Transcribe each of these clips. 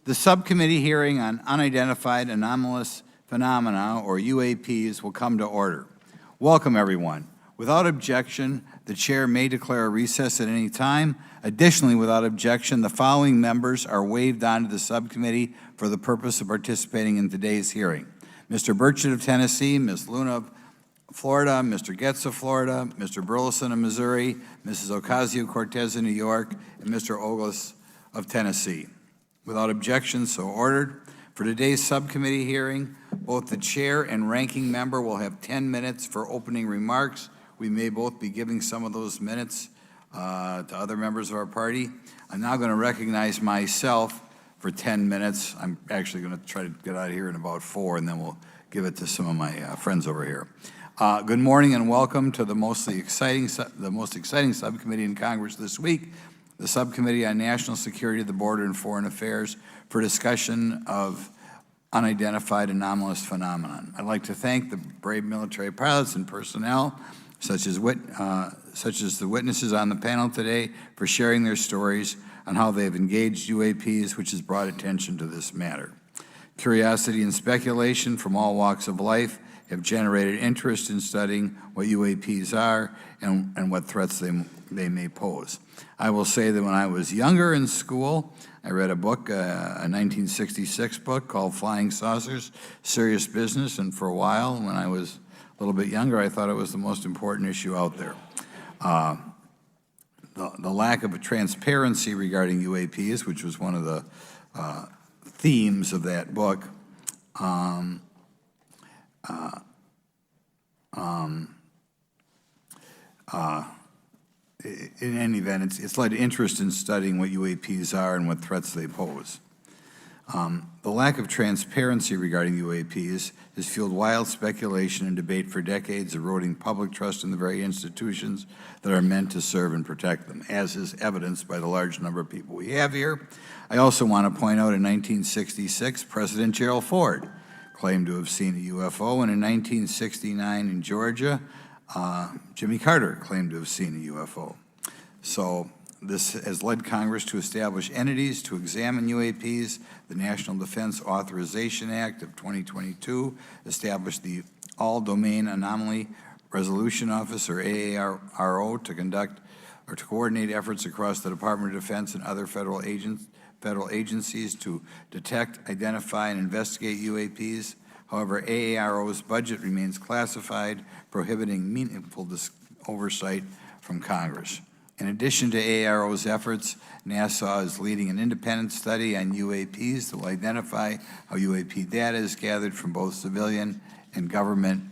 The subcommittee hearing on unidentified anomalous phenomena, or UAPs, will come to order. Welcome, everyone. Without objection, the chair may declare a recess at any time. Additionally, without objection, the following members are waived onto the subcommittee for the purpose of participating in today's hearing: Mr. Burchett of Tennessee, Ms. Luna of Florida, Mr. Getz of Florida, Mr. Burleson of Missouri, Mrs. Ocasio-Cortez of New York, and Mr. Ogles of Tennessee. Without objection, so ordered. For today's subcommittee hearing, both the chair and ranking member will have 10 minutes for opening remarks. We may both be giving some of those minutes to other members of our party. I'm now going to recognize myself for 10 minutes. I'm actually going to try to get out of here in about 4, and then we'll give it to some of my friends over here. Good morning and welcome to the most exciting subcommittee in Congress this week, the Subcommittee on National Security, the Border, and Foreign Affairs, for discussion of unidentified anomalous phenomenon. I'd like to thank the brave military pilots and personnel, such as the witnesses on the panel today, for sharing their stories on how they've engaged UAPs, which has brought attention to this matter. Curiosity and speculation from all walks of life have generated interest in studying what UAPs are and what threats they may pose. I will say that when I was younger in school, I read a book, a 1966 book called Flying Saucers, Serious Business, and for a while, when I was a little bit younger, I thought it was the most important issue out there. The lack of a transparency regarding UAPs, which was one of the themes of that book, in any event, it's led to interest in studying what UAPs are and what threats they pose. The lack of transparency regarding UAPs has fueled wild speculation and debate for decades, eroding public trust in the very institutions that are meant to serve and protect them, as is evidenced by the large number of people we have here. I also want to point out in 1966, President Gerald Ford claimed to have seen a UFO, and in 1969 in Georgia, Jimmy Carter claimed to have seen a UFO. So this has led Congress to establish entities to examine UAPs. The National Defense Authorization Act of 2022 established the All-Domain Anomaly Resolution Office, or AARO, to conduct or to coordinate efforts across the Department of Defense and other federal agencies to detect, identify, and investigate UAPs. However, AARO's budget remains classified, prohibiting meaningful oversight from Congress. In addition to AARO's efforts, NASA is leading an independent study on UAPs that will identify how UAP data is gathered from both civilian and government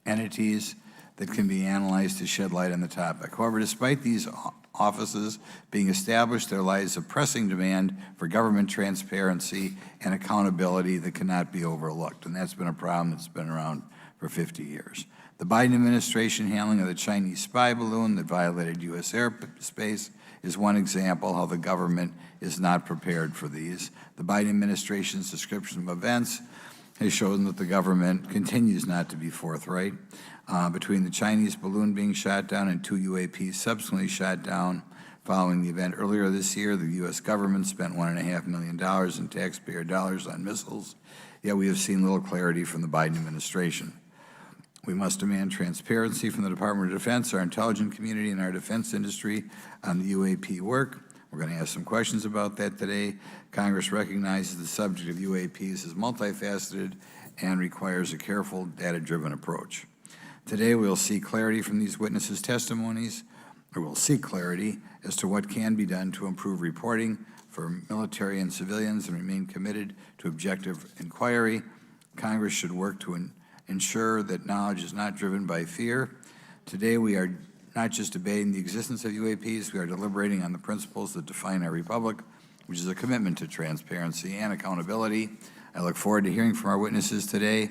entities that can be analyzed to shed light on the topic. However, despite these offices being established, there lies a pressing demand for government transparency and accountability that cannot be overlooked, and that's been a problem that's been around for 50 years. The Biden administration handling of the Chinese spy balloon that violated U.S. airspace is one example how the government is not prepared for these. The Biden administration's description of events has shown that the government continues not to be forthright. Between the Chinese balloon being shot down and 2 UAPs subsequently shot down following the event earlier this year, the U.S. government spent $1.5 million in taxpayer dollars on missiles, yet we have seen little clarity from the Biden administration. We must demand transparency from the Department of Defense, our intelligence community, and our defense industry on the UAP work. We're going to ask some questions about that today. Congress recognizes the subject of UAPs is multifaceted and requires a careful, data-driven approach. Today, we'll see clarity from these witnesses' testimonies, or we'll seek clarity as to what can be done to improve reporting for military and civilians and remain committed to objective inquiry. Congress should work to ensure that knowledge is not driven by fear. Today, we are not just debating the existence of UAPs, we are deliberating on the principles that define our republic, which is a commitment to transparency and accountability. I look forward to hearing from our witnesses today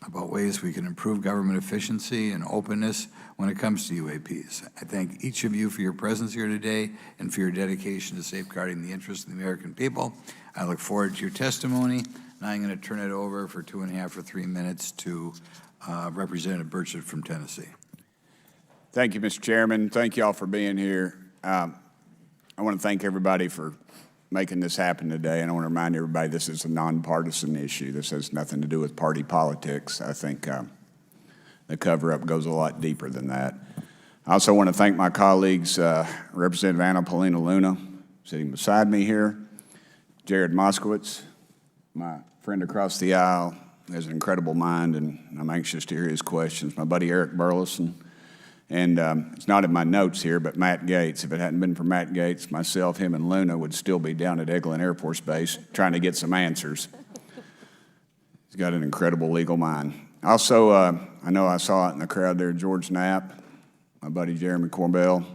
about ways we can improve government efficiency and openness when it comes to UAPs. I thank each of you for your presence here today and for your dedication to safeguarding the interests of the American people. I look forward to your testimony. Now I'm going to turn it over for 2.5 or 3 minutes to Representative Burchett from Tennessee. Thank you, Mr. Chairman. Thank you all for being here. I want to thank everybody for making this happen today. And I want to remind everybody this is a nonpartisan issue. This has nothing to do with party politics. I think the cover-up goes a lot deeper than that. I also want to thank my colleagues, Representative Anna Paulina Luna, sitting beside me here, Jared Moskowitz, my friend across the aisle, has an incredible mind, and I'm anxious to hear his questions. My buddy Eric Burleson, and it's not in my notes here, but Matt Gates. If it hadn't been for Matt Gates, myself, him, and Luna would still be down at Eglin Air Force Base trying to get some answers. He's got an incredible legal mind. Also, I know I saw it in the crowd there, George Knapp, my buddy Jeremy Corbell.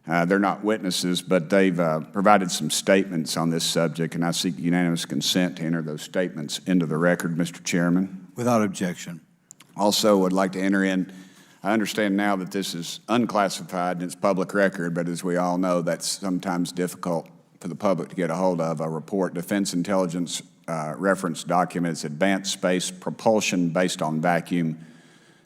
They're not witnesses, but they've provided some statements on this subject, and I seek unanimous consent to enter those statements into the record, Mr. Chairman. Without objection. Also, would like to enter in, I understand now that this is unclassified and it's public record, but as we all know, that's sometimes difficult for the public to get a hold of. A report, Defense Intelligence reference documents, advanced space propulsion based on vacuum,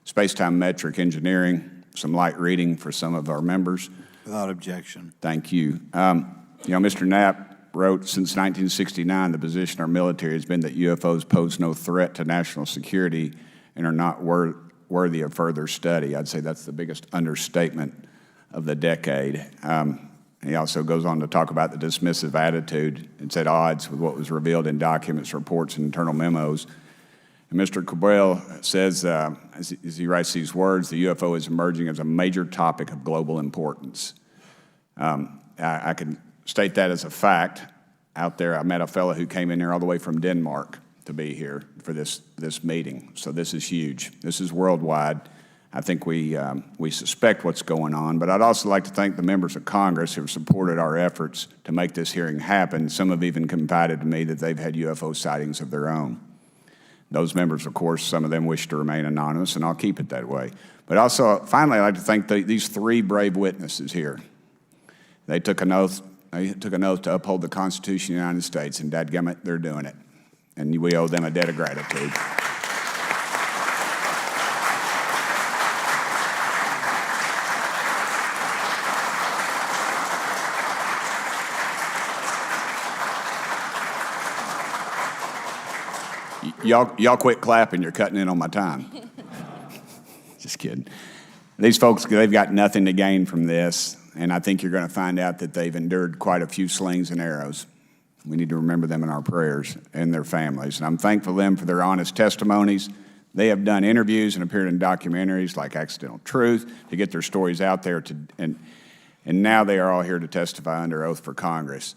space-time metric engineering, some light reading for some of our members. Without objection. Thank you. Mr. Knapp wrote, since 1969, the position of our military has been that UFOs pose no threat to national security and are not worthy of further study. I'd say that's the biggest understatement of the decade. He also goes on to talk about the dismissive attitude. It's at odds with what was revealed in documents, reports, and internal memos. And Mr. Cabral says, as he writes these words, the UFO is emerging as a major topic of global importance. I can state that as a fact. Out there, I met a fellow who came in here all the way from Denmark to be here for this meeting. So this is huge. This is worldwide. I think we suspect what's going on, but I'd also like to thank the members of Congress who have supported our efforts to make this hearing happen. Some have even confided to me that they've had UFO sightings of their own. Those members, of course, some of them wish to remain anonymous, and I'll keep it that way. But also, finally, I'd like to thank these three brave witnesses here. They took an oath. They took an oath to uphold the Constitution of the United States, and dadgummit, they're doing it. And we owe them a debt of gratitude. Y'all quit clapping, you're cutting in on my time. Just kidding. These folks, they've got nothing to gain from this, and I think you're going to find out that they've endured quite a few slings and arrows. We need to remember them in our prayers and their families. And I'm thankful to them for their honest testimonies. They have done interviews and appeared in documentaries like Accidental Truth to get their stories out there, and now they are all here to testify under oath for Congress.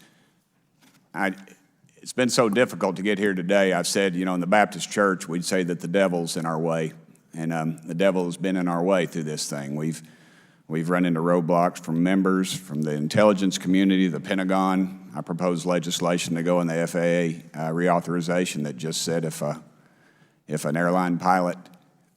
It's been so difficult to get here today. I've said, in the Baptist church, we'd say that the devil's in our way. And the devil has been in our way through this thing. We've run into roadblocks from members, from the intelligence community, the Pentagon. I proposed legislation to go in the FAA reauthorization that just said if an airline pilot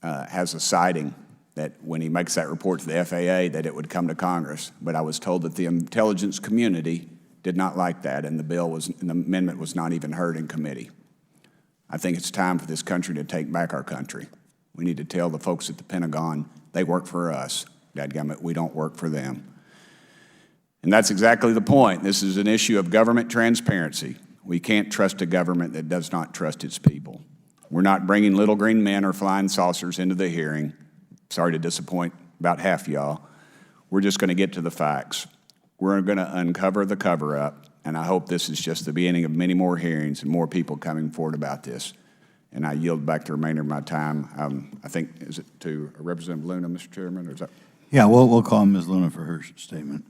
has a sighting, that when he makes that report to the FAA, that it would come to Congress. But I was told that the intelligence community did not like that, and the amendment was not even heard in committee. I think it's time for this country to take back our country. We need to tell the folks at the Pentagon they work for us. Dadgummit, we don't work for them. And that's exactly the point. This is an issue of government transparency. We can't trust a government that does not trust its people. We're not bringing little green men or flying saucers into the hearing. Sorry to disappoint about half y'all. We're just going to get to the facts. We're going to uncover the cover-up, and I hope this is just the beginning of many more hearings and more people coming forward about this. And I yield back the remainder of my time. I think, is it to Representative Luna, Mr. Chairman, or is that? Yeah, we'll call Ms. Luna for her statement.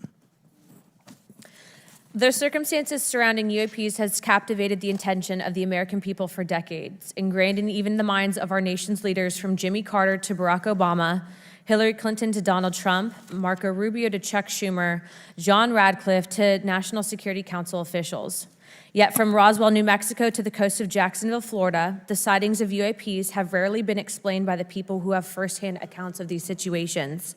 The circumstances surrounding UAPs has captivated the attention of the American people for decades, ingrained in even the minds of our nation's leaders from Jimmy Carter to Barack Obama, Hillary Clinton to Donald Trump, Marco Rubio to Chuck Schumer, John Radcliffe to National Security Council officials. Yet from Roswell, New Mexico to the coast of Jacksonville, Florida, the sightings of UAPs have rarely been explained by the people who have firsthand accounts of these situations.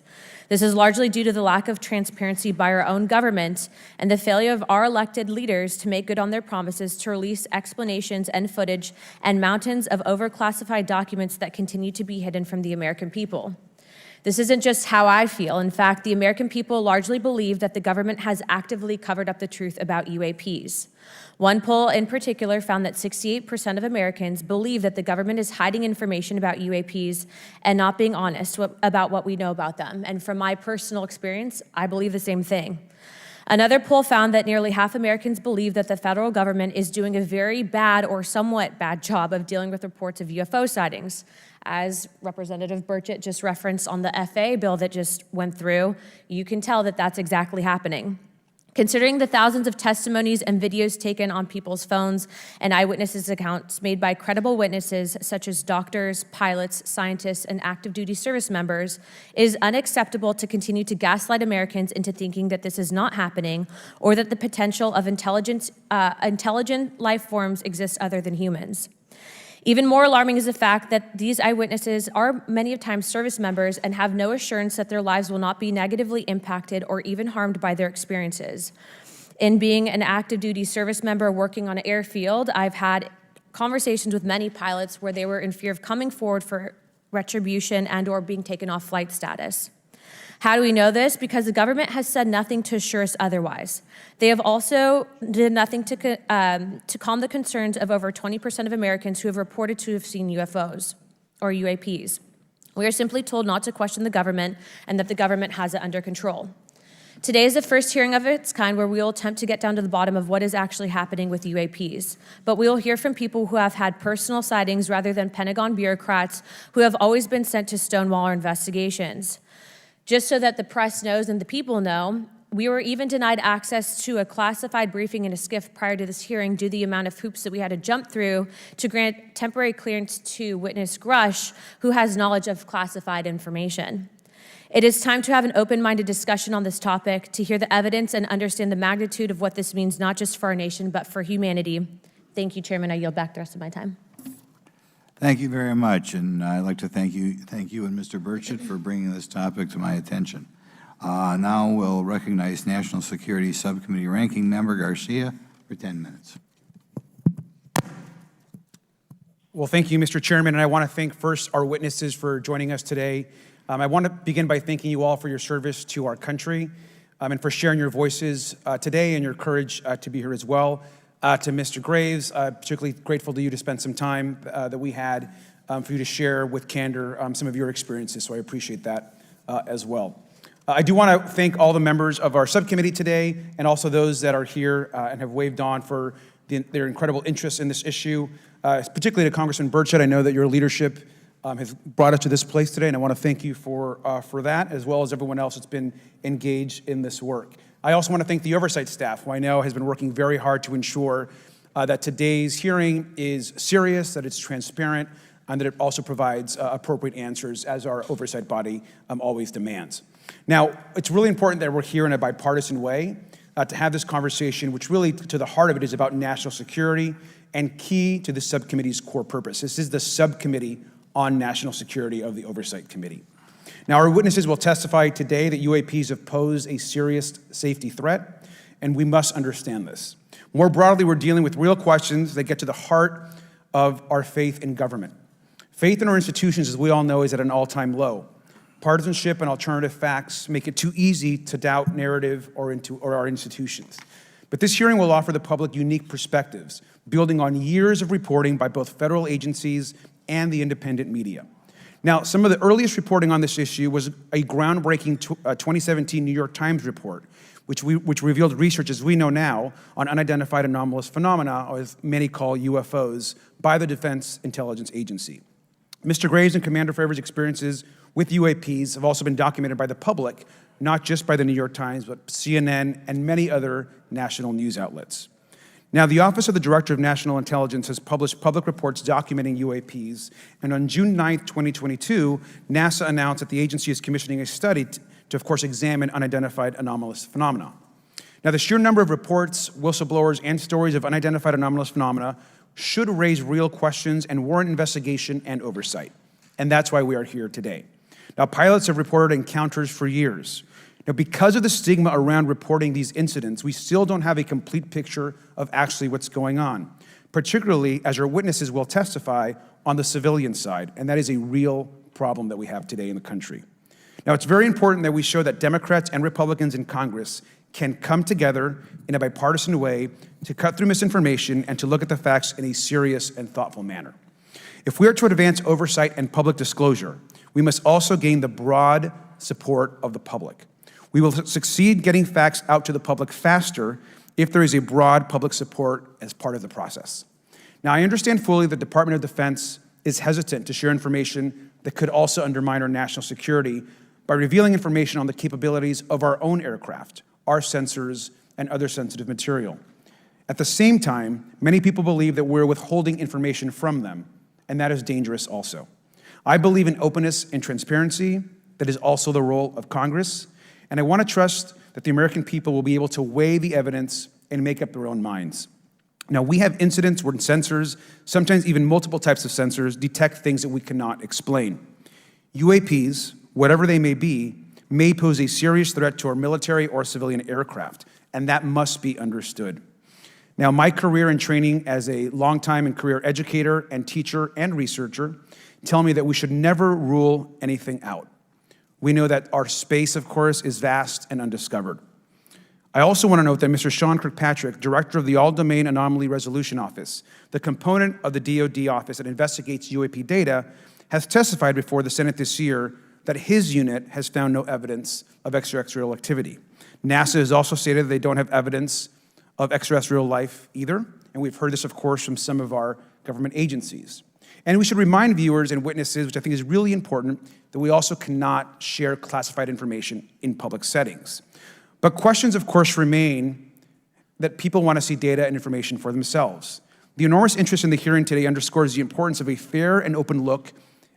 This is largely due to the lack of transparency by our own government and the failure of our elected leaders to make good on their promises to release explanations and footage and mountains of overclassified documents that continue to be hidden from the American people. This isn't just how I feel. In fact, the American people largely believe that the government has actively covered up the truth about UAPs. One poll in particular found that 68% of Americans believe that the government is hiding information about UAPs and not being honest about what we know about them. And from my personal experience, I believe the same thing. Another poll found that nearly half Americans believe that the federal government is doing a very bad or somewhat bad job of dealing with reports of UFO sightings. As Representative Burchett just referenced on the FAA bill that just went through, you can tell that that's exactly happening. Considering the thousands of testimonies and videos taken on people's phones and eyewitnesses' accounts made by credible witnesses such as doctors, pilots, scientists, and active duty service members, it is unacceptable to continue to gaslight Americans into thinking that this is not happening or that the potential of intelligent life forms exists other than humans. Even more alarming is the fact that these eyewitnesses are many of times service members and have no assurance that their lives will not be negatively impacted or even harmed by their experiences. In being an active duty service member working on an airfield, I've had conversations with many pilots where they were in fear of coming forward for retribution and or being taken off flight status. How do we know this? Because the government has said nothing to assure us otherwise. They have also did nothing to calm the concerns of over 20% of Americans who have reported to have seen UFOs or UAPs. We are simply told not to question the government and that the government has it under control. Today is the first hearing of its kind where we will attempt to get down to the bottom of what is actually happening with UAPs. But we will hear from people who have had personal sightings rather than Pentagon bureaucrats who have always been sent to stonewall our investigations. Just so that the press knows and the people know, we were even denied access to a classified briefing in a SCIF prior to this hearing due to the amount of hoops that we had to jump through to grant temporary clearance to witness Grusch, who has knowledge of classified information. It is time to have an open-minded discussion on this topic, to hear the evidence and understand the magnitude of what this means, not just for our nation, but for humanity. Thank you, Chairman. I yield back the rest of my time. Thank you very much, and I'd like to thank you and Mr. Burchett for bringing this topic to my attention. Now we'll recognize National Security Subcommittee Ranking Member Garcia for 10 minutes. Well, thank you, Mr. Chairman, and I want to thank first our witnesses for joining us today. I want to begin by thanking you all for your service to our country and for sharing your voices today and your courage to be here as well. To Mr. Graves, particularly grateful to you to spend some time that we had for you to share with candor some of your experiences, so I appreciate that as well. I do want to thank all the members of our subcommittee today and also those that are here and have waved on for their incredible interest in this issue, particularly to Congressman Burchett. I know that your leadership has brought us to this place today, and I want to thank you for that, as well as everyone else that's been engaged in this work. I also want to thank the oversight staff, who I know has been working very hard to ensure that today's hearing is serious, that it's transparent, and that it also provides appropriate answers, as our oversight body always demands. Now, it's really important that we're here in a bipartisan way to have this conversation, which really, to the heart of it, is about national security and key to the subcommittee's core purpose. This is the subcommittee on national security of the Oversight Committee. Now, our witnesses will testify today that UAPs have posed a serious safety threat, and we must understand this. More broadly, we're dealing with real questions that get to the heart of our faith in government. Faith in our institutions, as we all know, is at an all-time low. Partisanship and alternative facts make it too easy to doubt narrative or our institutions. But this hearing will offer the public unique perspectives, building on years of reporting by both federal agencies and the independent media. Now, some of the earliest reporting on this issue was a groundbreaking 2017 New York Times report, which revealed research, as we know now, on unidentified anomalous phenomena, or as many call UFOs, by the Defense Intelligence Agency. Mr. Graves and Commander Fravor's experiences with UAPs have also been documented by the public, not just by the New York Times, but CNN and many other national news outlets. Now, the Office of the Director of National Intelligence has published public reports documenting UAPs, and on June 9th, 2022, NASA announced that the agency is commissioning a study to, of course, examine unidentified anomalous phenomena. Now, the sheer number of reports, whistleblowers, and stories of unidentified anomalous phenomena should raise real questions and warrant investigation and oversight, and that's why we are here today. Now, pilots have reported encounters for years. Now, because of the stigma around reporting these incidents, we still don't have a complete picture of actually what's going on, particularly as our witnesses will testify on the civilian side, and that is a real problem that we have today in the country. Now, it's very important that we show that Democrats and Republicans in Congress can come together in a bipartisan way to cut through misinformation and to look at the facts in a serious and thoughtful manner. If we are to advance oversight and public disclosure, we must also gain the broad support of the public. We will succeed getting facts out to the public faster if there is a broad public support as part of the process. Now, I understand fully the Department of Defense is hesitant to share information that could also undermine our national security by revealing information on the capabilities of our own aircraft, our sensors, and other sensitive material. At the same time, many people believe that we're withholding information from them, and that is dangerous also. I believe in openness and transparency. That is also the role of Congress, and I want to trust that the American people will be able to weigh the evidence and make up their own minds. Now, we have incidents where sensors, sometimes even multiple types of sensors, detect things that we cannot explain. UAPs, whatever they may be, may pose a serious threat to our military or civilian aircraft, and that must be understood. Now, my career and training as a longtime and career educator and teacher and researcher tell me that we should never rule anything out. We know that our space, of course, is vast and undiscovered. I also want to note that Mr. Sean Kirkpatrick, director of the All-Domain Anomaly Resolution Office, the component of the DoD office that investigates UAP data, has testified before the Senate this year that his unit has found no evidence of extraterrestrial activity. NASA has also stated that they don't have evidence of extraterrestrial life either, and we've heard this, of course, from some of our government agencies. And we should remind viewers and witnesses, which I think is really important, that we also cannot share classified information in public settings. But questions, of course, remain that people want to see data and information for themselves. The enormous interest in the hearing today underscores the importance of a fair and open look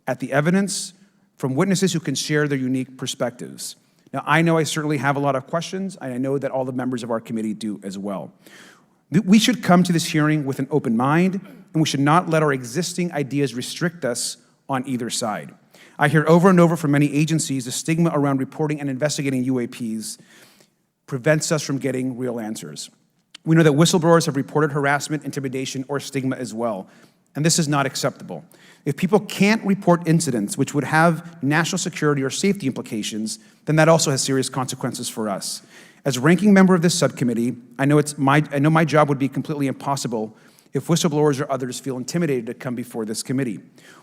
at the evidence from witnesses who can share their unique perspectives. Now, I know I certainly have a lot of questions, and I know that all the members of our committee do as well. We should come to this hearing with an open mind, and we should not let our existing ideas restrict us on either side. I hear over and over from many agencies the stigma around reporting and investigating UAPs prevents us from getting real answers. We know that whistleblowers have reported harassment, intimidation, or stigma as well, and this is not acceptable. If people can't report incidents which would have national security or safety implications, then that also has serious consequences for us. As ranking member of this subcommittee, I know my job would be completely impossible if whistleblowers or others feel intimidated to come before this committee.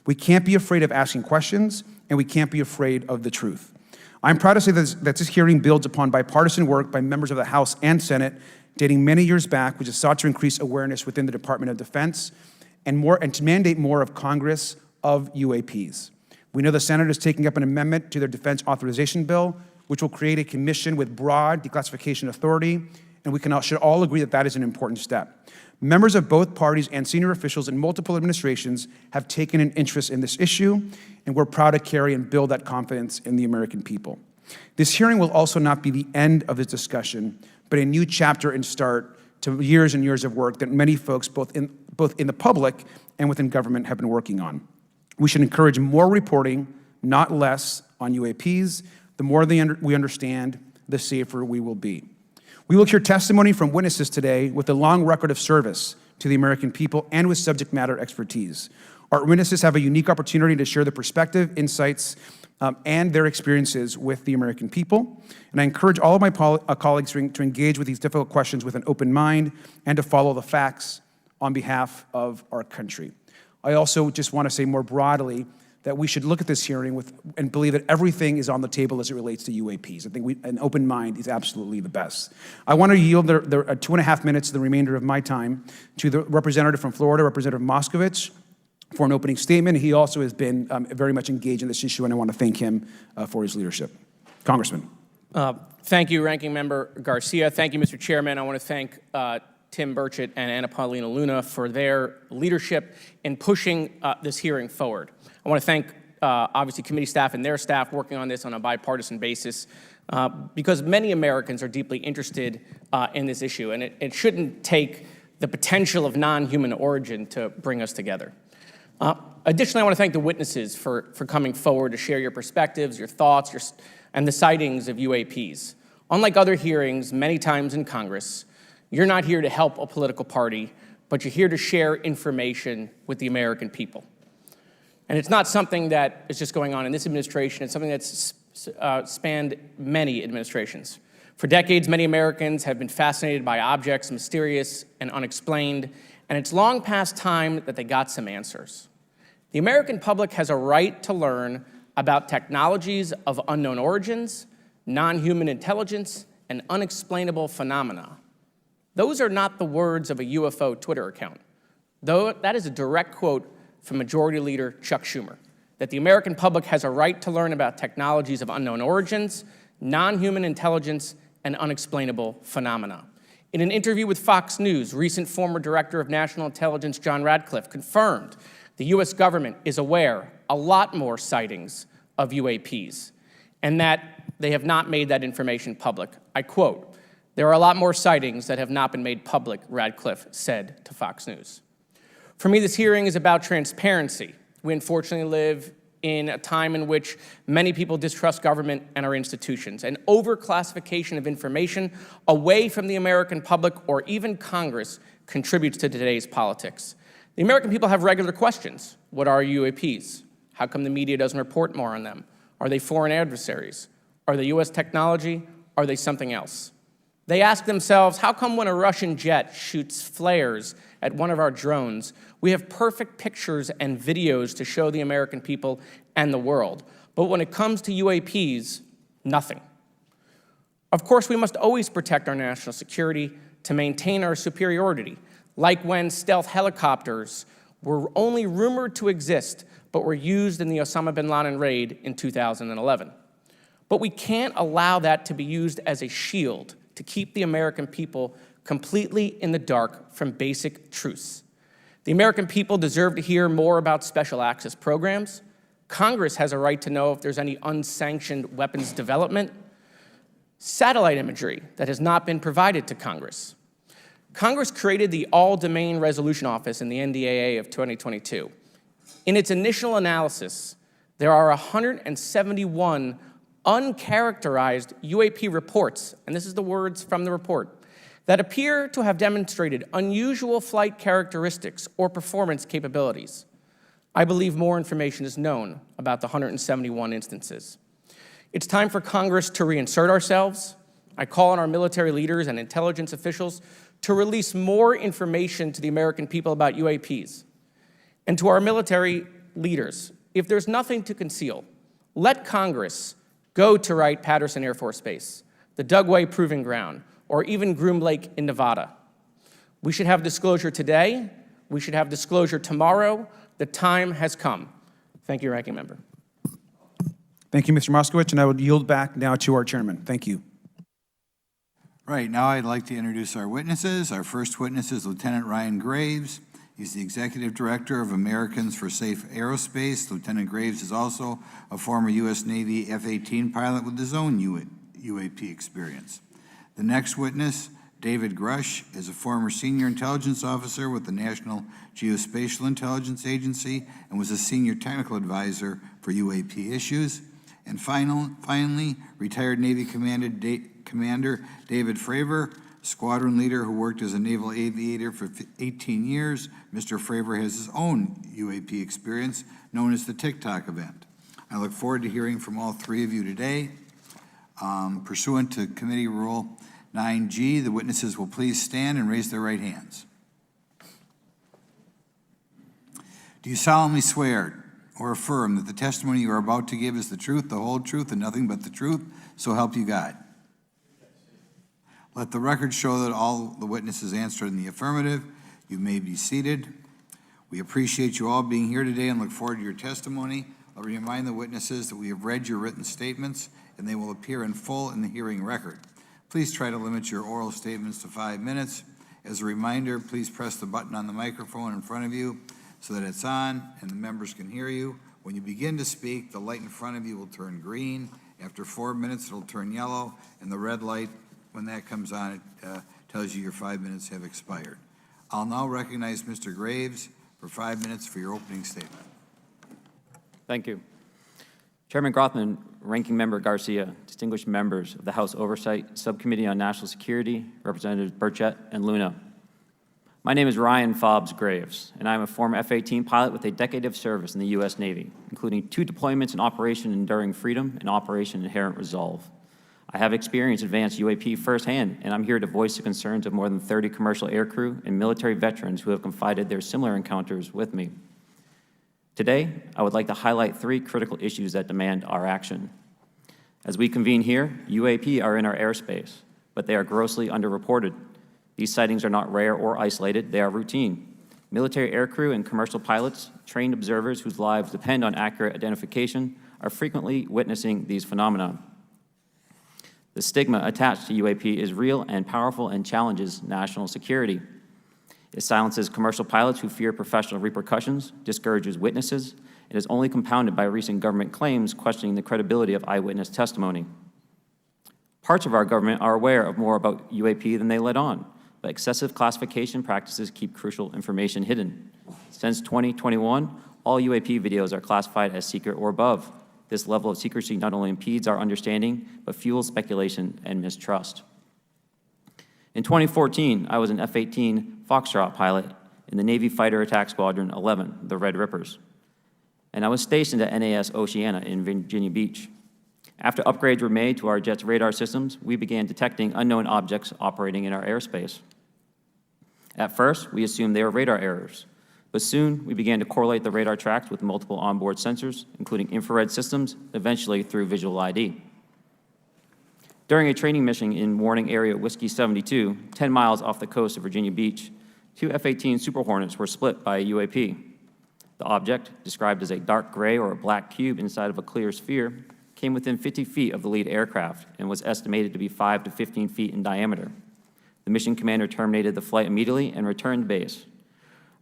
We can't be afraid of asking questions, and we can't be afraid of the truth. I'm proud to say that this hearing builds upon bipartisan work by members of the House and Senate dating many years back, which has sought to increase awareness within the Department of Defense and to mandate more of Congress of UAPs. We know the Senate is taking up an amendment to their defense authorization bill, which will create a commission with broad declassification authority, and we should all agree that that is an important step. Members of both parties and senior officials in multiple administrations have taken an interest in this issue, and we're proud to carry and build that confidence in the American people. This hearing will also not be the end of this discussion, but a new chapter and start to years and years of work that many folks, both in the public and within government, have been working on. We should encourage more reporting, not less, on UAPs. The more we understand, the safer we will be. We will hear testimony from witnesses today with a long record of service to the American people and with subject matter expertise. Our witnesses have a unique opportunity to share their perspective, insights, and their experiences with the American people. And I encourage all of my colleagues to engage with these difficult questions with an open mind and to follow the facts on behalf of our country. I also just want to say more broadly that we should look at this hearing and believe that everything is on the table as it relates to UAPs. I think an open mind is absolutely the best. I want to yield the 2.5 minutes, the remainder of my time, to the representative from Florida, Representative Moskovich, for an opening statement. He also has been very much engaged in this issue, and I want to thank him for his leadership. Congressman. Thank you, Ranking Member Garcia. Thank you, Mr. Chairman. I want to thank Tim Burchett and Anna Paulina Luna for their leadership in pushing this hearing forward. I want to thank, obviously, committee staff and their staff working on this on a bipartisan basis because many Americans are deeply interested in this issue, and it shouldn't take the potential of non-human origin to bring us together. Additionally, I want to thank the witnesses for coming forward to share your perspectives, your thoughts, and the sightings of UAPs. Unlike other hearings many times in Congress, you're not here to help a political party, but you're here to share information with the American people. And it's not something that is just going on in this administration. It's something that's spanned many administrations. For decades, many Americans have been fascinated by objects mysterious and unexplained, and it's long past time that they got some answers. The American public has a right to learn about technologies of unknown origins, non-human intelligence, and unexplainable phenomena. Those are not the words of a UFO Twitter account, though that is a direct quote from Majority Leader Chuck Schumer, that the American public has a right to learn about technologies of unknown origins, non-human intelligence, and unexplainable phenomena. In an interview with Fox News, recent former Director of National Intelligence John Radcliffe confirmed the U.S. government is aware a lot more sightings of UAPs, and that they have not made that information public. I quote, "There are a lot more sightings that have not been made public," Radcliffe said to Fox News. For me, this hearing is about transparency. We unfortunately live in a time in which many people distrust government and our institutions, and overclassification of information away from the American public or even Congress contributes to today's politics. The American people have regular questions. What are UAPs? How come the media doesn't report more on them? Are they foreign adversaries? Are they U.S. technology? Are they something else? They ask themselves, how come when a Russian jet shoots flares at one of our drones, we have perfect pictures and videos to show the American people and the world, but when it comes to UAPs, nothing? Of course, we must always protect our national security to maintain our superiority, like when stealth helicopters were only rumored to exist, but were used in the Osama bin Laden raid in 2011. But we can't allow that to be used as a shield to keep the American people completely in the dark from basic truths. The American people deserve to hear more about special access programs. Congress has a right to know if there's any unsanctioned weapons development, satellite imagery that has not been provided to Congress. Congress created the All-Domain Resolution Office in the NDAA of 2022. In its initial analysis, there are 171 uncharacterized UAP reports, and this is the words from the report, that appear to have demonstrated unusual flight characteristics or performance capabilities. I believe more information is known about the 171 instances. It's time for Congress to reinsert ourselves. I call on our military leaders and intelligence officials to release more information to the American people about UAPs. And to our military leaders, if there's nothing to conceal, let Congress go to Wright-Patterson Air Force Base, the Dugway Proving Ground, or even Groom Lake in Nevada. We should have disclosure today. We should have disclosure tomorrow. The time has come. Thank you, Ranking Member. Thank you, Mr. Moskowitz, and I would yield back now to our chairman. Thank you. Right, now I'd like to introduce our witnesses. Our first witness is Lieutenant Ryan Graves. He's the Executive Director of Americans for Safe Aerospace. Lieutenant Graves is also a former U.S. Navy F-18 pilot with his own UAP experience. The next witness, David Grusch, is a former senior intelligence officer with the National Geospatial Intelligence Agency and was a senior technical advisor for UAP issues. And finally, retired Navy Commander David Fravor, squadron leader who worked as a naval aviator for 18 years. Mr. Fravor has his own UAP experience, known as the TikTok event. I look forward to hearing from all three of you today. Pursuant to Committee Rule 9G, the witnesses will please stand and raise their right hands. Do you solemnly swear or affirm that the testimony you are about to give is the truth, the whole truth, and nothing but the truth, so help you God? Let the record show that all the witnesses answered in the affirmative. You may be seated. We appreciate you all being here today and look forward to your testimony. I'll remind the witnesses that we have read your written statements and they will appear in full in the hearing record. Please try to limit your oral statements to 5 minutes. As a reminder, please press the button on the microphone in front of you so that it's on and the members can hear you. When you begin to speak, the light in front of you will turn green. After 4 minutes, it'll turn yellow, and the red light, when that comes on, it tells you your 5 minutes have expired. I'll now recognize Mr. Graves for 5 minutes for your opening statement. Thank you. Chairman Grothman, Ranking Member Garcia, distinguished members of the House Oversight Subcommittee on National Security, Representatives Burchett and Luna. My name is Ryan Fobbs Graves, and I'm a former F-18 pilot with a decade of service in the U.S. Navy, including 2 deployments in Operation Enduring Freedom and Operation Inherent Resolve. I have experienced advanced UAP firsthand, and I'm here to voice the concerns of more than 30 commercial aircrew and military veterans who have confided their similar encounters with me. Today, I would like to highlight 3 critical issues that demand our action. As we convene here, UAP are in our airspace, but they are grossly underreported. These sightings are not rare or isolated, they are routine. Military aircrew and commercial pilots, trained observers whose lives depend on accurate identification, are frequently witnessing these phenomena. The stigma attached to UAP is real and powerful and challenges national security. It silences commercial pilots who fear professional repercussions, discourages witnesses, and is only compounded by recent government claims questioning the credibility of eyewitness testimony. Parts of our government are aware of more about UAP than they let on, but excessive classification practices keep crucial information hidden. Since 2021, all UAP videos are classified as secret or above. This level of secrecy not only impedes our understanding, but fuels speculation and mistrust. In 2014, I was an F-18 Foxtrot pilot in the Navy Fighter Attack Squadron 11, the Red Rippers, and I was stationed at NAS Oceana in Virginia Beach. After upgrades were made to our jet's radar systems, we began detecting unknown objects operating in our airspace. At first, we assumed they were radar errors, but soon we began to correlate the radar tracks with multiple onboard sensors, including infrared systems, eventually through visual ID. During a training mission in Warning Area Whiskey 72, 10 miles off the coast of Virginia Beach, 2 F-18 Super Hornets were split by a UAP. The object, described as a dark gray or a black cube inside of a clear sphere, came within 50 feet of the lead aircraft and was estimated to be 5 to 15 feet in diameter. The mission commander terminated the flight immediately and returned to base.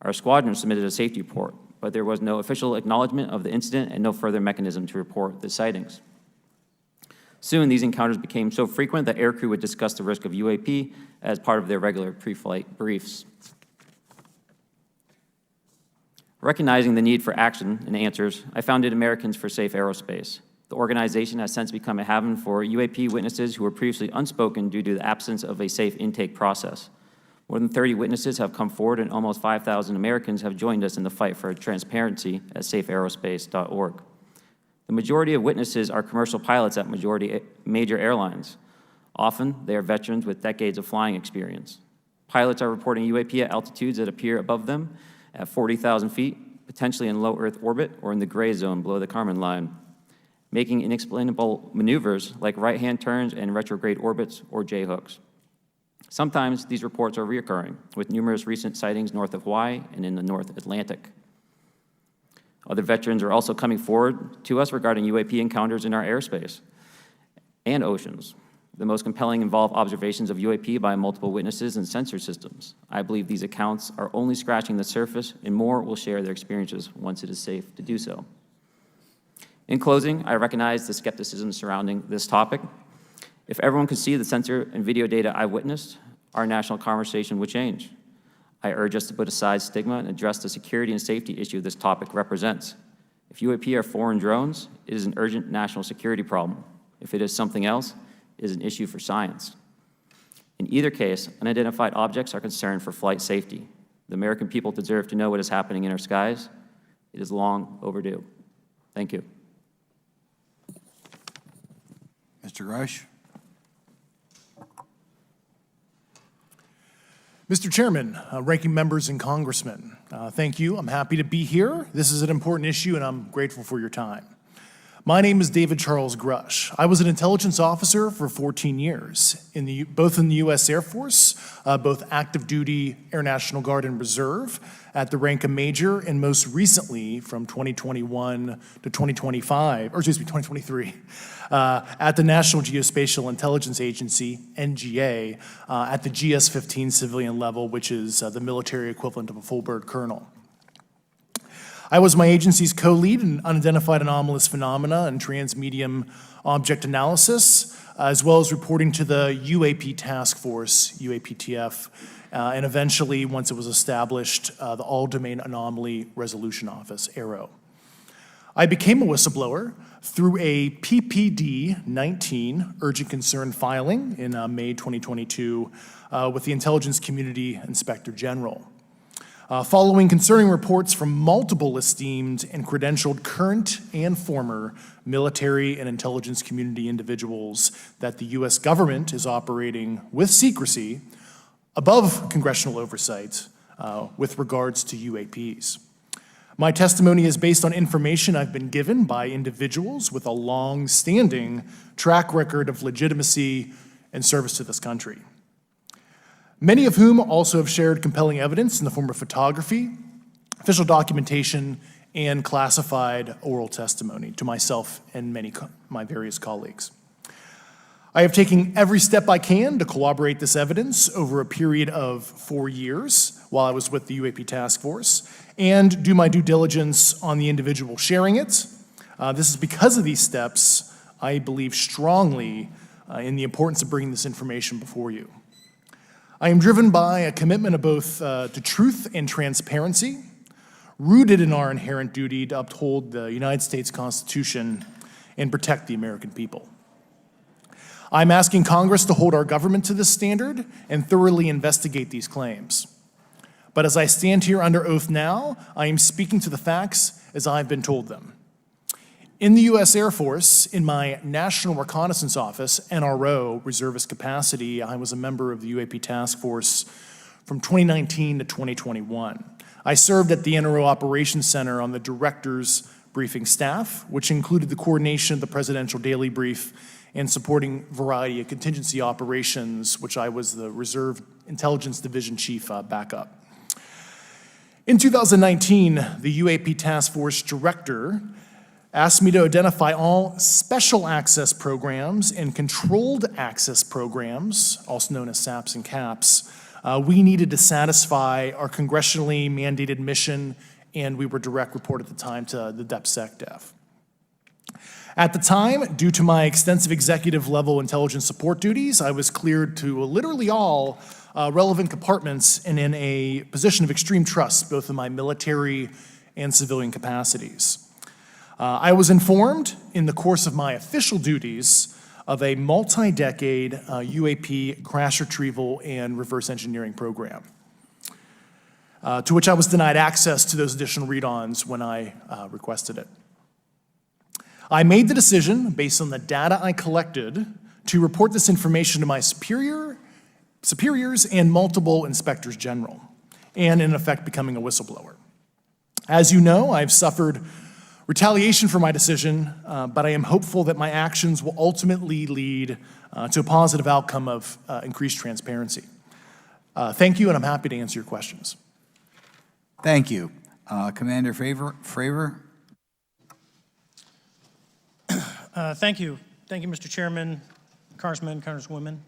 Our squadron submitted a safety report, but there was no official acknowledgement of the incident and no further mechanism to report the sightings. Soon, these encounters became so frequent that aircrew would discuss the risk of UAP as part of their regular pre-flight briefs. Recognizing the need for action and answers, I founded Americans for Safe Aerospace. The organization has since become a haven for UAP witnesses who were previously unspoken due to the absence of a safe intake process. More than 30 witnesses have come forward, and almost 5,000 Americans have joined us in the fight for transparency at safeaerospace.org. The majority of witnesses are commercial pilots at major airlines. Often, they are veterans with decades of flying experience. Pilots are reporting UAP at altitudes that appear above them at 40,000 feet, potentially in low Earth orbit or in the gray zone below the Kármán line, making inexplainable maneuvers like right-hand turns and retrograde orbits or J-hooks. Sometimes these reports are reoccurring, with numerous recent sightings north of Hawaii and in the North Atlantic. Other veterans are also coming forward to us regarding UAP encounters in our airspace and oceans. The most compelling involve observations of UAP by multiple witnesses and sensor systems. I believe these accounts are only scratching the surface, and more will share their experiences once it is safe to do so. In closing, I recognize the skepticism surrounding this topic. If everyone could see the sensor and video data I witnessed, our national conversation would change. I urge us to put aside stigma and address the security and safety issue this topic represents. If UAP are foreign drones, it is an urgent national security problem. If it is something else, it is an issue for science. In either case, unidentified objects are concerned for flight safety. The American people deserve to know what is happening in our skies. It is long overdue. Thank you. Mr. Grusch? Mr. Chairman, ranking members and congressmen, thank you. I'm happy to be here. This is an important issue, and I'm grateful for your time. My name is David Charles Grusch. I was an intelligence officer for 14 years, both in the U.S. Air Force, both active duty, Air National Guard, and Reserve, at the rank of major, and most recently from 2021 to 2023, at the National Geospatial Intelligence Agency, NGA, at the GS-15 civilian level, which is the military equivalent of a full bird colonel. I was my agency's co-lead in unidentified anomalous phenomena and transmedium object analysis, as well as reporting to the UAP task force, UAPTF, and eventually, once it was established, the All Domain Anomaly Resolution Office, AARO. I became a whistleblower through a PPD 19 urgent concern filing in May 2022 with the Intelligence Community Inspector General. Following concerning reports from multiple esteemed and credentialed current and former military and intelligence community individuals that the U.S. government is operating with secrecy above congressional oversight with regards to UAPs. My testimony is based on information I've been given by individuals with a long-standing track record of legitimacy and service to this country, many of whom also have shared compelling evidence in the form of photography, official documentation, and classified oral testimony to myself and my various colleagues. I have taken every step I can to corroborate this evidence over a period of 4 years while I was with the UAP Task Force and do my due diligence on the individual sharing it. This is because of these steps, I believe strongly in the importance of bringing this information before you. I am driven by a commitment of both to truth and transparency, rooted in our inherent duty to uphold the United States Constitution and protect the American people. I'm asking Congress to hold our government to this standard and thoroughly investigate these claims. But as I stand here under oath now, I am speaking to the facts as I've been told them. In the U.S. Air Force, in my National Reconnaissance Office, NRO, reservist capacity, I was a member of the UAP Task Force from 2019 to 2021. I served at the NRO Operations Center on the Director's Briefing staff, which included the coordination of the Presidential Daily Brief and supporting variety of contingency operations, which I was the Reserve Intelligence Division Chief backup. In 2019, the UAP Task Force Director asked me to identify all special access programs and controlled access programs, also known as SAPs and CAPs, we needed to satisfy our congressionally mandated mission, and we were direct report at the time to the DepSecDef. At the time, due to my extensive executive level intelligence support duties, I was cleared to literally all relevant compartments and in a position of extreme trust, both in my military and civilian capacities. I was informed in the course of my official duties of a multi-decade UAP crash retrieval and reverse engineering program, to which I was denied access to those additional read-ons when I requested it. I made the decision, based on the data I collected, to report this information to my superiors and multiple inspectors general, and in effect becoming a whistleblower. As you know, I've suffered retaliation for my decision, but I am hopeful that my actions will ultimately lead to a positive outcome of increased transparency. Thank you, and I'm happy to answer your questions. Thank you. Commander Fravor? Thank you. Thank you, Mr. Chairman, Congressmen, Congresswomen.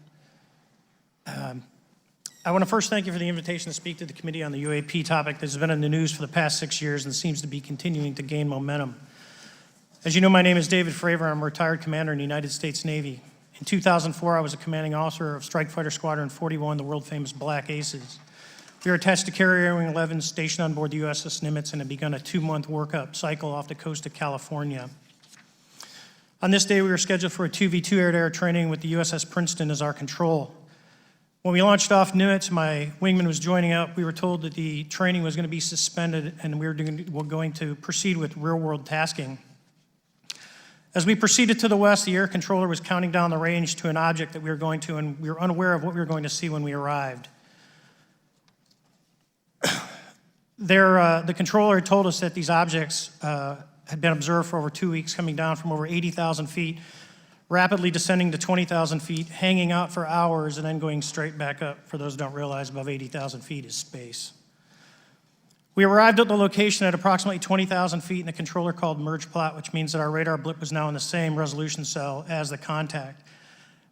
I want to first thank you for the invitation to speak to the committee on the UAP topic that has been in the news for the past 6 years and seems to be continuing to gain momentum. As you know, my name is David Fravor. I'm a retired commander in the United States Navy. In 2004, I was a commanding officer of Strike Fighter Squadron 41, the world-famous Black Aces. We were attached to Carrier Wing 11, stationed on board the USS Nimitz, and had begun a 2-month workup cycle off the coast of California. On this day, we were scheduled for a 2v2 air-to-air training with the USS Princeton as our control. When we launched off Nimitz, my wingman was joining up. We were told that the training was going to be suspended and we were going to proceed with real-world tasking. As we proceeded to the west, the air controller was counting down the range to an object that we were going to, and we were unaware of what we were going to see when we arrived. The controller had told us that these objects had been observed for over 2 weeks, coming down from over 80,000 feet, rapidly descending to 20,000 feet, hanging out for hours, and then going straight back up. For those who don't realize, above 80,000 feet is space. We arrived at the location at approximately 20,000 feet, and the controller called merge plot, which means that our radar blip was now in the same resolution cell as the contact.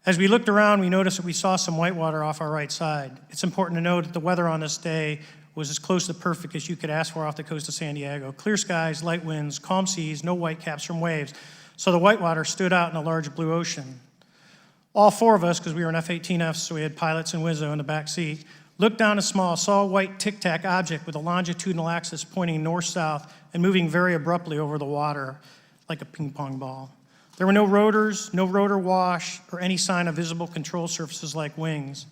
As we looked around, we noticed that we saw some whitewater off our right side. It's important to note that the weather on this day was as close to perfect as you could ask for off the coast of San Diego. Clear skies, light winds, calm seas, no whitecaps from waves. So the whitewater stood out in a large blue ocean. All 4 of us, because we were in F-18Fs, so we had pilots and Wizzo in the back seat, Looked down a small, saw a white tic-tac object with a longitudinal axis pointing north-south and moving very abruptly over the water like a ping pong ball. There were no rotors, no rotor wash, or any sign of visible control surfaces like wings.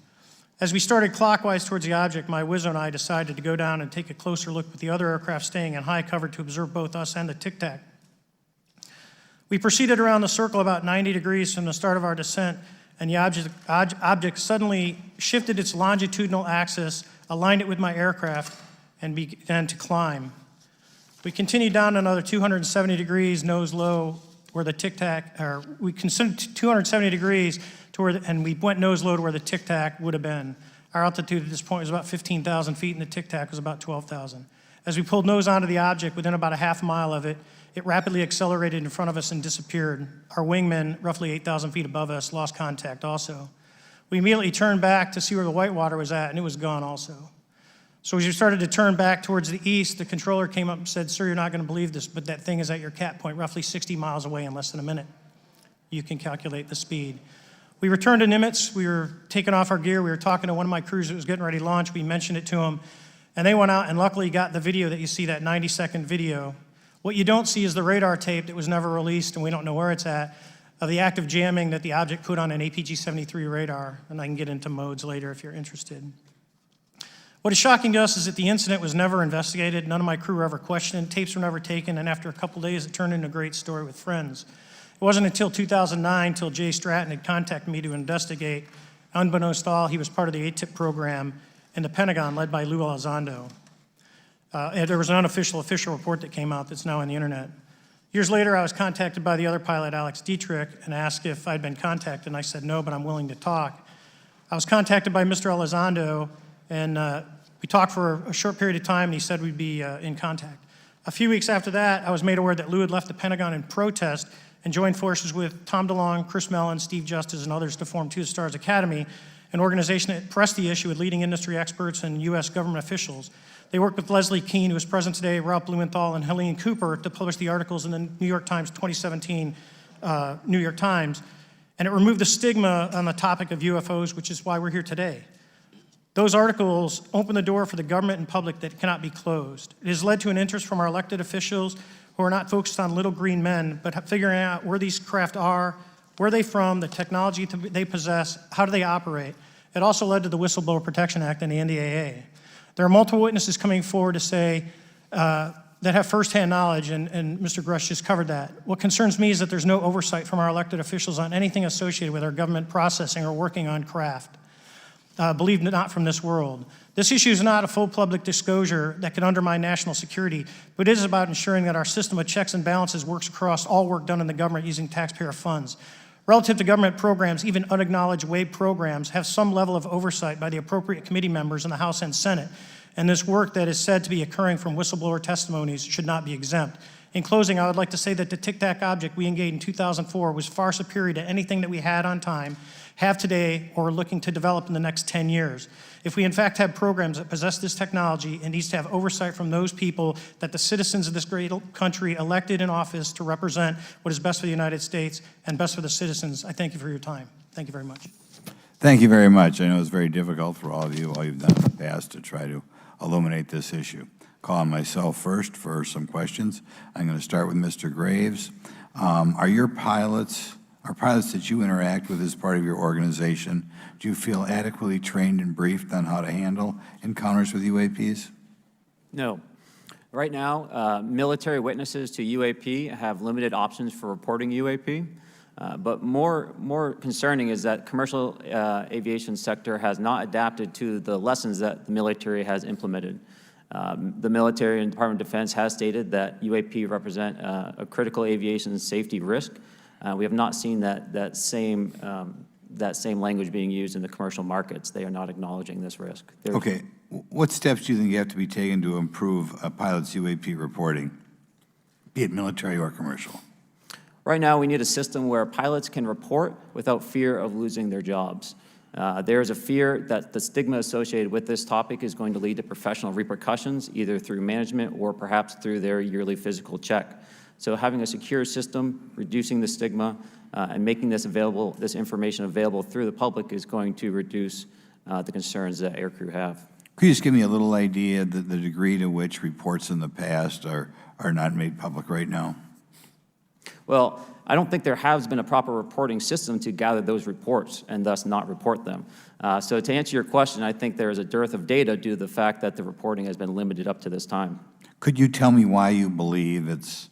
As we started clockwise towards the object, my Wizzo and I decided to go down and take a closer look with the other aircraft staying in high cover to observe both us and the tic-tac. We proceeded around the circle about 90 degrees from the start of our descent, and the object suddenly shifted its longitudinal axis, aligned it with my aircraft, and began to climb. We continued down another 270 degrees, nose low, where the tic-tac, or we considered 270 degrees to where, and we went nose low to where the tic-tac would have been. Our altitude at this point was about 15,000 feet, and the tic-tac was about 12,000. As we pulled nose onto the object, within about a half mile of it, it rapidly accelerated in front of us and disappeared. Our wingmen, roughly 8,000 feet above us, lost contact also. We immediately turned back to see where the white water was at, and it was gone also. So as we started to turn back towards the east, the controller came up and said, "Sir, you're not going to believe this, but that thing is at your cap point roughly 60 miles away in less than a minute." You can calculate the speed. We returned to Nimitz. We were taking off our gear. We were talking to one of my crews that was getting ready to launch. We mentioned it to them, and they went out and luckily got the video that you see, that 90-second video. What you don't see is the radar tape that was never released, and we don't know where it's at, of the active jamming that the object put on an APG-73 radar, and I can get into modes later if you're interested. What is shocking to us is that the incident was never investigated. None of my crew were ever questioned. Tapes were never taken, and after a couple days, it turned into a great story with friends. It wasn't until 2009 till Jay Stratton had contacted me to investigate. Unbeknownst to all, he was part of the ATIP program in the Pentagon led by Lou Elizondo. There was an unofficial official report that came out that's now on the internet. Years later, I was contacted by the other pilot, Alex Dietrich, and asked if I'd been contacted, and I said no, but I'm willing to talk. I was contacted by Mr. Elizondo, and we talked for a short period of time, and he said we'd be in contact. A few weeks after that, I was made aware that Lou had left the Pentagon in protest and joined forces with Tom DeLonge, Chris Mellon, Steve Justice, and others to form Two Stars Academy, an organization that pressed the issue with leading industry experts and U.S. government officials. They worked with Leslie Keene, who is present today, Ralph Blumenthal, and Helene Cooper to publish the articles in the New York Times 2017 New York Times, and it removed the stigma on the topic of UFOs, which is why we're here today. Those articles open the door for the government and public that cannot be closed. It has led to an interest from our elected officials who are not focused on little green men, but figuring out where these craft are, where they're from, the technology they possess, how do they operate. It also led to the Whistleblower Protection Act and the NDAA. There are multiple witnesses coming forward to say that have firsthand knowledge, and Mr. Grusch just covered that. What concerns me is that there's no oversight from our elected officials on anything associated with our government processing or working on craft. Believe it not from this world. This issue is not a full public disclosure that could undermine national security, but it is about ensuring that our system of checks and balances works across all work done in the government using taxpayer funds. Relative to government programs, even unacknowledged WAVE programs have some level of oversight by the appropriate committee members in the House and Senate, and this work that is said to be occurring from whistleblower testimonies should not be exempt. In closing, I would like to say that the tic-tac object we engaged in 2004 was far superior to anything that we had on time, have today, or are looking to develop in the next 10 years. If we in fact have programs that possess this technology, it needs to have oversight from those people that the citizens of this great country elected in office to represent what is best for the United States and best for the citizens. I thank you for your time. Thank you very much. Thank you very much. I know it's very difficult for all of you, all you've done in the past to try to illuminate this issue. Call on myself first for some questions. I'm going to start with Mr. Graves. Are pilots that you interact with as part of your organization, do you feel adequately trained and briefed on how to handle encounters with UAPs? No. Right now, military witnesses to UAP have limited options for reporting UAP, but more concerning is that commercial aviation sector has not adapted to the lessons that the military has implemented. The military and Department of Defense has stated that UAP represent a critical aviation safety risk. We have not seen that same language being used in the commercial markets. They are not acknowledging this risk. Okay, what steps do you think you have to be taken to improve a pilot's UAP reporting, be it military or commercial? Right now, we need a system where pilots can report without fear of losing their jobs. There is a fear that the stigma associated with this topic is going to lead to professional repercussions, either through management or perhaps through their yearly physical check. So having a secure system, reducing the stigma, and making this information available through the public is going to reduce the concerns that aircrew have. Could you just give me a little idea of the degree to which reports in the past are not made public right now? Well, I don't think there has been a proper reporting system to gather those reports and thus not report them. So to answer your question, I think there is a dearth of data due to the fact that the reporting has been limited up to this time. Could you tell me why you believe it's,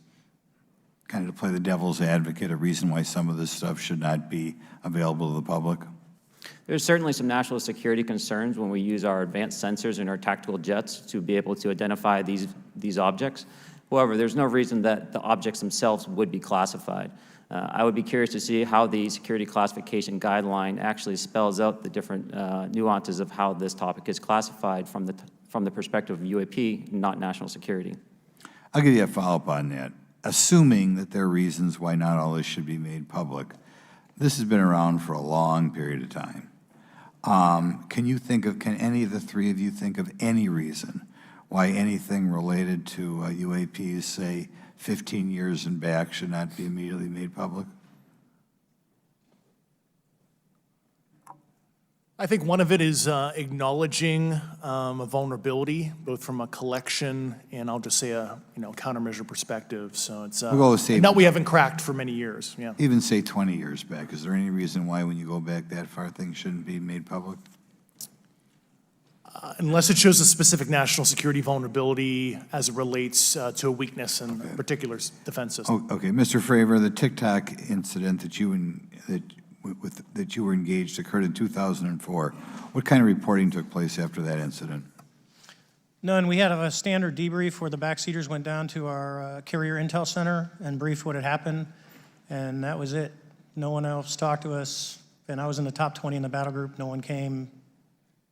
kind of to play the devil's advocate, a reason why some of this stuff should not be available to the public? There's certainly some national security concerns when we use our advanced sensors in our tactical jets to be able to identify these objects. However, there's no reason that the objects themselves would be classified. I would be curious to see how the security classification guideline actually spells out the different nuances of how this topic is classified from the perspective of UAP, not national security. I'll give you a follow-up on that. Assuming that there are reasons why not all this should be made public, this has been around for a long period of time. Can any of the three of you think of any reason why anything related to UAPs, say 15 years and back, should not be immediately made public? I think one of it is acknowledging a vulnerability, both from a collection and I'll just say a countermeasure perspective. So it's We'll go with say, that we haven't cracked for many years. Yeah. even say 20 years back. Is there any reason why when you go back that far things shouldn't be made public? Unless it shows a specific national security vulnerability as it relates to a weakness in a particular defense system. Okay, Mr. Fravor, the TikTok incident that you were engaged occurred in 2004. What kind of reporting took place after that incident? None. We had a standard debrief where the backseaters went down to our carrier intel center and briefed what had happened, and that was it. No one else talked to us, and I was in the top 20 in the battle group. No one came.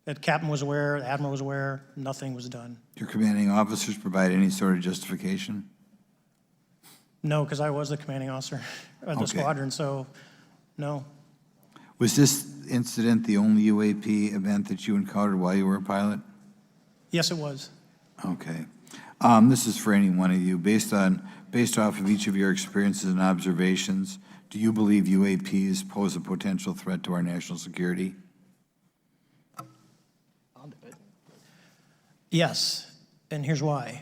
The captain was aware, the admiral was aware, nothing was done. Your commanding officers provide any sort of justification? No, because I was the commanding officer of the squadron, so no. Was this incident the only UAP event that you encountered while you were a pilot? Yes, it was. Okay. This is for any one of you. Based off of each of your experiences and observations, do you believe UAPs pose a potential threat to our national security? Yes, and here's why.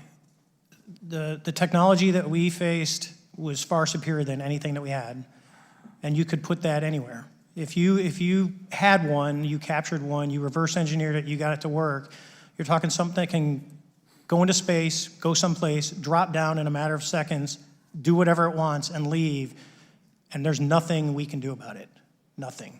The technology that we faced was far superior than anything that we had, and you could put that anywhere. If you had one, you captured one, you reverse engineered it, you got it to work, you're talking something that can go into space, go someplace, drop down in a matter of seconds, do whatever it wants, and leave, and there's nothing we can do about it. Nothing.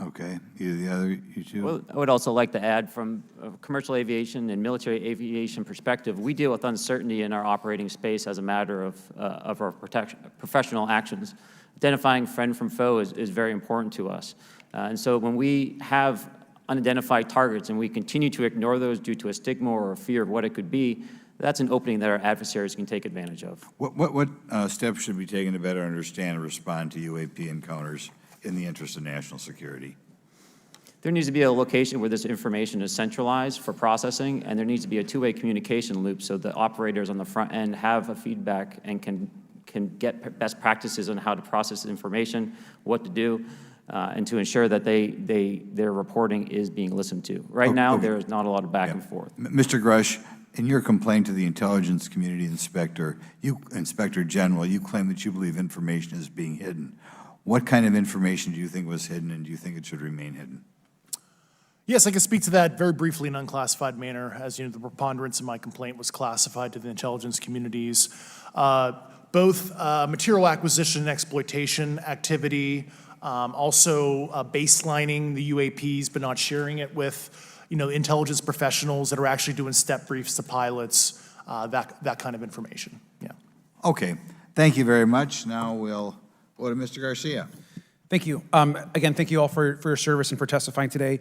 Okay. You two? Well, I would also like to add, from a commercial aviation and military aviation perspective, we deal with uncertainty in our operating space as a matter of our professional actions. Identifying friend from foe is very important to us. And so when we have unidentified targets and we continue to ignore those due to a stigma or a fear of what it could be, that's an opening that our adversaries can take advantage of. What steps should be taken to better understand and respond to UAP encounters in the interest of national security? There needs to be a location where this information is centralized for processing, and there needs to be a two-way communication loop so the operators on the front end have a feedback and can get best practices on how to process information, what to do, and to ensure that their reporting is being listened to. Right now, there is not a lot of back and forth. Mr. Grusch, in your complaint to the intelligence community inspector general, you claim that you believe information is being hidden. What kind of information do you think was hidden, and do you think it should remain hidden? Yes, I can speak to that very briefly in an unclassified manner. As you know, the preponderance of my complaint was classified to the intelligence communities. Both material acquisition and exploitation activity, also baselining the UAPs but not sharing it with intelligence professionals that are actually doing step briefs to pilots, that kind of information. Yeah. Okay. Thank you very much. Now we'll go to Mr. Garcia. Thank you. Again, thank you all for your service and for testifying today.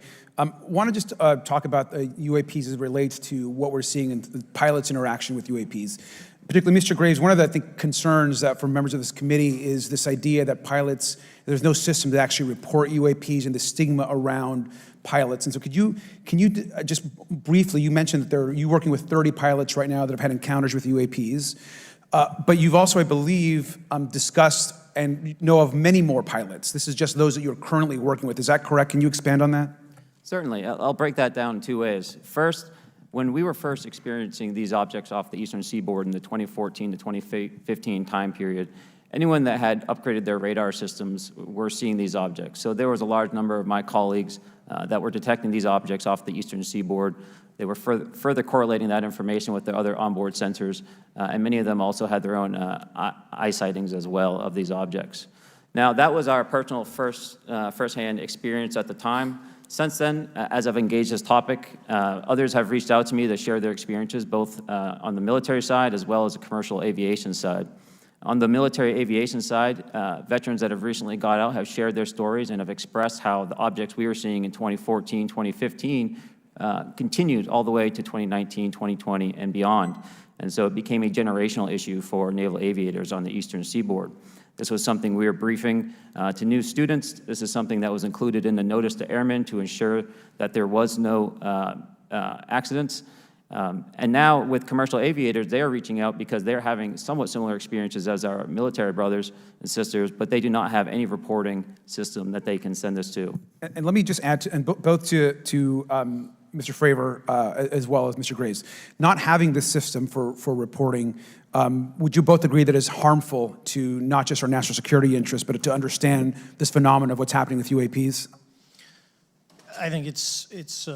Want to just talk about the UAPs as it relates to what we're seeing in the pilots' interaction with UAPs. Particularly, Mr. Graves, one of the, I think, concerns that for members of this committee is this idea that pilots, there's no system to actually report UAPs and the stigma around pilots. And so can you just briefly, you mentioned that you're working with 30 pilots right now that have had encounters with UAPs, but you've also, I believe, discussed and know of many more pilots. This is just those that you're currently working with. Is that correct? Can you expand on that? Certainly. I'll break that down in 2 ways. First, when we were first experiencing these objects off the eastern seaboard in the 2014 to 2015 time period, anyone that had upgraded their radar systems were seeing these objects. So there was a large number of my colleagues that were detecting these objects off the eastern seaboard. They were further correlating that information with their other onboard sensors, and many of them also had their own eye sightings as well of these objects. Now, that was our personal firsthand experience at the time. Since then, as I've engaged this topic, others have reached out to me to share their experiences, both on the military side as well as the commercial aviation side. On the military aviation side, veterans that have recently got out have shared their stories and have expressed how the objects we were seeing in 2014, 2015 continued all the way to 2019, 2020, and beyond. And so it became a generational issue for naval aviators on the eastern seaboard. This was something we were briefing to new students. This is something that was included in the notice to airmen to ensure that there was no accidents. And now with commercial aviators, they are reaching out because they're having somewhat similar experiences as our military brothers and sisters, but they do not have any reporting system that they can send this to. And let me just add, both to Mr. Fravor as well as Mr. Graves, not having this system for reporting, would you both agree that it's harmful to not just our national security interests, but to understand this phenomenon of what's happening with UAPs? I think it's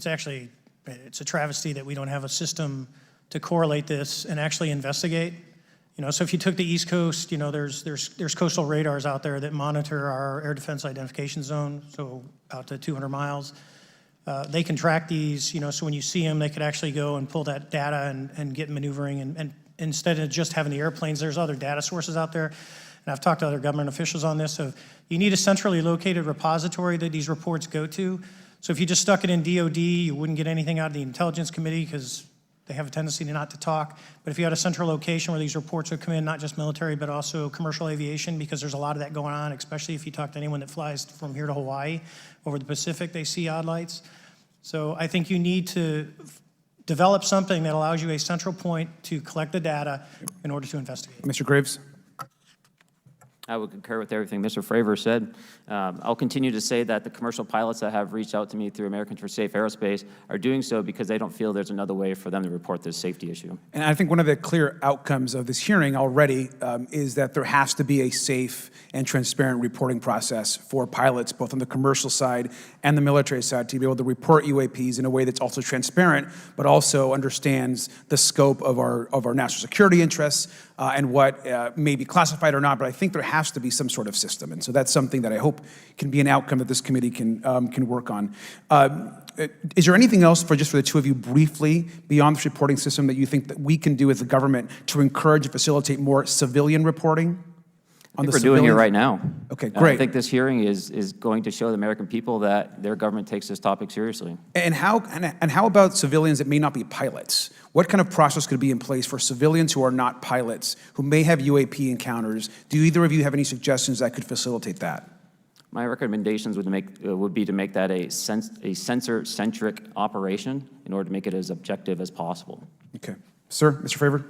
actually a travesty that we don't have a system to correlate this and actually investigate. You know, so if you took the East Coast, you know, there's coastal radars out there that monitor our air defense identification zone, so out to 200 miles. They can track these, you know, so when you see them, they could actually go and pull that data and get maneuvering. And instead of just having the airplanes, there's other data sources out there. And I've talked to other government officials on this. So you need a centrally located repository that these reports go to. So if you just stuck it in DOD, you wouldn't get anything out of the Intelligence Committee because they have a tendency to not to talk. But if you had a central location where these reports would come in, not just military, but also commercial aviation, because there's a lot of that going on, especially if you talk to anyone that flies from here to Hawaii, over the Pacific, they see odd lights. So I think you need to develop something that allows you a central point to collect the data in order to investigate. Mr. Graves? I would concur with everything Mr. Fravor said. I'll continue to say that the commercial pilots that have reached out to me through Americans for Safe Aerospace are doing so because they don't feel there's another way for them to report this safety issue. And I think one of the clear outcomes of this hearing already is that there has to be a safe and transparent reporting process for pilots, both on the commercial side and the military side, to be able to report UAPs in a way that's also transparent, but also understands the scope of our national security interests and what may be classified or not. But I think there has to be some sort of system, and so that's something that I hope can be an outcome that this committee can work on. Is there anything else for the two of you briefly beyond this reporting system that you think that we can do as a government to encourage and facilitate more civilian reporting? I think we're doing it right now. Okay, great. I think this hearing is going to show the American people that their government takes this topic seriously. And how about civilians that may not be pilots? What kind of process could be in place for civilians who are not pilots, who may have UAP encounters? Do either of you have any suggestions that could facilitate that? My recommendations would be to make that a sensor-centric operation in order to make it as objective as possible. Okay. Sir, Mr. Fravor?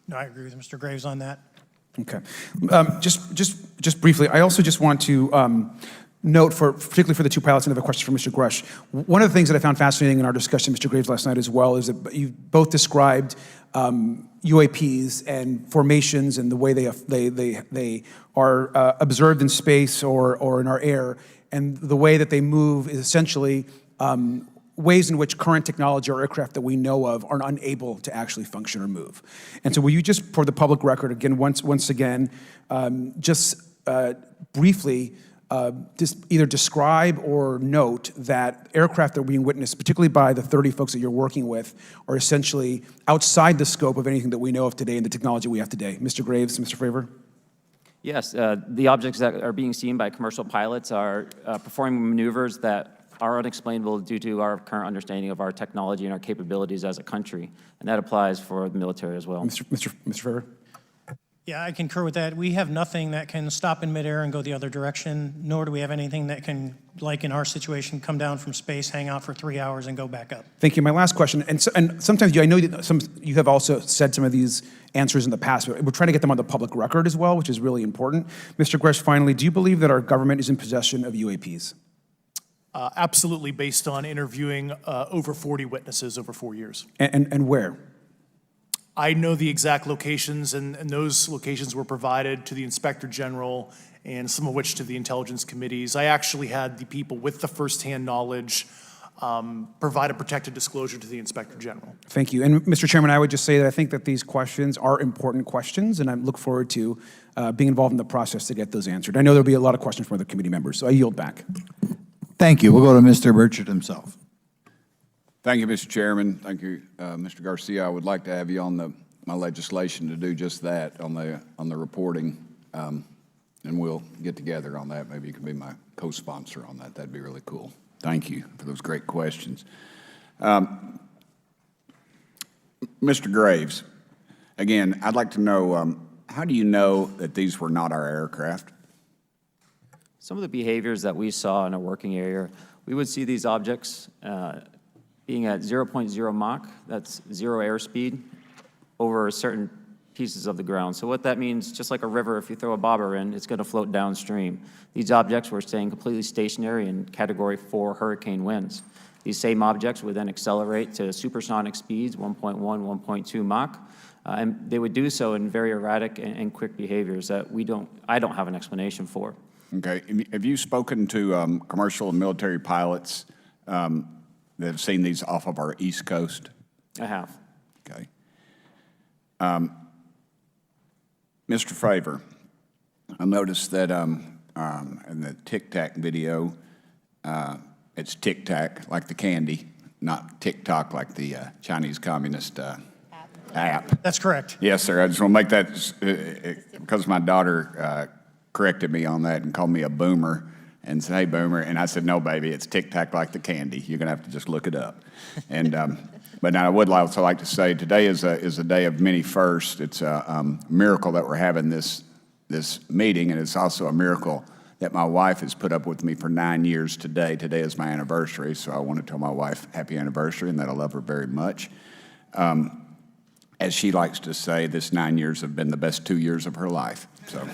No, I agree with Mr. Graves on that. Okay. Just briefly, I also just want to note, particularly for the two pilots, and I have a question for Mr. Grusch. One of the things that I found fascinating in our discussion, Mr. Graves, last night as well, is that you both described UAPs and formations and the way they are observed in space or in our air, and the way that they move is essentially ways in which current technology or aircraft that we know of are unable to actually function or move. And so will you just, for the public record, again, once again, briefly just either describe or note that aircraft that are being witnessed, particularly by the 30 folks that you're working with, are essentially outside the scope of anything that we know of today and the technology we have today. Mr. Graves, Mr. Fravor? Yes, the objects that are being seen by commercial pilots are performing maneuvers that are unexplainable due to our current understanding of our technology and our capabilities as a country, and that applies for the military as well. Mr. Fravor? Yeah, I concur with that. We have nothing that can stop in midair and go the other direction, nor do we have anything that can, like in our situation, come down from space, hang out for 3 hours, and go back up. Thank you. My last question, and sometimes I know that you have also said some of these answers in the past, but we're trying to get them on the public record as well, which is really important. Mr. Grusch, finally, do you believe that our government is in possession of UAPs? Absolutely, based on interviewing over 40 witnesses over 4 years. And where? I know the exact locations, and those locations were provided to the Inspector General and some of which to the intelligence committees. I actually had the people with the firsthand knowledge provide a protected disclosure to the Inspector General. Thank you. And Mr. Chairman, I would just say that I think that these questions are important questions, and I look forward to being involved in the process to get those answered. I know there'll be a lot of questions from other committee members, so I yield back. Thank you. We'll go to Mr. Burchett himself. Thank you, Mr. Chairman. Thank you, Mr. Garcia. I would like to have you on my legislation to do just that, on the reporting, and we'll get together on that. Maybe you can be my co-sponsor on that. That'd be really cool. Thank you for those great questions. Mr. Graves, again, I'd like to know, how do you know that these were not our aircraft? Some of the behaviors that we saw in a working area, we would see these objects being at 0.0 Mach, that's 0 airspeed, over certain pieces of the ground. So what that means, just like a river, if you throw a bobber in, it's going to float downstream. These objects were staying completely stationary in Category 4 hurricane winds. These same objects would then accelerate to supersonic speeds, 1.1, 1.2 Mach, and they would do so in very erratic and quick behaviors that I don't have an explanation for. Okay. Have you spoken to commercial and military pilots that have seen these off of our East Coast? I have. Okay. Mr. Fravor, I noticed that in the Tic Tac video, it's Tic Tac like the candy, not TikTok like the Chinese Communist app. That's correct. Yes, sir. I just want to make that because my daughter corrected me on that and called me a boomer and said, "Hey, boomer," and I said, "No, baby, it's Tic Tac like the candy. You're going to have to just look it up." And but now I would also like to say today is a day of many firsts. It's a miracle that we're having this meeting, and it's also a miracle that my wife has put up with me for 9 years today. Today is my anniversary, so I want to tell my wife happy anniversary and that I love her very much. As she likes to say, this 9 years have been the best 2 years of her life. So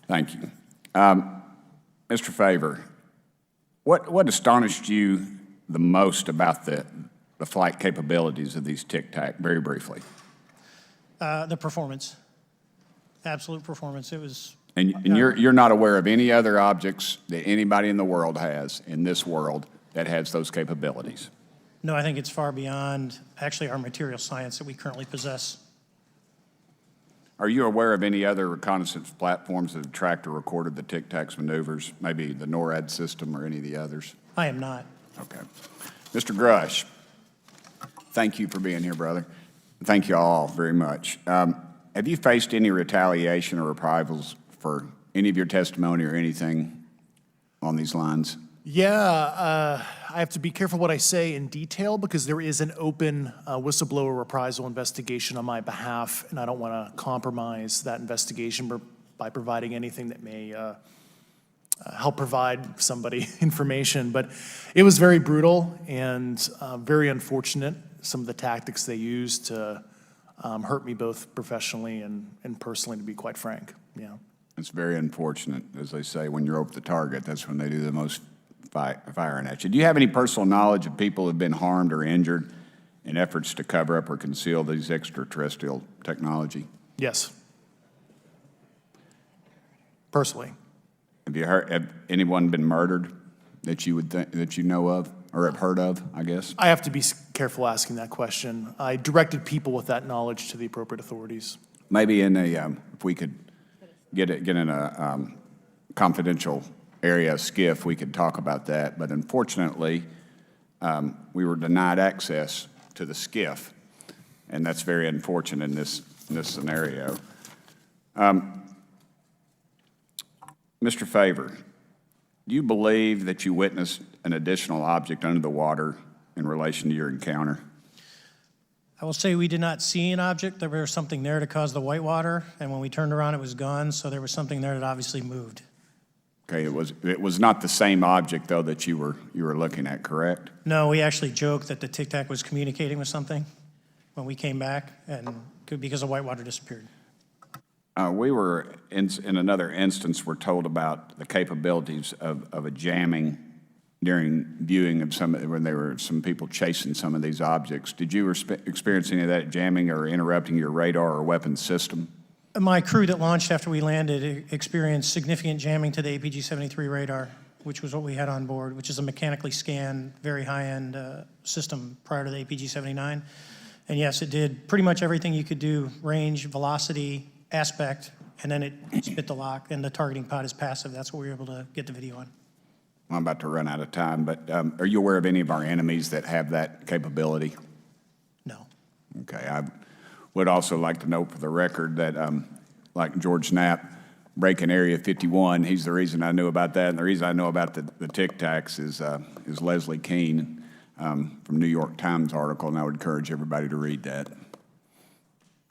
thank you. Mr. Fravor, what astonished you the most about the flight capabilities of these Tic Tac, very briefly? The performance, absolute performance. It was. And you're not aware of any other objects that anybody in the world has, in this world, that has those capabilities? No, I think it's far beyond actually our material science that we currently possess. Are you aware of any other reconnaissance platforms that have tracked or recorded the Tic Tac's maneuvers, maybe the NORAD system or any of the others? I am not. Okay. Mr. Grusch, thank you for being here, brother. Thank you all very much. Have you faced any retaliation or reprisals for any of your testimony or anything on these lines? Yeah, I have to be careful what I say in detail because there is an open whistleblower reprisal investigation on my behalf, and I don't want to compromise that investigation by providing anything that may help provide somebody information. But it was very brutal and very unfortunate, some of the tactics they used to hurt me both professionally and personally, to be quite frank. Yeah. It's very unfortunate, as they say, when you're over the target, that's when they do the most firing at you. Do you have any personal knowledge of people who have been harmed or injured in efforts to cover up or conceal these extraterrestrial technology? Yes. Personally. Have anyone been murdered that you would that you know of or have heard of, I guess? I have to be careful asking that question. I directed people with that knowledge to the appropriate authorities. Maybe in a, if we could get in a confidential area, SCIF, we could talk about that. But unfortunately, we were denied access to the SCIF, and that's very unfortunate in this scenario. Mr. Fravor, do you believe that you witnessed an additional object under the water in relation to your encounter? I will say we did not see an object. There was something there to cause the whitewater, and when we turned around, it was gone. So there was something there that obviously moved. Okay, it was not the same object though that you were looking at, correct? No, we actually joked that the Tic Tac was communicating with something when we came back, and because the whitewater disappeared. We were in another instance. We're told about the capabilities of a jamming during viewing of when there were some people chasing some of these objects. Did you experience any of that jamming or interrupting your radar or weapons system? My crew that launched after we landed experienced significant jamming to the APG-73 radar, which was what we had on board, which is a mechanically scanned, very high-end system prior to the APG-79. And yes, it did pretty much everything you could do: range, velocity, aspect, and then it spit the lock, and the targeting pod is passive. That's what we were able to get the video on. I'm about to run out of time, but are you aware of any of our enemies that have that capability? No. Okay, I would also like to note for the record that, like George Knapp, breaking Area 51, he's the reason I knew about that, and the reason I know about the Tic Tacs is Leslie Keene from New York Times article, and I would encourage everybody to read that.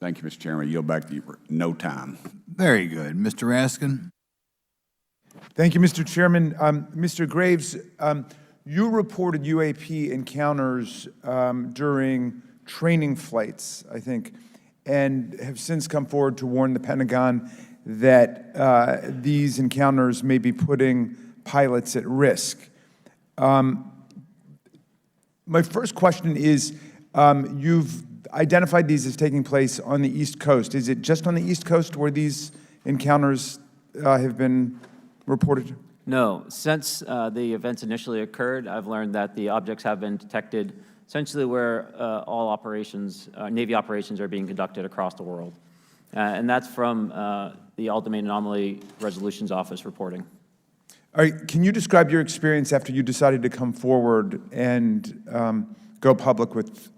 Thank you, Mr. Chairman. I yield back to you for no time. Very good. Mr. Raskin? Thank you, Mr. Chairman. Mr. Graves, you reported UAP encounters during training flights, I think, and have since come forward to warn the Pentagon that these encounters may be putting pilots at risk. My first question is, you've identified these as taking place on the East Coast. Is it just on the East Coast where these encounters have been reported? No. Since the events initially occurred, I've learned that the objects have been detected essentially where all operations, Navy operations are being conducted across the world. And that's from the Ultimate Anomaly Resolutions Office reporting. All right, can you describe your experience after you decided to come forward and go public with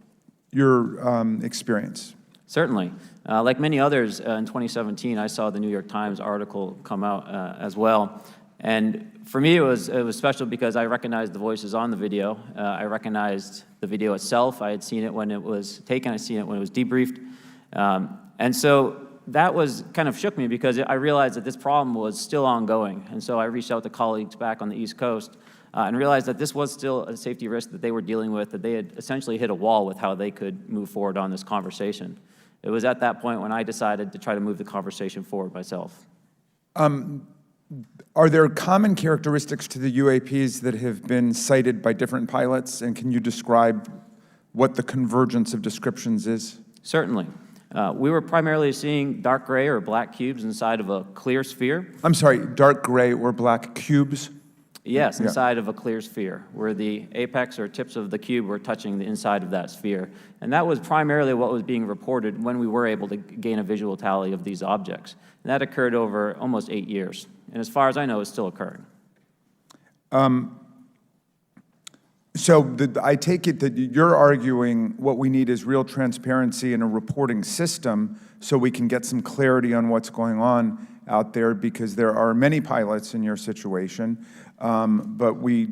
your experience? Certainly. Like many others, in 2017, I saw the New York Times article come out as well. And for me, it was special because I recognized the voices on the video. I recognized the video itself. I had seen it when it was taken. I'd seen it when it was debriefed. And so that kind of shook me because I realized that this problem was still ongoing. And so I reached out to colleagues back on the East Coast and realized that this was still a safety risk that they were dealing with, that they had essentially hit a wall with how they could move forward on this conversation. It was at that point when I decided to try to move the conversation forward myself. Are there common characteristics to the UAPs that have been cited by different pilots, and can you describe what the convergence of descriptions is? Certainly. We were primarily seeing dark gray or black cubes inside of a clear sphere. I'm sorry, dark gray or black cubes? Yes, inside of a clear sphere, where the apex or tips of the cube were touching the inside of that sphere. And that was primarily what was being reported when we were able to gain a visual tally of these objects. And that occurred over almost 8 years. And as far as I know, it's still occurring. So I take it that you're arguing what we need is real transparency in a reporting system so we can get some clarity on what's going on out there, because there are many pilots in your situation, but we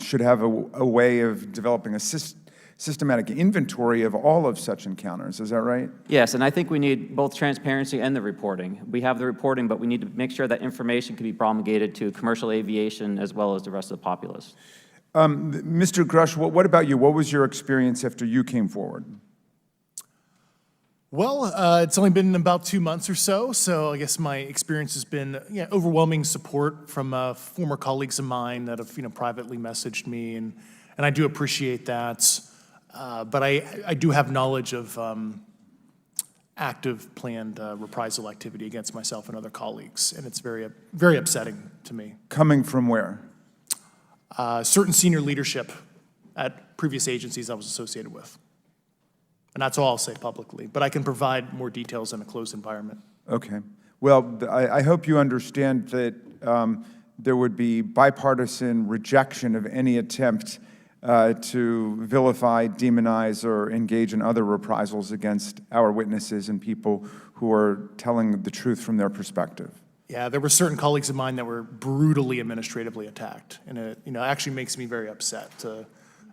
should have a way of developing a systematic inventory of all of such encounters. Is that right? Yes, and I think we need both transparency and the reporting. We have the reporting, but we need to make sure that information can be promulgated to commercial aviation as well as the rest of the populace. Mr. Grusch, what about you? What was your experience after you came forward? Well, it's only been about 2 months or so I guess my experience has been overwhelming support from former colleagues of mine that have privately messaged me, and I do appreciate that. But I do have knowledge of active planned reprisal activity against myself and other colleagues, and it's very, very upsetting to me. Coming from where? Certain senior leadership at previous agencies I was associated with. And that's all I'll say publicly, but I can provide more details in a closed environment. Okay. Well, I hope you understand that there would be bipartisan rejection of any attempt to vilify, demonize, or engage in other reprisals against our witnesses and people who are telling the truth from their perspective. Yeah, there were certain colleagues of mine that were brutally administratively attacked, and it actually makes me very upset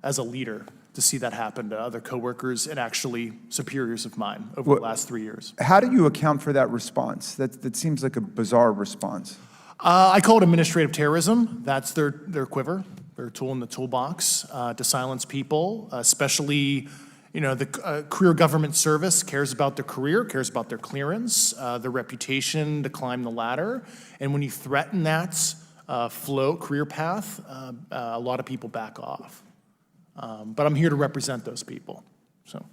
as a leader to see that happen to other coworkers and actually superiors of mine over the last 3 years. How do you account for that response? That seems like a bizarre response. I call it administrative terrorism. That's their quiver, their tool in the toolbox to silence people, especially the career government service cares about their career, cares about their clearance, their reputation to climb the ladder. And when you threaten that float, career path, a lot of people back off. But I'm here to represent those people, so.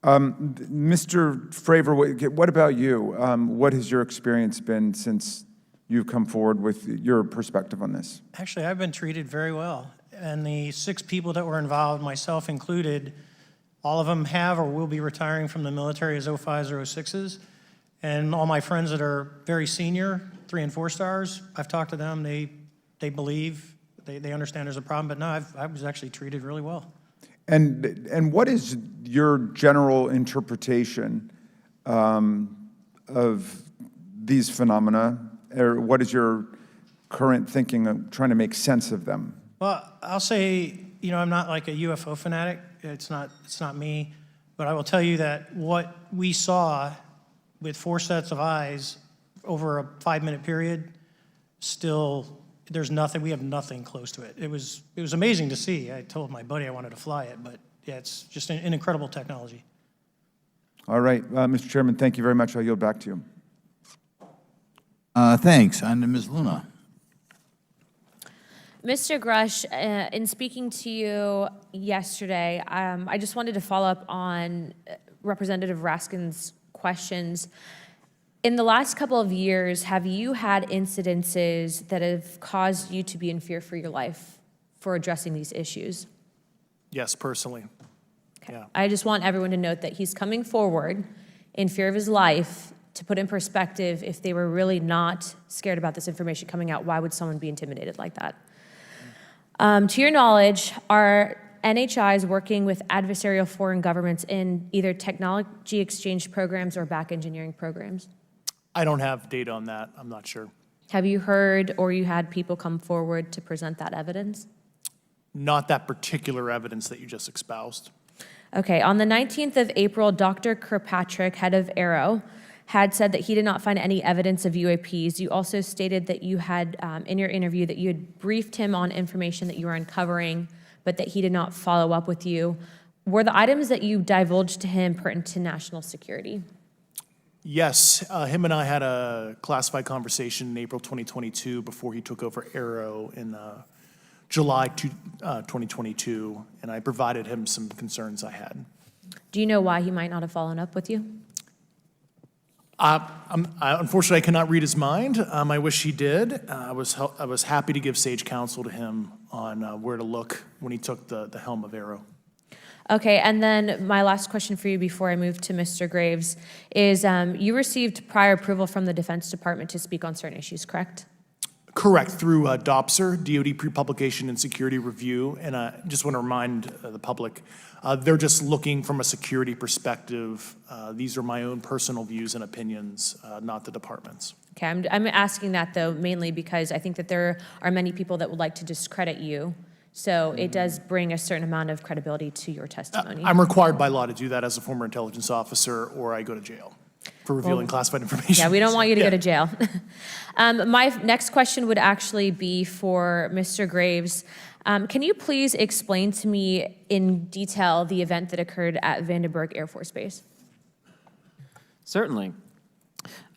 Mr. Fravor, what about you? What has your experience been since you've come forward with your perspective on this? Actually, I've been treated very well. And the 6 people that were involved, myself included, all of them have or will be retiring from the military as 05s or 06s. And all my friends that are very senior, 3 and 4 stars, I've talked to them, they believe, they understand there's a problem, but no, I was actually treated really well. And what is your general interpretation of these phenomena, or what is your current thinking of trying to make sense of them? Well, I'll say, I'm not like a UFO fanatic. It's not me, but I will tell you that what we saw with 4 sets of eyes over a 5-minute period, still, there's nothing, we have nothing close to it. It was amazing to see. I told my buddy I wanted to fly it, but yeah, it's just an incredible technology. All right, Mr. Chairman, thank you very much. I'll yield back to you. Thanks. On to Ms. Luna. Mr. Grusch, in speaking to you yesterday, I just wanted to follow up on Representative Raskin's questions. In the last couple of years, have you had incidences that have caused you to be in fear for your life for addressing these issues? Yes, personally. Okay. Yeah. I just want everyone to note that he's coming forward in fear of his life. To put in perspective, if they were really not scared about this information coming out, why would someone be intimidated like that? To your knowledge, are NHIs working with adversarial foreign governments in either technology exchange programs or back engineering programs? I don't have data on that. I'm not sure. Have you heard or you had people come forward to present that evidence? Not that particular evidence that you just espoused. Okay, on the 19th of April, Dr. Kirkpatrick, head of Aero, had said that he did not find any evidence of UAPs. You also stated that you had, in your interview, that you had briefed him on information that you were uncovering, but that he did not follow up with you. Were the items that you divulged to him pertinent to national security? Yes, him and I had a classified conversation in April 2022 before he took over Aero in July 2022, and I provided him some concerns I had. Do you know why he might not have followed up with you? Unfortunately, I cannot read his mind. I wish he did. I was happy to give sage counsel to him on where to look when he took the helm of Aero. Okay, and then my last question for you before I move to Mr. Graves is you received prior approval from the Defense Department to speak on certain issues, correct? Correct, through DOPSR, DoD Pre-Publication and Security Review, and I just want to remind the public, they're just looking from a security perspective. These are my own personal views and opinions, not the department's. Okay, I'm asking that though mainly because I think that there are many people that would like to discredit you, so it does bring a certain amount of credibility to your testimony. I'm required by law to do that as a former intelligence officer, or I go to jail for revealing classified information. Yeah, we don't want you to go to jail. My next question would actually be for Mr. Graves. Can you please explain to me in detail the event that occurred at Vandenberg Air Force Base? Certainly.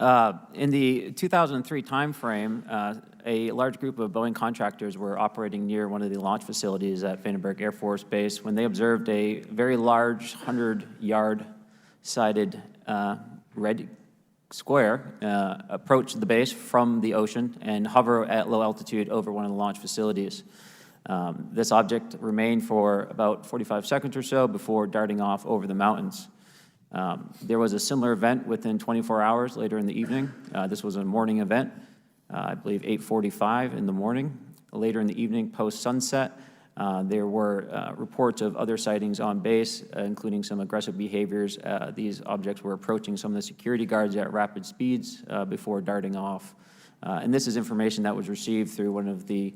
In the 2003 timeframe, a large group of Boeing contractors were operating near one of the launch facilities at Vandenberg Air Force Base when they observed a very large 100-yard sided red square approach the base from the ocean and hover at low altitude over one of the launch facilities. This object remained for about 45 seconds or so before darting off over the mountains. There was a similar event within 24 hours later in the evening. This was a morning event, I believe 8:45 in the morning. Later in the evening, post-sunset, there were reports of other sightings on base, including some aggressive behaviors. These objects were approaching some of the security guards at rapid speeds before darting off. And this is information that was received through one of the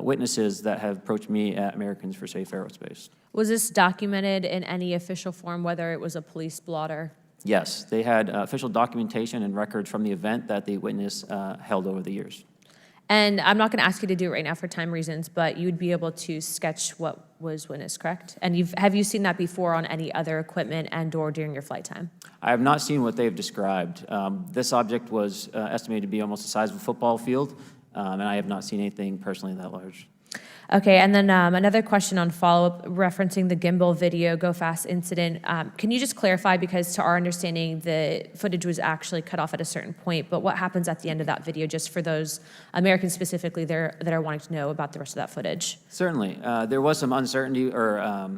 witnesses that have approached me at Americans for Safe Aerospace. Was this documented in any official form, whether it was a police blotter? Yes, they had official documentation and records from the event that the witness held over the years. And I'm not going to ask you to do it right now for time reasons, but you'd be able to sketch what was witnessed, correct? And have you seen that before on any other equipment and/or during your flight time? I have not seen what they've described. This object was estimated to be almost the size of a football field. and I have not seen anything personally that large. Okay, and then another question on follow-up referencing the gimbal video Go Fast incident. Can you just clarify, because to our understanding, the footage was actually cut off at a certain point, but what happens at the end of that video, just for those Americans specifically that are wanting to know about the rest of that footage? Certainly. There was some uncertainty or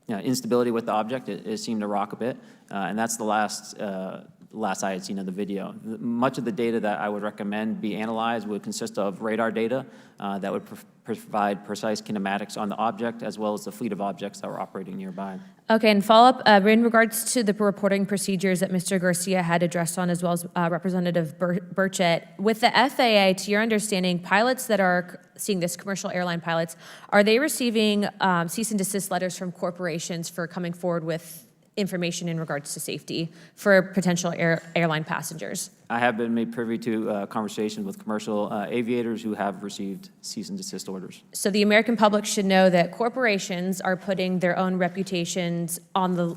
instability with the object. It seemed to rock a bit, and that's the last I had seen of the video. Much of the data that I would recommend be analyzed would consist of radar data that would provide precise kinematics on the object, as well as the fleet of objects that were operating nearby. Okay, and follow-up, in regards to the reporting procedures that Mr. Garcia had addressed on, as well as Representative Burchett, with the FAA, to your understanding, pilots that are seeing this, commercial airline pilots, are they receiving cease and desist letters from corporations for coming forward with information in regards to safety for potential airline passengers? I have been made privy to conversations with commercial aviators who have received cease and desist orders. So the American public should know that corporations are putting their own reputations on the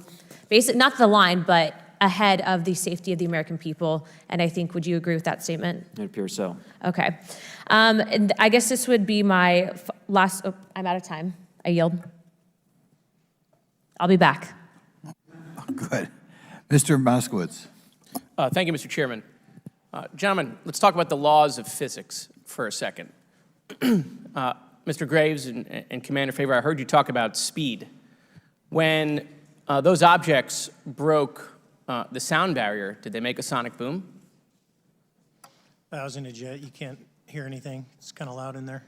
not the line, but ahead of the safety of the American people. And I think, would you agree with that statement? It appears so. Okay. And I guess this would be my last, I'm out of time. I yield. I'll be back. Good. Mr. Moskowitz. Thank you, Mr. Chairman. Gentlemen, let's talk about the laws of physics for a second. Mr. Graves and Commander Fravor, I heard you talk about speed. When those objects broke the sound barrier, did they make a sonic boom? I was in a jet. You can't hear anything. It's kind of loud in there.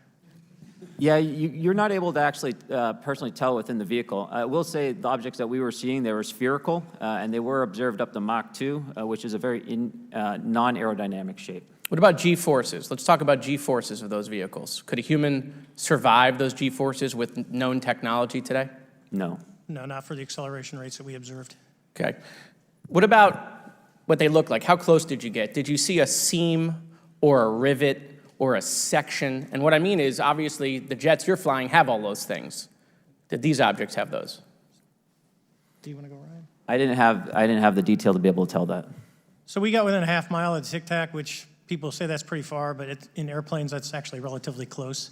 Yeah, you're not able to actually personally tell within the vehicle. I will say the objects that we were seeing, they were spherical, and they were observed up to Mach 2, which is a very non-aerodynamic shape. What about G-forces? Let's talk about G-forces of those vehicles. Could a human survive those G-forces with known technology today? No. No, not for the acceleration rates that we observed. Okay. What about what they look like? How close did you get? Did you see a seam or a rivet or a section? And what I mean is, obviously, the jets you're flying have all those things. Did these objects have those? Do you want to go, Ryan? I didn't have the detail to be able to tell that. So we got within a half mile of Tic Tac, which people say that's pretty far, but in airplanes, that's actually relatively close.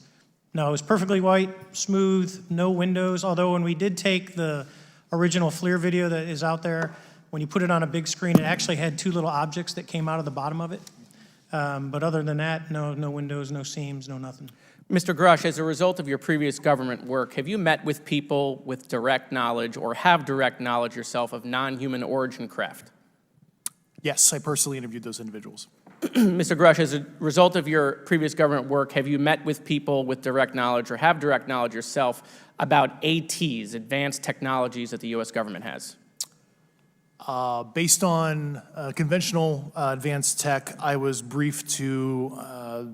No, it was perfectly white, smooth, no windows, although when we did take the original FLIR video that is out there, when you put it on a big screen, it actually had two little objects that came out of the bottom of it. But other than that, no windows, no seams, no nothing. Mr. Grusch, as a result of your previous government work, have you met with people with direct knowledge or have direct knowledge yourself of non-human origin craft? Yes, I personally interviewed those individuals. Mr. Grusch, as a result of your previous government work, have you met with people with direct knowledge or have direct knowledge yourself about ATs, advanced technologies that the U.S. government has? Based on conventional advanced tech, I was briefed to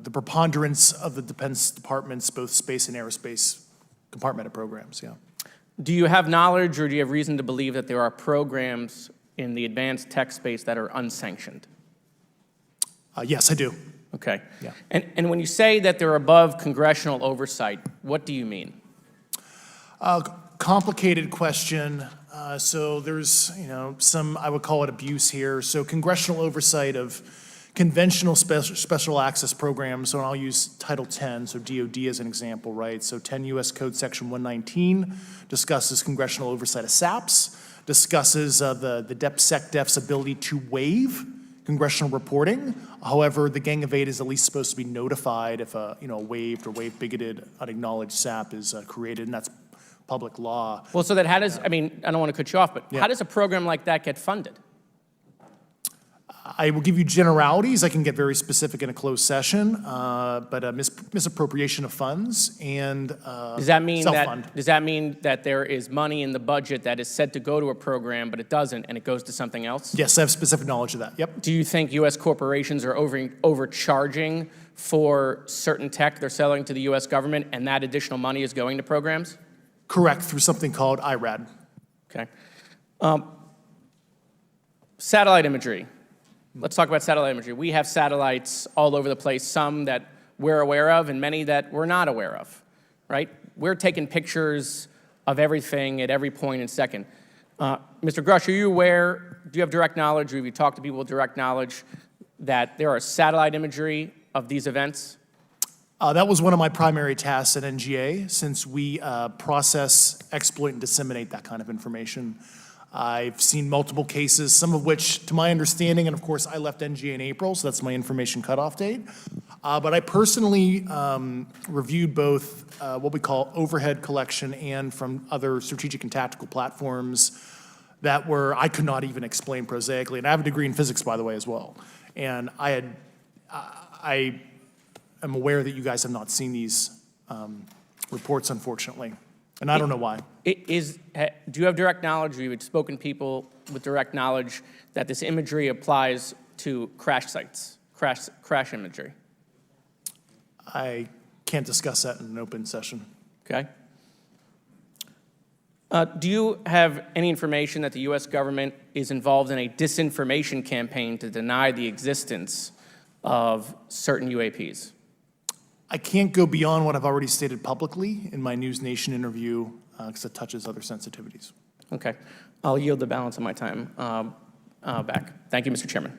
the preponderance of the Defense Department's both space and aerospace compartmented programs, yeah. Do you have knowledge or do you have reason to believe that there are programs in the advanced tech space that are unsanctioned? Yes, I do. Okay. Yeah. And when you say that they're above congressional oversight, what do you mean? Complicated question. So there's, some, I would call it abuse here. So congressional oversight of conventional special access programs, so I'll use Title 10, so DOD as an example, right? So 10 U.S. Code Section 119 discusses congressional oversight of SAPs, discusses the DepSecDef's ability to waive congressional reporting. However, the Gang of Eight is at least supposed to be notified if a waived or waive bigoted unacknowledged SAP is created, and that's public law. Well, so that how does, I don't want to cut you off, but how does a program like that get funded? I will give you generalities. I can get very specific in a closed session, but misappropriation of funds and Does that mean self-fund. that there is money in the budget that is said to go to a program, but it doesn't, and it goes to something else? Yes, I have specific knowledge of that. Yep. Do you think U.S. corporations are overcharging for certain tech they're selling to the U.S. government, and that additional money is going to programs? Correct, through something called IRAD. Okay. Satellite imagery. Let's talk about satellite imagery. We have satellites all over the place, some that we're aware of and many that we're not aware of, right? We're taking pictures of everything at every point and second. Mr. Grusch, are you aware, do you have direct knowledge, or have you talked to people with direct knowledge that there are satellite imagery of these events? That was one of my primary tasks at NGA, since we process, exploit, and disseminate that kind of information. I've seen multiple cases, some of which, to my understanding, and of course, I left NGA in April, so that's my information cutoff date. But I personally reviewed both what we call overhead collection and from other strategic and tactical platforms that I could not even explain prosaically. And I have a degree in physics, by the way, as well. And I am aware that you guys have not seen these reports, unfortunately. And I don't know why. Do you have direct knowledge, or you've spoken to people with direct knowledge that this imagery applies to crash sites, crash imagery? I can't discuss that in an open session. Okay. Do you have any information that the U.S. government is involved in a disinformation campaign to deny the existence of certain UAPs? I can't go beyond what I've already stated publicly in my News Nation interview because it touches other sensitivities. Okay. I'll yield the balance of my time back. Thank you, Mr. Chairman.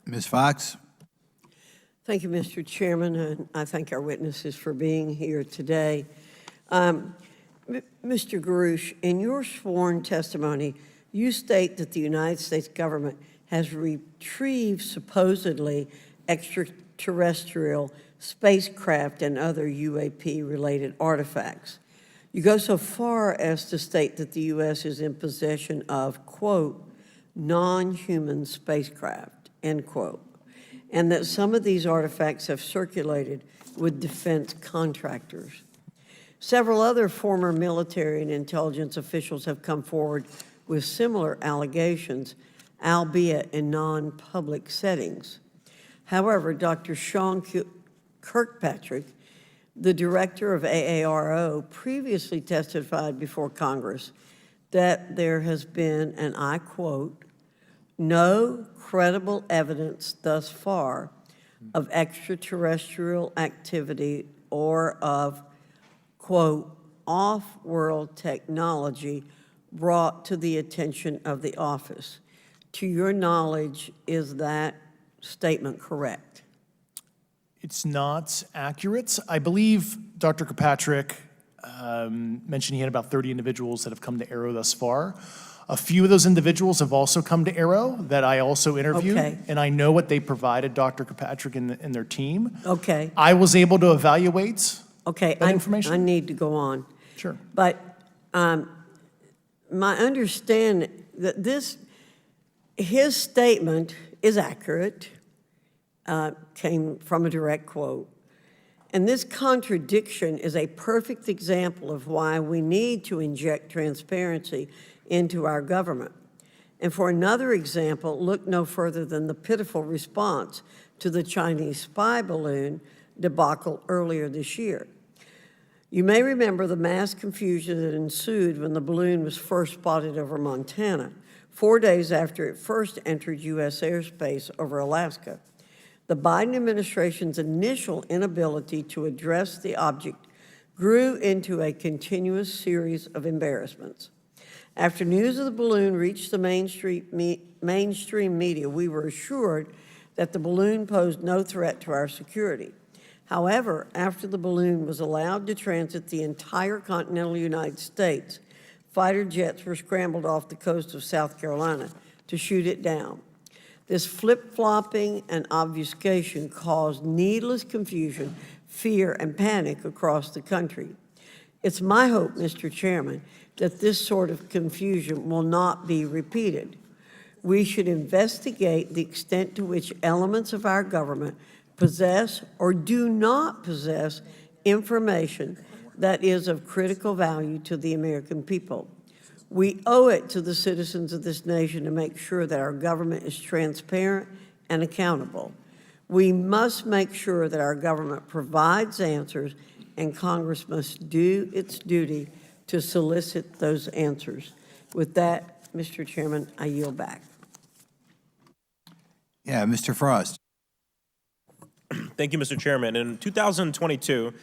Ms. Fox? Thank you, Mr. Chairman, and I thank our witnesses for being here today. Mr. Grusch, in your sworn testimony, you state that the United States government has retrieved supposedly extraterrestrial spacecraft and other UAP-related artifacts. You go so far as to state that the U.S. is in possession of, quote, non-human spacecraft, end quote, and that some of these artifacts have circulated with defense contractors. Several other former military and intelligence officials have come forward with similar allegations, albeit in non-public settings. However, Dr. Sean Kirkpatrick, the director of AARO, previously testified before Congress that there has been, and I quote, no credible evidence thus far of extraterrestrial activity or of, quote, off-world technology brought to the attention of the office. To your knowledge, is that statement correct? It's not accurate. I believe Dr. Kirkpatrick mentioned he had about 30 individuals that have come to Aero thus far. A few of those individuals have also come to Aero that I also interviewed, Okay. and I know what they provided Dr. Kirkpatrick and their team. Okay. I was able to evaluate Okay, that information. I need to go on. Sure. But my understanding that his statement is accurate, came from a direct quote. And this contradiction is a perfect example of why we need to inject transparency into our government. And for another example, look no further than the pitiful response to the Chinese spy balloon debacle earlier this year. You may remember the mass confusion that ensued when the balloon was first spotted over Montana, 4 days after it first entered U.S. airspace over Alaska. The Biden administration's initial inability to address the object grew into a continuous series of embarrassments. After news of the balloon reached the mainstream media, we were assured that the balloon posed no threat to our security. However, after the balloon was allowed to transit the entire continental United States, fighter jets were scrambled off the coast of South Carolina to shoot it down. This flip-flopping and obfuscation caused needless confusion, fear, and panic across the country. It's my hope, Mr. Chairman, that this sort of confusion will not be repeated. We should investigate the extent to which elements of our government possess or do not possess information that is of critical value to the American people. We owe it to the citizens of this nation to make sure that our government is transparent and accountable. We must make sure that our government provides answers, and Congress must do its duty to solicit those answers. With that, Mr. Chairman, I yield back. Yeah, Mr. Frost. Thank you, Mr. Chairman. In 2022,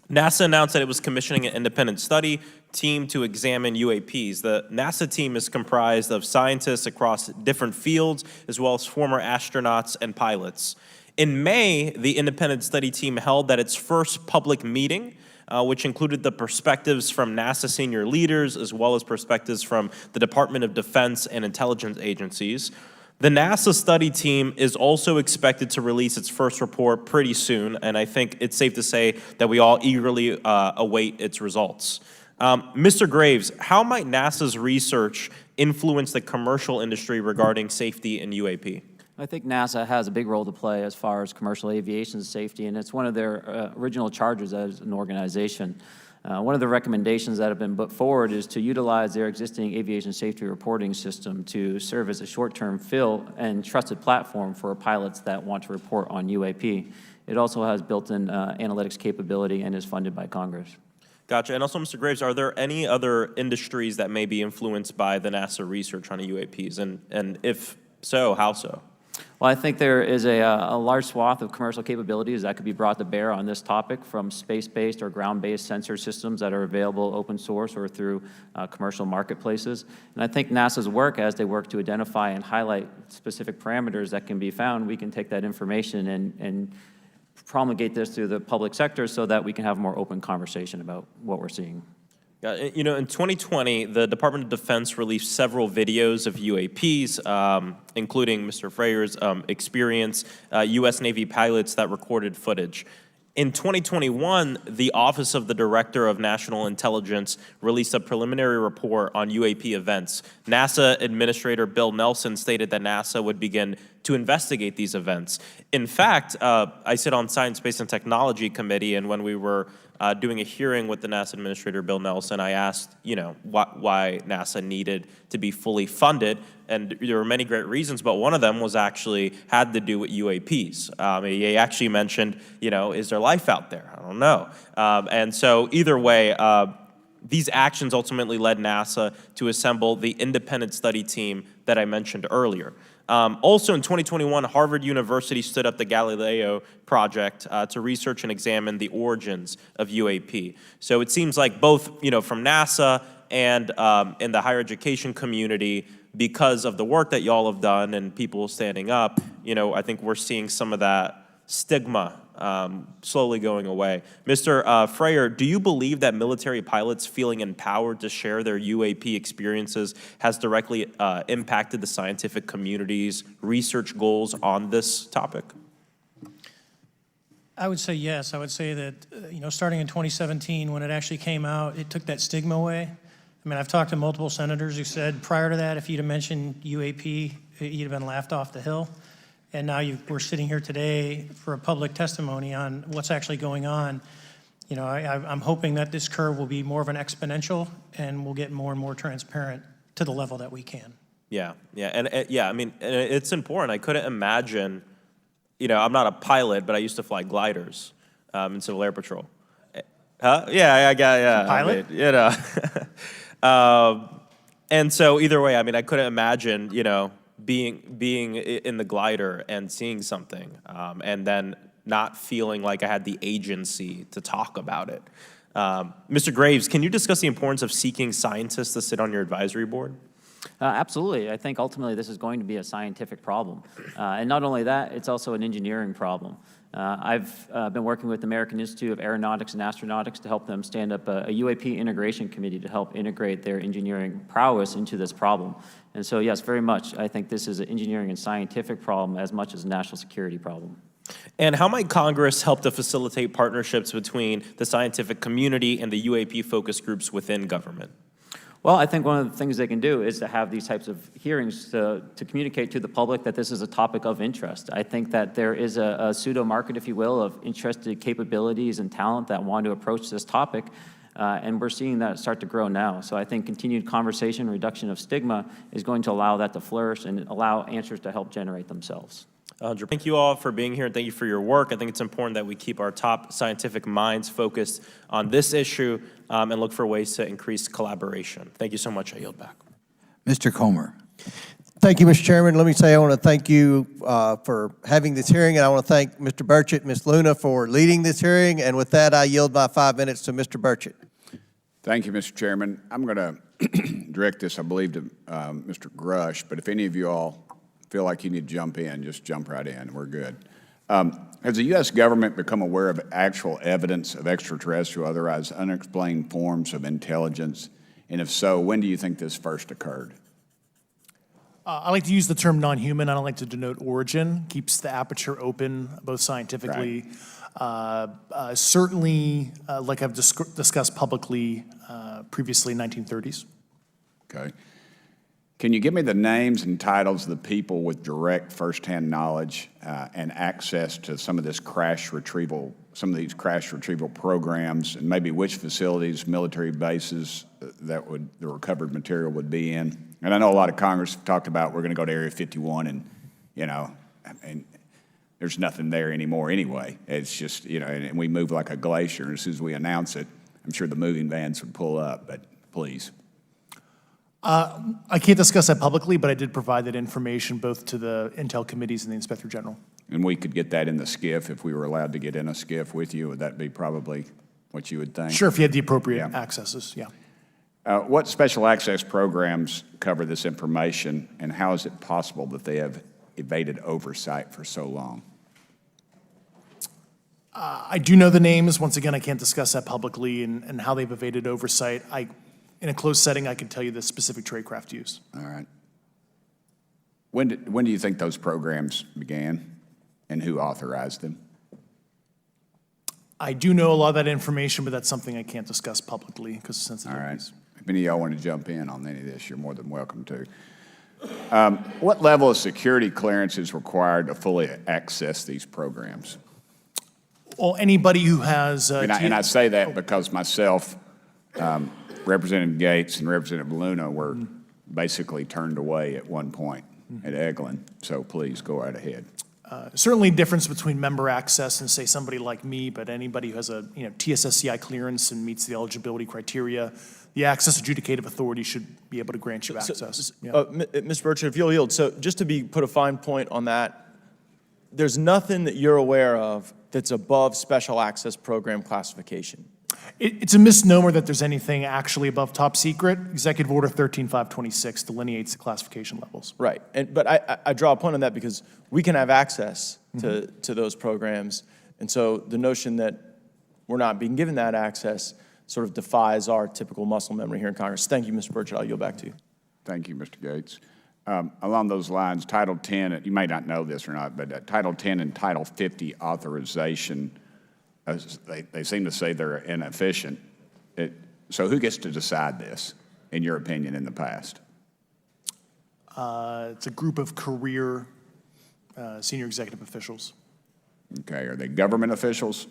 NASA announced that it was commissioning an independent study team to examine UAPs. The NASA team is comprised of scientists across different fields, as well as former astronauts and pilots. In May, the independent study team held its first public meeting, which included the perspectives from NASA senior leaders, as well as perspectives from the Department of Defense and intelligence agencies. The NASA study team is also expected to release its first report pretty soon, and I think it's safe to say that we all eagerly await its results. Mr. Graves, how might NASA's research influence the commercial industry regarding safety in UAP? I think NASA has a big role to play as far as commercial aviation safety, and it's one of their original charges as an organization. One of the recommendations that have been put forward is to utilize their existing aviation safety reporting system to serve as a short-term fill and trusted platform for pilots that want to report on UAP. It also has built-in analytics capability and is funded by Congress. Gotcha. And also, Mr. Graves, are there any other industries that may be influenced by the NASA research on UAPs? And if so, how so? Well, I think there is a large swath of commercial capabilities that could be brought to bear on this topic, from space-based or ground-based sensor systems that are available open source or through commercial marketplaces. And I think NASA's work, as they work to identify and highlight specific parameters that can be found, we can take that information and promulgate this through the public sector so that we can have a more open conversation about what we're seeing. Yeah, you know, in 2020, the Department of Defense released several videos of UAPs, including Mr. Fravor's experience, U.S. Navy pilots that recorded footage. In 2021, the Office of the Director of National Intelligence released a preliminary report on UAP events. NASA Administrator Bill Nelson stated that NASA would begin to investigate these events. In fact, I sit on Science, Space, and Technology Committee, and when we were doing a hearing with the NASA Administrator Bill Nelson, I asked, you know, why NASA needed to be fully funded, and there were many great reasons, but one of them was actually had to do with UAPs. He actually mentioned, you know, is there life out there? I don't know. And so either way, these actions ultimately led NASA to assemble the independent study team that I mentioned earlier. Also in 2021, Harvard University stood up the Galileo project to research and examine the origins of UAP. So it seems like both, you know, from NASA and in the higher education community, because of the work that y'all have done and people standing up, you know, I think we're seeing some of that stigma slowly going away. Mr. Fravor, do you believe that military pilots feeling empowered to share their UAP experiences has directly impacted the scientific community's research goals on this topic? I would say yes. I would say that, you know, starting in 2017, when it actually came out, it took that stigma away. I mean, I've talked to multiple senators who said prior to that, if you'd have mentioned UAP, you'd have been laughed off the hill. And now we're sitting here today for a public testimony on what's actually going on. You know, I'm hoping that this curve will be more of an exponential and we'll get more and more transparent to the level that we can. Yeah, yeah, I mean, it's important. I couldn't imagine, you know, I'm not a pilot, but I used to fly gliders in Civil Air Patrol. Huh? Yeah, yeah. Pilot? I mean, you know. And so either way, I mean, I couldn't imagine, you know, being in the glider and seeing something, and then not feeling like I had the agency to talk about it. Mr. Graves, can you discuss the importance of seeking scientists to sit on your advisory board? Absolutely. I think ultimately this is going to be a scientific problem. And not only that, it's also an engineering problem. I've been working with the American Institute of Aeronautics and Astronautics to help them stand up a UAP integration committee to help integrate their engineering prowess into this problem. And so, yes, very much, I think this is an engineering and scientific problem as much as a national security problem. And how might Congress help to facilitate partnerships between the scientific community and the UAP focus groups within government? Well, I think one of the things they can do is to have these types of hearings to communicate to the public that this is a topic of interest. I think that there is a pseudo-market, if you will, of interested capabilities and talent that want to approach this topic, and we're seeing that start to grow now. So I think continued conversation, reduction of stigma is going to allow that to flourish and allow answers to help generate themselves. Thank you all for being here and thank you for your work. I think it's important that we keep our top scientific minds focused on this issue and look for ways to increase collaboration. Thank you so much. I yield back. Mr. Comer. Thank you, Mr. Chairman. Let me say I want to thank you for having this hearing, and I want to thank Mr. Burchett, Ms. Luna for leading this hearing. And with that, I yield my 5 minutes to Mr. Burchett. Thank you, Mr. Chairman. I'm going to direct this, I believe, to Mr. Grusch, but if any of you all feel like you need to jump in, just jump right in. We're good. Has the U.S. government become aware of actual evidence of extraterrestrial, otherwise unexplained forms of intelligence? And if so, when do you think this first occurred? I like to use the term non-human. I don't like to denote origin. Keeps the aperture open, both scientifically. Certainly, like I've discussed publicly previously, 1930s. Okay. Can you give me the names and titles of the people with direct firsthand knowledge and access to some of this crash retrieval, some of these crash retrieval programs, and maybe which facilities, military bases that the recovered material would be in? And I know a lot of Congress have talked about we're going to go to Area 51, and and there's nothing there anymore anyway. It's just and we move like a glacier. And as soon as we announce it, I'm sure the moving vans would pull up. But please. I can't discuss that publicly, but I did provide that information both to the Intel committees and the Inspector General. And we could get that in the skiff if we were allowed to get in a skiff with you. Would that be probably what you would think? Sure, if you had the appropriate accesses, yeah. What special access programs cover this information, and how is it possible that they have evaded oversight for so long? I do know the names. Once again, I can't discuss that publicly and how they've evaded oversight. In a closed setting, I can tell you the specific tradecraft used. All right. When do you think those programs began, and who authorized them? I do know a lot of that information, but that's something I can't discuss publicly because of sensitivities. All right. If any of y'all want to jump in on any of this, you're more than welcome to. What level of security clearance is required to fully access these programs? Well, anybody who has... and I say that because myself, Representative Gates, and Representative Luna were basically turned away at one point at Eglin. So please go right ahead. Certainly difference between member access and, say, somebody like me, but anybody who has a TSSCI clearance and meets the eligibility criteria, the access adjudicative authority should be able to grant you access. Mr. Burchett, if you'll yield, so just to put a fine point on that, there's nothing that you're aware of that's above special access program classification. It's a misnomer that there's anything actually above top secret. Executive Order 13526 delineates the classification levels. Right, but I draw a point on that because we can have access to those programs, and so the notion that we're not being given that access sort of defies our typical muscle memory here in Congress. Thank you, Mr. Burchett. I'll yield back to you. Thank you, Mr. Gates. Along those lines, Title 10, you may not know this or not, but Title 10 and Title 50 authorization, they seem to say they're inefficient. So who gets to decide this, in your opinion, in the past? It's a group of career senior executive officials. Okay, are they government officials?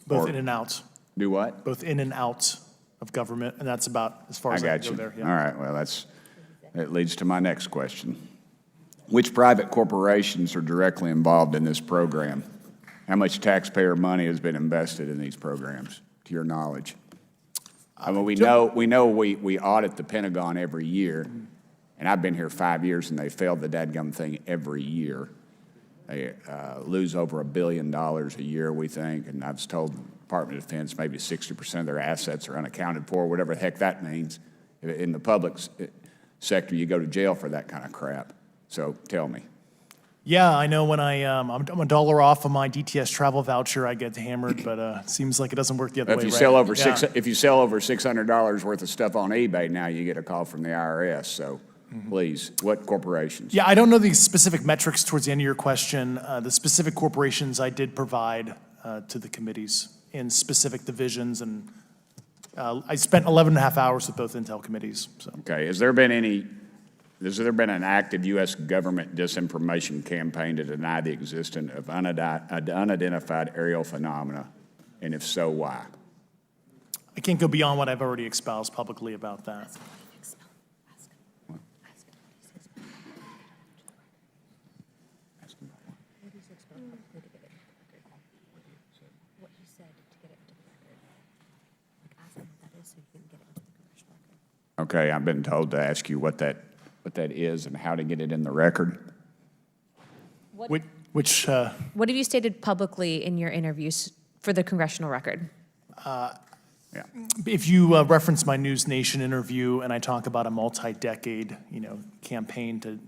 Both in and out. Do what? Both in and out of government, and that's about as far as I can go there. Yeah. All right, well, that leads to my next question. Which private corporations are directly involved in this program? How much taxpayer money has been invested in these programs, to your knowledge? I mean, we know we audit the Pentagon every year, and I've been here 5 years, and they failed the dadgum thing every year. They lose over $1 billion a year, we think, and I was told the Department of Defense maybe 60% of their assets are unaccounted for, whatever the heck that means. In the public sector, you go to jail for that kind of crap. So tell me. Yeah, I know when I'm $1 off of my DTS travel voucher, I get hammered, but it seems like it doesn't work the other way. If you sell over $600 worth of stuff on eBay now, you get a call from the IRS. So please, what corporations? Yeah, I don't know the specific metrics towards the end of your question. The specific corporations I did provide to the committees in specific divisions, and I spent 11 and a half hours with both Intel committees. So. Okay, has there been an active U.S. government disinformation campaign to deny the existence of unidentified aerial phenomena? And if so, why? I can't go beyond what I've already espoused publicly about that. Okay, I've been told to ask you what that what that is and how to get it in the record. What Which have you stated publicly in your interviews for the congressional record? if you reference my News Nation interview and I talk about a multi-decade, campaign to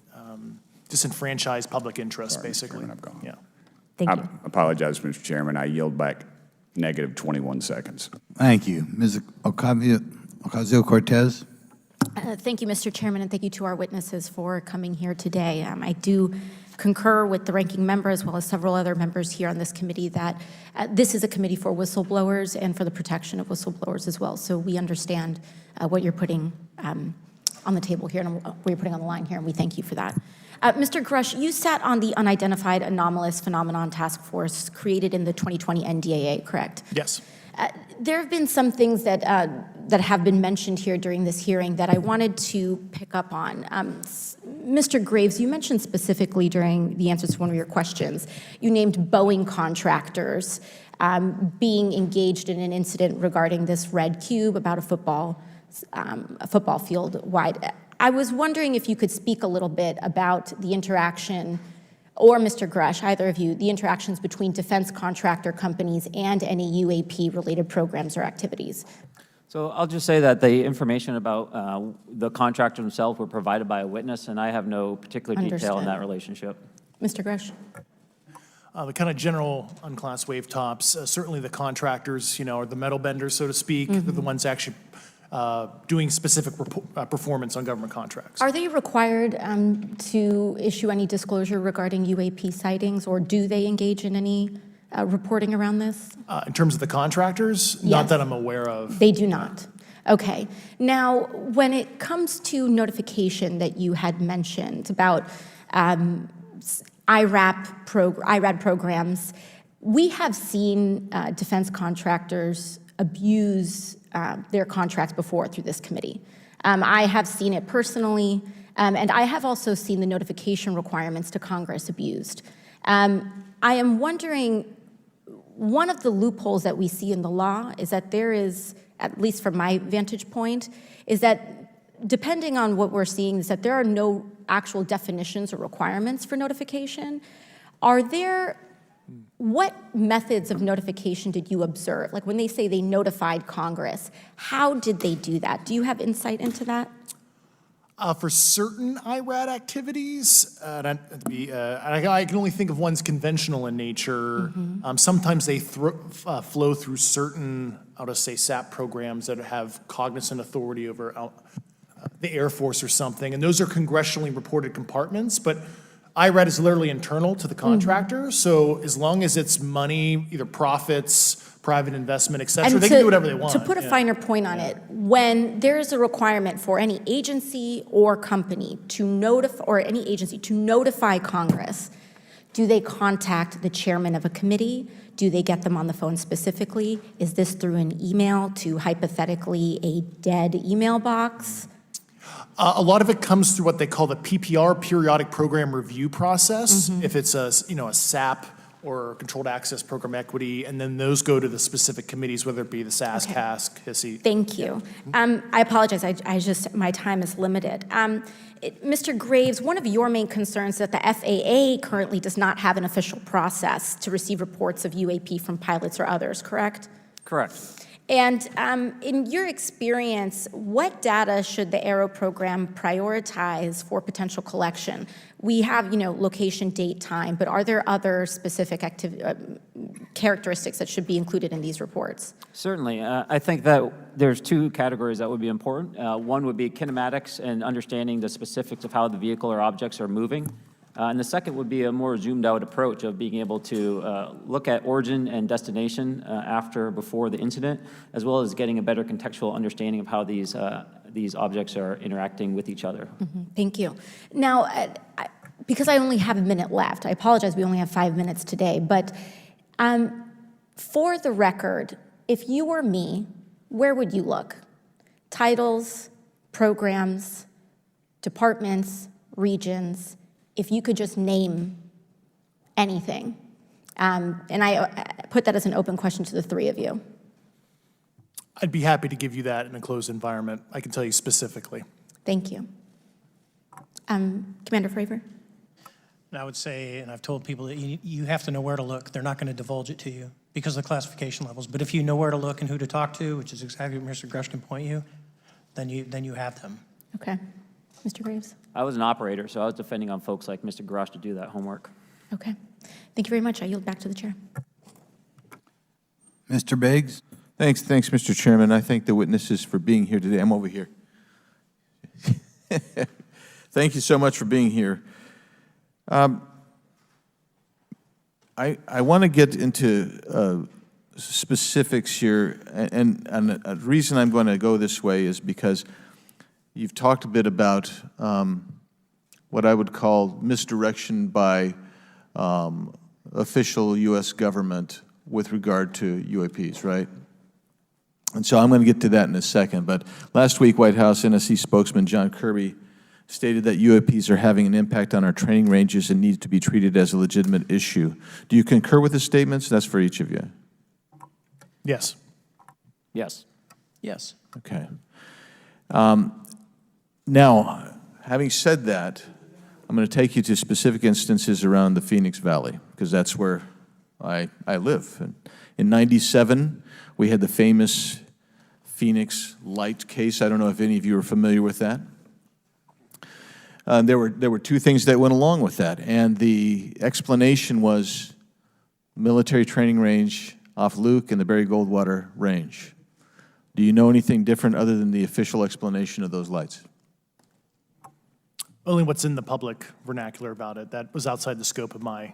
disenfranchise public interest, Sorry, Mr. Basically. Chairman, I've gone. Yeah. Thank I you. apologize, Mr. Chairman. I yield back negative 21 seconds. Thank you. Ms. Ocasio-Cortez? Thank you, Mr. Chairman, and thank you to our witnesses for coming here today. I do concur with the ranking member as well as several other members here on this committee that this is a committee for whistleblowers and for the protection of whistleblowers as well. So we understand what you're putting on the table here and what you're putting on the line here, and we thank you for that. Mr. Grusch, you sat on the Unidentified Anomalous Phenomenon Task Force created in the 2020 NDAA, correct? Yes. There have been some things that have been mentioned here during this hearing that I wanted to pick up on. Mr. Graves, you mentioned specifically during the answers to one of your questions, you named Boeing contractors being engaged in an incident regarding this red cube about a football field wide. I was wondering if you could speak a little bit about the interaction, or Mr. Grusch, either of you, the interactions between defense contractor companies and any UAP-related programs or activities. So I'll just say that the information about the contractor themselves were provided by a witness, and I have no particular detail in that relationship. Mr. Grusch. The kind of general unclassed wave tops, certainly the contractors, are the metal benders, so to speak. They're the ones actually doing specific performance on government contracts. Are they required to issue any disclosure regarding UAP sightings, or do they engage in any reporting around this? In terms of the contractors, Yes. Not that I'm aware of. They do not. Okay. Now, when it comes to notification that you had mentioned about IRAD programs, we have seen defense contractors abuse their contracts before through this committee. I have seen it personally, and I have also seen the notification requirements to Congress abused. I am wondering, one of the loopholes that we see in the law is that there is, at least from my vantage point, is that depending on what we're seeing, is that there are no actual definitions or requirements for notification. What methods of notification did you observe? Like when they say they notified Congress, how did they do that? Do you have insight into that? For certain IRAD activities, I can only think of ones conventional in nature. Sometimes they flow through certain, I'll just say, SAP programs that have cognizant authority over the Air Force or something, and those are congressionally reported compartments, but IRAD is literally internal to the contractor, so as long as it's money, either profits, private investment, et cetera, they can do whatever they want. To put a finer point on it, when there is a requirement for any agency or company to notify Congress, do they contact the chairman of a committee? Do they get them on the phone specifically? Is this through an email to hypothetically a dead email box? A lot of it comes through what they call the PPR, Periodic Program Review Process, if it's a SAP or Controlled Access Program Equity, and then those go to the specific committees, whether it be the SAS, CAS, HISI. Thank you. I apologize, my time is limited. Mr. Graves, one of your main concerns is that the FAA currently does not have an official process to receive reports of UAP from pilots or others, correct? Correct. And in your experience, what data should the Aero program prioritize for potential collection? We have, location, date, time, but are there other specific characteristics that should be included in these reports? Certainly. I think that there's two categories that would be important. One would be kinematics and understanding the specifics of how the vehicle or objects are moving. And the second would be a more zoomed out approach of being able to look at origin and destination before the incident, as well as getting a better contextual understanding of how these objects are interacting with each other. Thank you. Now, because I only have a minute left, I apologize, we only have 5 minutes today, but for the record, if you were me, where would you look? Titles, programs, departments, regions, if you could just name anything. And I put that as an open question to the three of you. I'd be happy to give you that in a closed environment. I can tell you specifically. Thank you. Commander Fravor? And I would say, and I've told people that you have to know where to look. They're not going to divulge it to you because of the classification levels. But if you know where to look and who to talk to, which is exactly what Mr. Grusch can point you, then you have them. Okay. Mr. Graves? I was an operator, so I was depending on folks like Mr. Grusch to do that homework. Okay. Thank you very much. I yield back to the chair. Mr. Biggs? Thanks, Mr. Chairman. I thank the witnesses for being here today. I'm over here. Thank you so much for being here. I want to get into specifics here, and the reason I'm going to go this way is because you've talked a bit about what I would call misdirection by official U.S. government with regard to UAPs, right? And so I'm going to get to that in a second. But last week, White House NSC spokesman John Kirby stated that UAPs are having an impact on our training ranges and need to be treated as a legitimate issue. Do you concur with the statements? That's for each of you. Yes. Yes. Yes. Okay. Now, having said that, I'm going to take you to specific instances around the Phoenix Valley, because that's where I live. And in '97, we had the famous Phoenix Light case. I don't know if any of you are familiar with that. There were two things that went along with that, and the explanation was military training range off Luke and the Barry Goldwater Range. Do you know anything different other than the official explanation of those lights? Only what's in the public vernacular about it. That was outside the scope of my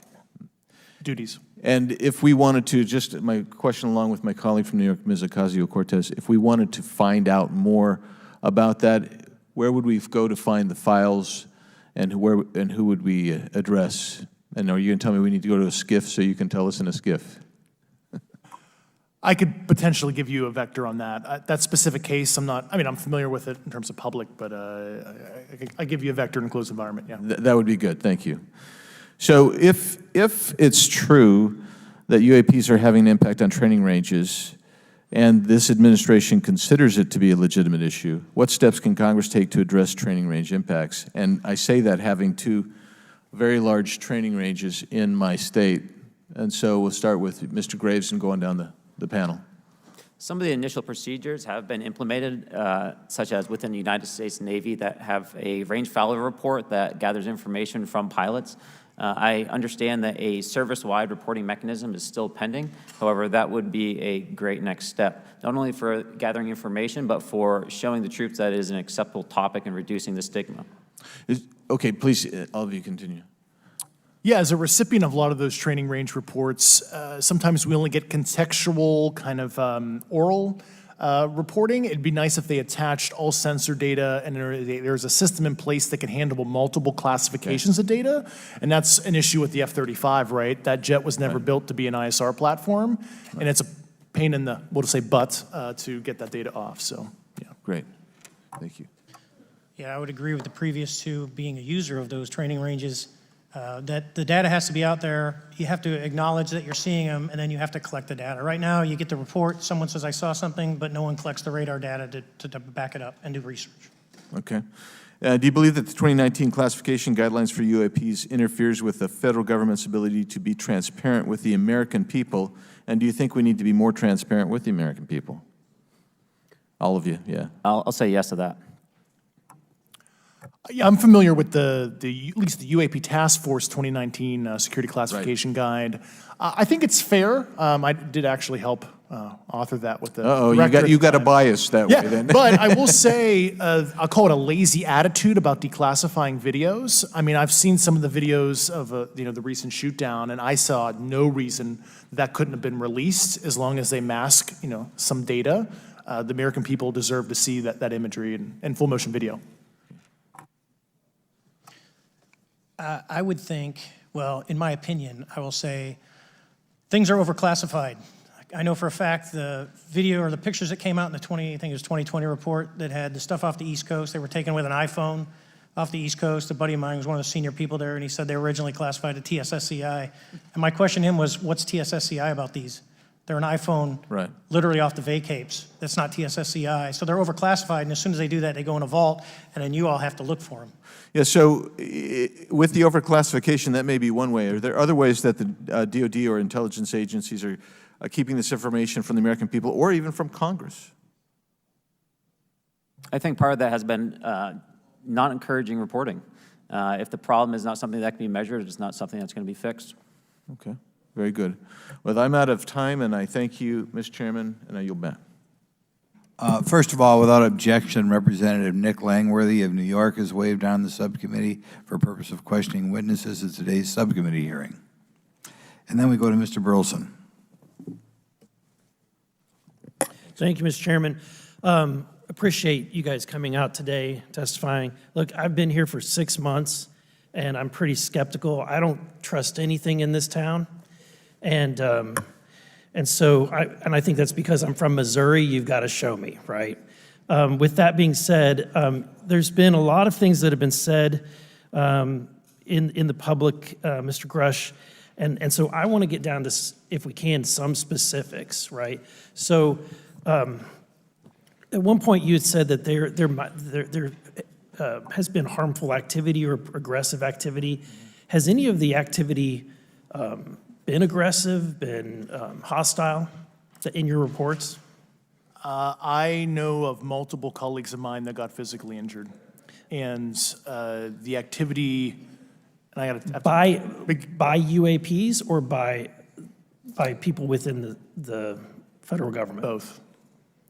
duties. And if we wanted to, just my question along with my colleague from New York, Ms. Ocasio-Cortez, if we wanted to find out more about that, where would we go to find the files, and who would we address? And are you going to tell me we need to go to a SCIF so you can tell us in a SCIF? I could potentially give you a vector on that. That specific case, I'm familiar with it in terms of public, but I give you a vector in a closed environment, yeah. That would be good, thank you. So if it's true that UAPs are having an impact on training ranges, and this administration considers it to be a legitimate issue, what steps can Congress take to address training range impacts? And I say that having two very large training ranges in my state. And so we'll start with Mr. Graves and going down the panel. Some of the initial procedures have been implemented, such as within the United States Navy, that have a range failure report that gathers information from pilots. I understand that a service-wide reporting mechanism is still pending. However, that would be a great next step, not only for gathering information, but for showing the troops that it is an acceptable topic and reducing the stigma. Okay, please, all of you continue. Yeah, as a recipient of a lot of those training range reports, sometimes we only get contextual kind of oral reporting. It'd be nice if they attached all sensor data and there's a system in place that can handle multiple classifications of data. And that's an issue with the F-35, right? That jet was never built to be an ISR platform. And it's a pain in the, we'll just say, butt to get that data off. So, yeah. Great. Thank you. Yeah, I would agree with the previous two, being a user of those training ranges, that the data has to be out there. You have to acknowledge that you're seeing them, and then you have to collect the data. Right now, you get the report, someone says, I saw something, but no one collects the radar data to back it up and do research. Okay. Do you believe that the 2019 classification guidelines for UAPs interferes with the federal government's ability to be transparent with the American people? And do you think we need to be more transparent with the American people? All of you, yeah. I'll say yes to that. Yeah, I'm familiar with at least the UAP Task Force 2019 Security Classification Guide. I think it's fair. I did actually help author that with the director. You got a bias that way then. But I will say, I'll call it a lazy attitude about declassifying videos. I mean, I've seen some of the videos of the recent shoot down, and I saw no reason that couldn't have been released as long as they mask some data. The American people deserve to see that imagery in full motion video. I would think, well, in my opinion, I will say things are overclassified. I know for a fact the video or the pictures that came out in the 2020 report that had the stuff off the East Coast, they were taken with an iPhone off the East Coast. A buddy of mine was one of the senior people there, and he said they were originally classified at TSSCI. And my question to him was, what's TSSCI about these? They're an iPhone Right. literally off the vacapes. That's not TSSCI. So they're overclassified, and as soon as they do that, they go in a vault, and then you all have to look for them. Yeah, so with the overclassification, that may be one way. Are there other ways that the DOD or intelligence agencies are keeping this information from the American people or even from Congress? I think part of that has been not encouraging reporting. If the problem is not something that can be measured, it's not something that's going to be fixed. Okay, very good. Well, I'm out of time, and I thank you, Mr. Chairman, and I yield back. First of all, without objection, Representative Nick Langworthy of New York has waived on the subcommittee for purpose of questioning witnesses at today's subcommittee hearing. And then we go to Mr. Burleson. Thank you, Mr. Chairman. Appreciate you guys coming out today, testifying. Look, I've been here for 6 months, and I'm pretty skeptical. I don't trust anything in this town. And so I think that's because I'm from Missouri. You've got to show me, right? With that being said, there's been a lot of things that have been said in the public, Mr. Grusch, and so I want to get down to, if we can, some specifics, right? So at one point you had said that there has been harmful activity or aggressive activity. Has any of the activity been aggressive, been hostile in your reports? I know of multiple colleagues of mine that got physically injured. And the activity, and I got to... By UAPs or by people within the federal government? Both.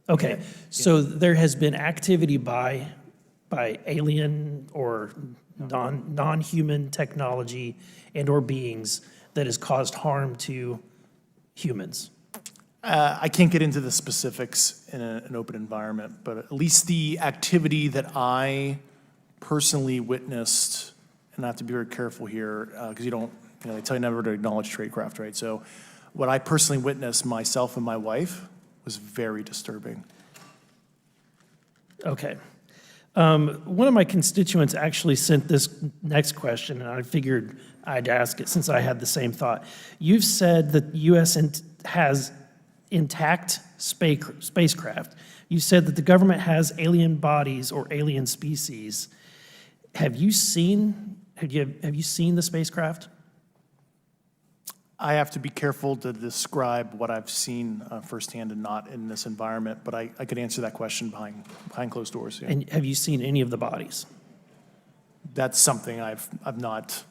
Okay, so there has been activity by alien or non-human technology and or beings that has caused harm to humans? I can't get into the specifics in an open environment, but at least the activity that I personally witnessed, and I have to be very careful here, because they tell you never to acknowledge tradecraft, right? So what I personally witnessed, myself and my wife, was very disturbing. Okay. One of my constituents actually sent this next question, and I figured I'd ask it since I had the same thought. You've said that the U.S. has intact spacecraft. You said that the government has alien bodies or alien species. Have you seen the spacecraft? I have to be careful to describe what I've seen firsthand and not in this environment, but I could answer that question behind closed doors. Yeah. And have you seen any of the bodies? That's something I've not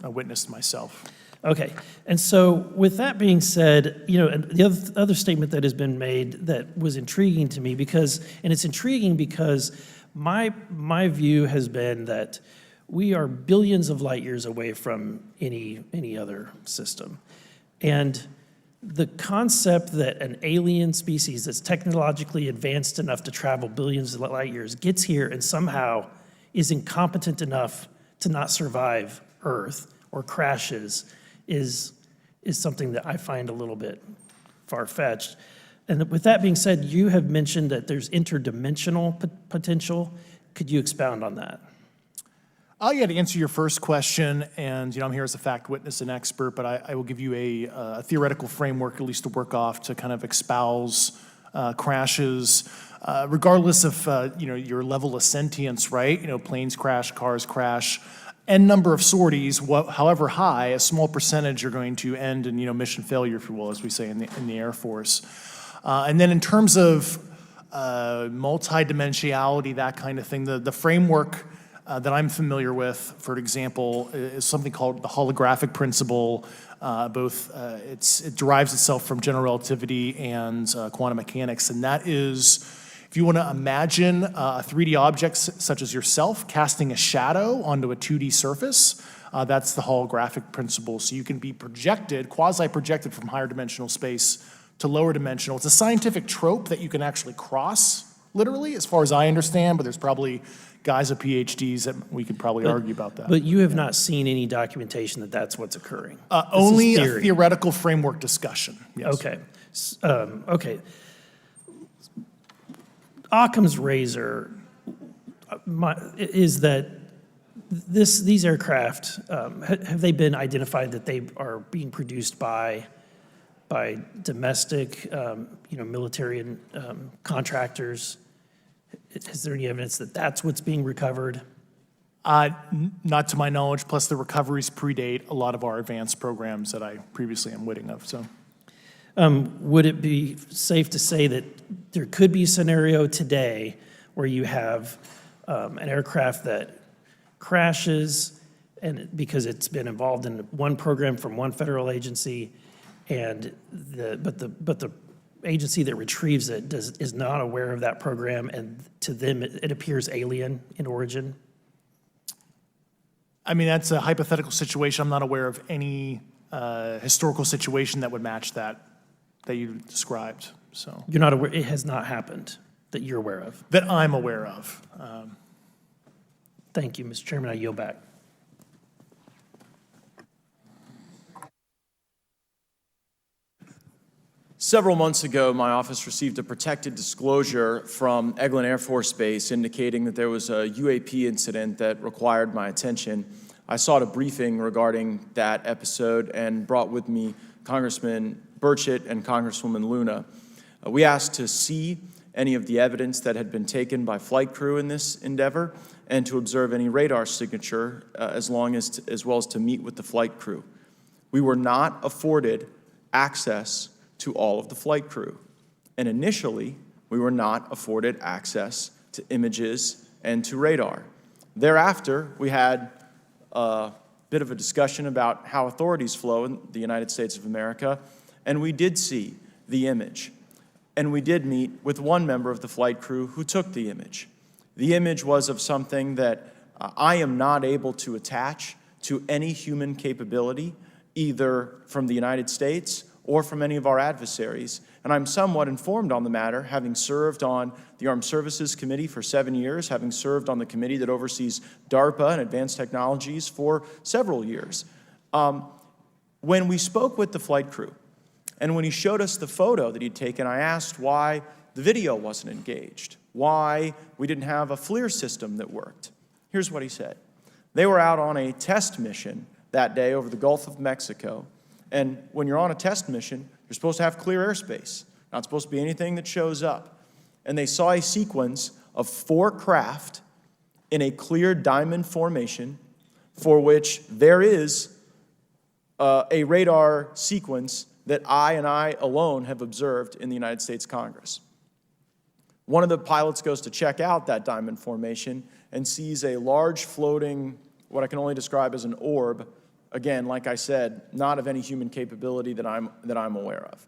witnessed myself. Okay, and so with that being said, the other statement that has been made that was intriguing to me it's intriguing because my view has been that we are billions of light years away from any other system. And the concept that an alien species that's technologically advanced enough to travel billions of light years gets here and somehow is incompetent enough to not survive Earth or crashes is something that I find a little bit far-fetched. And with that being said, you have mentioned that there's interdimensional potential. Could you expound on that? Yeah, to answer your first question, and I'm here as a fact witness and expert, but I will give you a theoretical framework, at least to work off, to kind of espouse crashes, regardless of your level of sentience, right? Planes crash, cars crash, n number of sorties, however high, a small percentage are going to end in mission failure, if you will, as we say in the Air Force. And then in terms of multidimensionality, that kind of thing, the framework that I'm familiar with, for example, is something called the holographic principle. It derives itself from general relativity and quantum mechanics, and that is, if you want to imagine a 3D object such as yourself casting a shadow onto a 2D surface, that's the holographic principle. So you can be projected, quasi-projected from higher dimensional space to lower dimensional. It's a scientific trope that you can actually cross, literally, as far as I understand, but there's probably guys with PhDs that we could probably argue about that. But you have not seen any documentation that that's what's occurring? Only a theoretical framework discussion, yes. Okay. Okay. Occam's razor is that these aircraft, have they been identified that they are being produced by by domestic, military and contractors? Is there any evidence that that's what's being recovered? Not to my knowledge, plus the recoveries predate a lot of our advanced programs that I previously am witting of, so. Would it be safe to say that there could be a scenario today where you have an aircraft that crashes and because it's been involved in one program from one federal agency, and but the agency that retrieves it is not aware of that program, and to them it appears alien in origin? I mean, that's a hypothetical situation. I'm not aware of any historical situation that would match that you described, so. You're not aware, it has not happened that you're aware of? That I'm aware of. Thank you, Mr. Chairman. I yield back. Several months ago, my office received a protected disclosure from Eglin Air Force Base indicating that there was a UAP incident that required my attention. I sought a briefing regarding that episode and brought with me Congressman Burchett and Congresswoman Luna. We asked to see any of the evidence that had been taken by flight crew in this endeavor and to observe any radar signature as well as to meet with the flight crew. We were not afforded access to all of the flight crew. And initially, we were not afforded access to images and to radar. Thereafter, we had a bit of a discussion about how authorities flow in the United States of America, and we did see the image. And we did meet with one member of the flight crew who took the image. The image was of something that I am not able to attach to any human capability, either from the United States or from any of our adversaries. And I'm somewhat informed on the matter, having served on the Armed Services Committee for 7 years, having served on the committee that oversees DARPA and advanced technologies for several years. When we spoke with the flight crew, and when he showed us the photo that he'd taken, I asked why the video wasn't engaged, why we didn't have a FLIR system that worked. Here's what he said. They were out on a test mission that day over the Gulf of Mexico. And when you're on a test mission, you're supposed to have clear airspace. Not supposed to be anything that shows up. And they saw a sequence of 4 craft in a clear diamond formation for which there is a radar sequence that I alone have observed in the United States Congress. One of the pilots goes to check out that diamond formation and sees a large floating, what I can only describe as an orb. Again, like I said, not of any human capability that I'm aware of.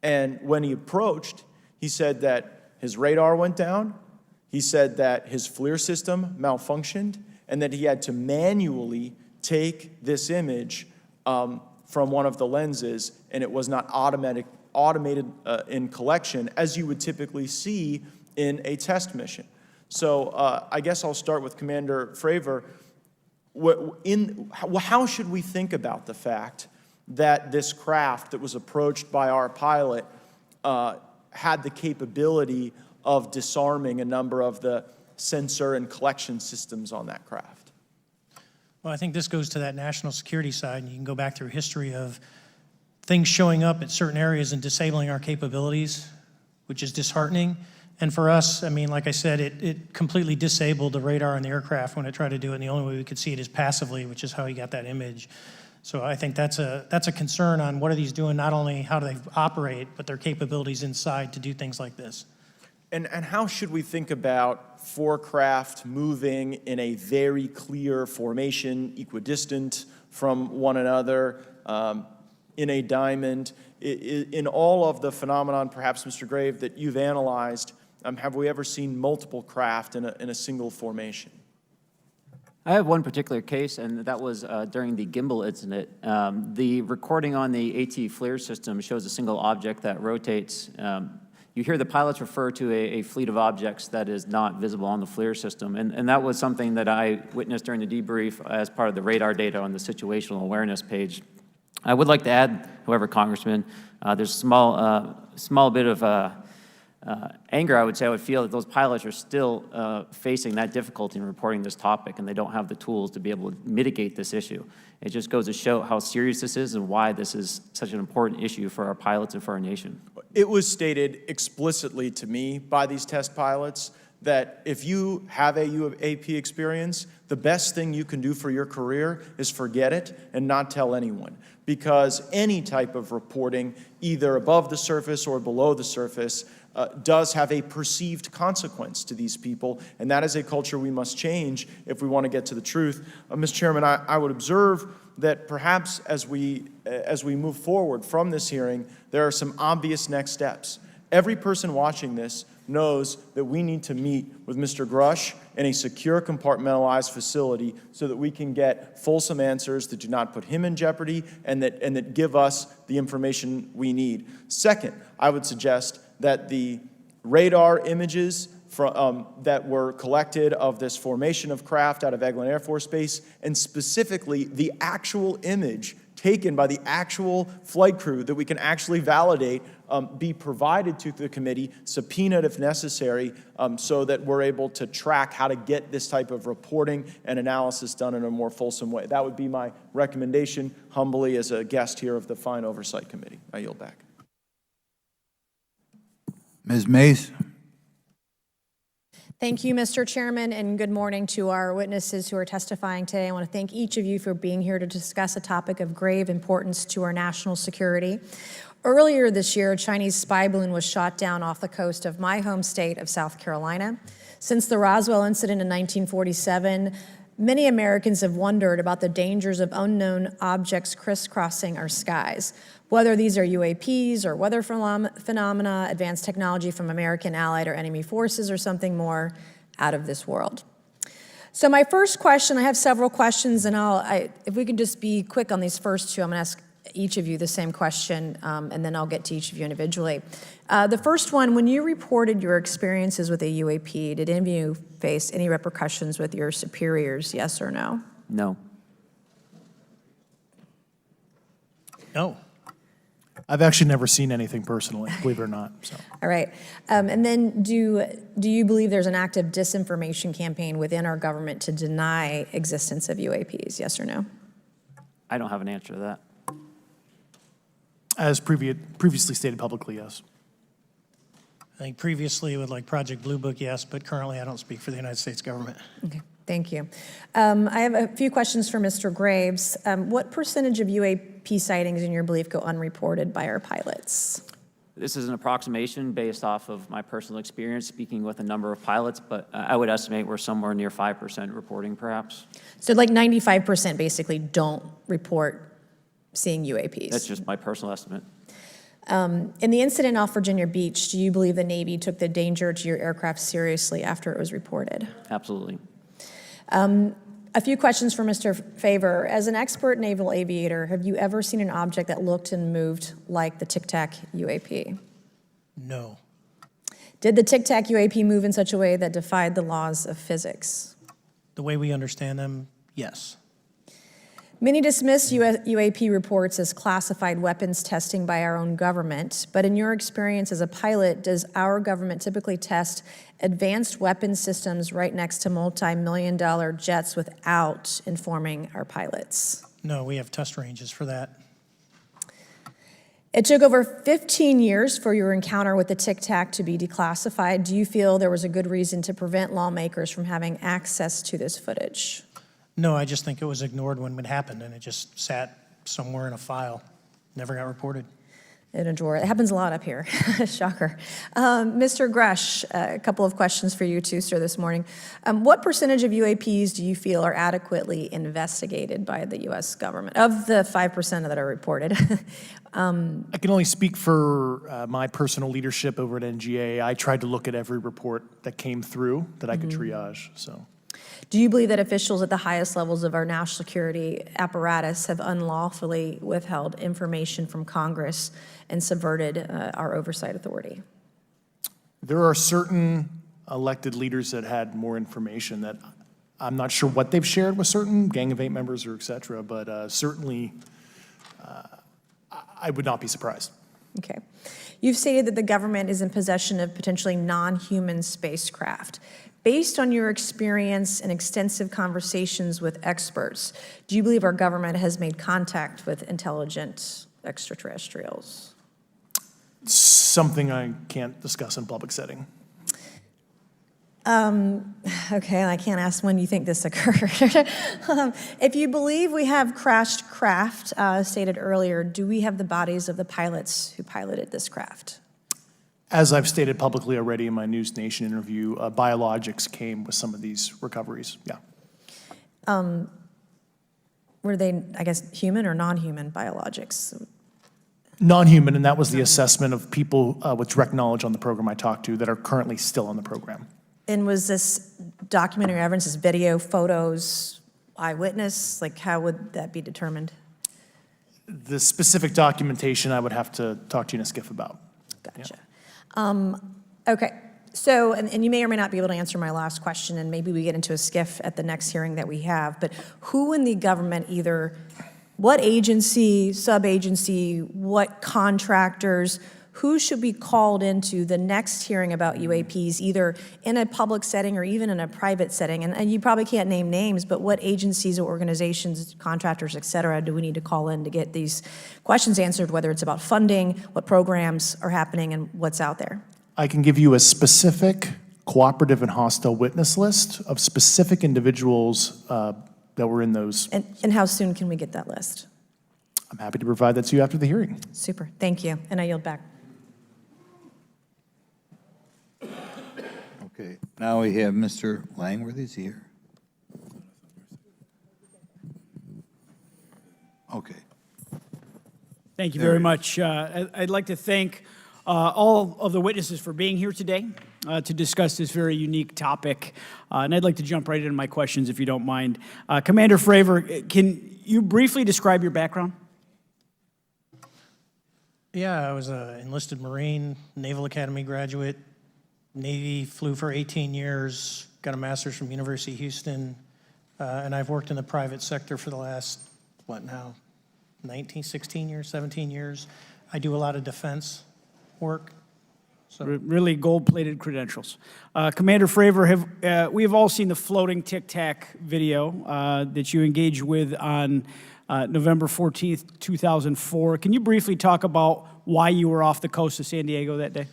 And when he approached, he said that his radar went down, he said that his FLIR system malfunctioned, and that he had to manually take this image from one of the lenses, and it was not automated in collection as you would typically see in a test mission. So I guess I'll start with Commander Fravor. How should we think about the fact that this craft that was approached by our pilot had the capability of disarming a number of the sensor and collection systems on that craft? Well, I think this goes to that national security side, and you can go back through history of things showing up at certain areas and disabling our capabilities, which is disheartening. And for us, I mean, like I said, it completely disabled the radar on the aircraft when it tried to do it, and the only way we could see it is passively, which is how he got that image. So I think that's a concern on what are these doing, not only how do they operate, but their capabilities inside to do things like this. And how should we think about 4 craft moving in a very clear formation, equidistant from one another, in a diamond? In all of the phenomenon, perhaps, Mr. Grave, that you've analyzed, have we ever seen multiple craft in a single formation? I have one particular case, and that was during the gimbal incident. The recording on the AT FLIR system shows a single object that rotates. You hear the pilots refer to a fleet of objects that is not visible on the FLIR system, and that was something that I witnessed during the debrief as part of the radar data on the situational awareness page. I would like to add, however, Congressman, there's a small bit of anger, I would say I would feel that those pilots are still facing that difficulty in reporting this topic, and they don't have the tools to be able to mitigate this issue. It just goes to show how serious this is and why this is such an important issue for our pilots and for our nation. It was stated explicitly to me by these test pilots that if you have a UAP experience, the best thing you can do for your career is forget it and not tell anyone. Because any type of reporting, either above the surface or below the surface, does have a perceived consequence to these people, and that is a culture we must change if we want to get to the truth. Mr. Chairman, I would observe that perhaps as we move forward from this hearing, there are some obvious next steps. Every person watching this knows that we need to meet with Mr. Grusch in a secure, compartmentalized facility so that we can get fulsome answers that do not put him in jeopardy and that give us the information we need. Second, I would suggest that the radar images that were collected of this formation of craft out of Eglin Air Force Base, and specifically the actual image taken by the actual flight crew that we can actually validate, be provided to the committee, subpoenaed if necessary, so that we're able to track how to get this type of reporting and analysis done in a more fulsome way. That would be my recommendation, humbly, as a guest here of the Fine Oversight Committee. I yield back. Ms. Mace? Thank you, Mr. Chairman, and good morning to our witnesses who are testifying today. I want to thank each of you for being here to discuss a topic of grave importance to our national security. Earlier this year, a Chinese spy balloon was shot down off the coast of my home state of South Carolina. Since the Roswell incident in 1947, many Americans have wondered about the dangers of unknown objects crisscrossing our skies. Whether these are UAPs or weather phenomena, advanced technology from American, allied, or enemy forces, or something more out of this world. So my first question, I have several questions, and if we can just be quick on these first two, I'm going to ask each of you the same question, and then I'll get to each of you individually. The first one, when you reported your experiences with a UAP, did any of you face any repercussions with your superiors, yes or no? No. No. I've actually never seen anything personally, believe it or not. So. All right. And then do you believe there's an active disinformation campaign within our government to deny existence of UAPs, yes or no? I don't have an answer to that. As previously stated publicly, yes. I think previously with like Project Blue Book, yes, but currently I don't speak for the United States government. Okay, thank you. I have a few questions for Mr. Graves. What percentage of UAP sightings in your belief go unreported by our pilots? This is an approximation based off of my personal experience speaking with a number of pilots, but I would estimate we're somewhere near 5% reporting perhaps. So like 95% basically don't report seeing UAPs? That's just my personal estimate. In the incident off Virginia Beach, do you believe the Navy took the danger to your aircraft seriously after it was reported? Absolutely. A few questions for Mr. Fravor. As an expert naval aviator, have you ever seen an object that looked and moved like the Tic Tac UAP? No. Did the Tic Tac UAP move in such a way that defied the laws of physics? The way we understand them, yes. Many dismiss UAP reports as classified weapons testing by our own government, but in your experience as a pilot, does our government typically test advanced weapon systems right next to multi-million-dollar jets without informing our pilots? No, we have test ranges for that. It took over 15 years for your encounter with the Tic Tac to be declassified. Do you feel there was a good reason to prevent lawmakers from having access to this footage? No, I just think it was ignored when it happened, and it just sat somewhere in a file. Never got reported. In a drawer. It happens a lot up here. Shocker. Mr. Grusch, a couple of questions for you too, sir, this morning. What percentage of UAPs do you feel are adequately investigated by the U.S. government, of the 5% that are reported? I can only speak for my personal leadership over at NGA. I tried to look at every report that came through that I could triage, so. Do you believe that officials at the highest levels of our national security apparatus have unlawfully withheld information from Congress and subverted our oversight authority? There are certain elected leaders that had more information that I'm not sure what they've shared with certain Gang of Eight members or et cetera, but certainly I would not be surprised. Okay. You've stated that the government is in possession of potentially non-human spacecraft. Based on your experience and extensive conversations with experts, do you believe our government has made contact with intelligent extraterrestrials? Something I can't discuss in public setting. Okay, I can't ask when you think this occurred. If you believe we have crashed craft, stated earlier, do we have the bodies of the pilots who piloted this craft? As I've stated publicly already in my News Nation interview, biologics came with some of these recoveries, yeah. Were they, I guess, human or non-human biologics? Non-human, and that was the assessment of people with direct knowledge on the program I talked to that are currently still on the program. And was this documentary evidence, this video, photos, eyewitness? Like, how would that be determined? The specific documentation I would have to talk to you in a skiff about. Gotcha. Okay, so, and you may or may not be able to answer my last question, and maybe we get into a skiff at the next hearing that we have, but who in the government, either what agency, sub-agency, what contractors, who should be called into the next hearing about UAPs, either in a public setting or even in a private setting? And you probably can't name names, but what agencies or organizations, contractors, et cetera, do we need to call in to get these questions answered, whether it's about funding, what programs are happening, and what's out there? I can give you a specific cooperative and hostile witness list of specific individuals that were in those. And how soon can we get that list? I'm happy to provide that to you after the hearing. Super, thank you, and I yield back. Okay, now we have Mr. Langworthy. Is he here? Okay. Thank you very much. I'd like to thank all of the witnesses for being here today to discuss this very unique topic. And I'd like to jump right into my questions, if you don't mind. Commander Fravor, can you briefly describe your background? Yeah, I was an enlisted Marine, Naval Academy graduate, Navy, flew for 18 years, got a master's from University of Houston, and I've worked in the private sector for the last, 16 years, 17 years. I do a lot of defense work. So. Really gold-plated credentials. Commander Fravor, we have all seen the floating Tic Tac video that you engaged with on November 14th, 2004. Can you briefly talk about why you were off the coast of San Diego that day?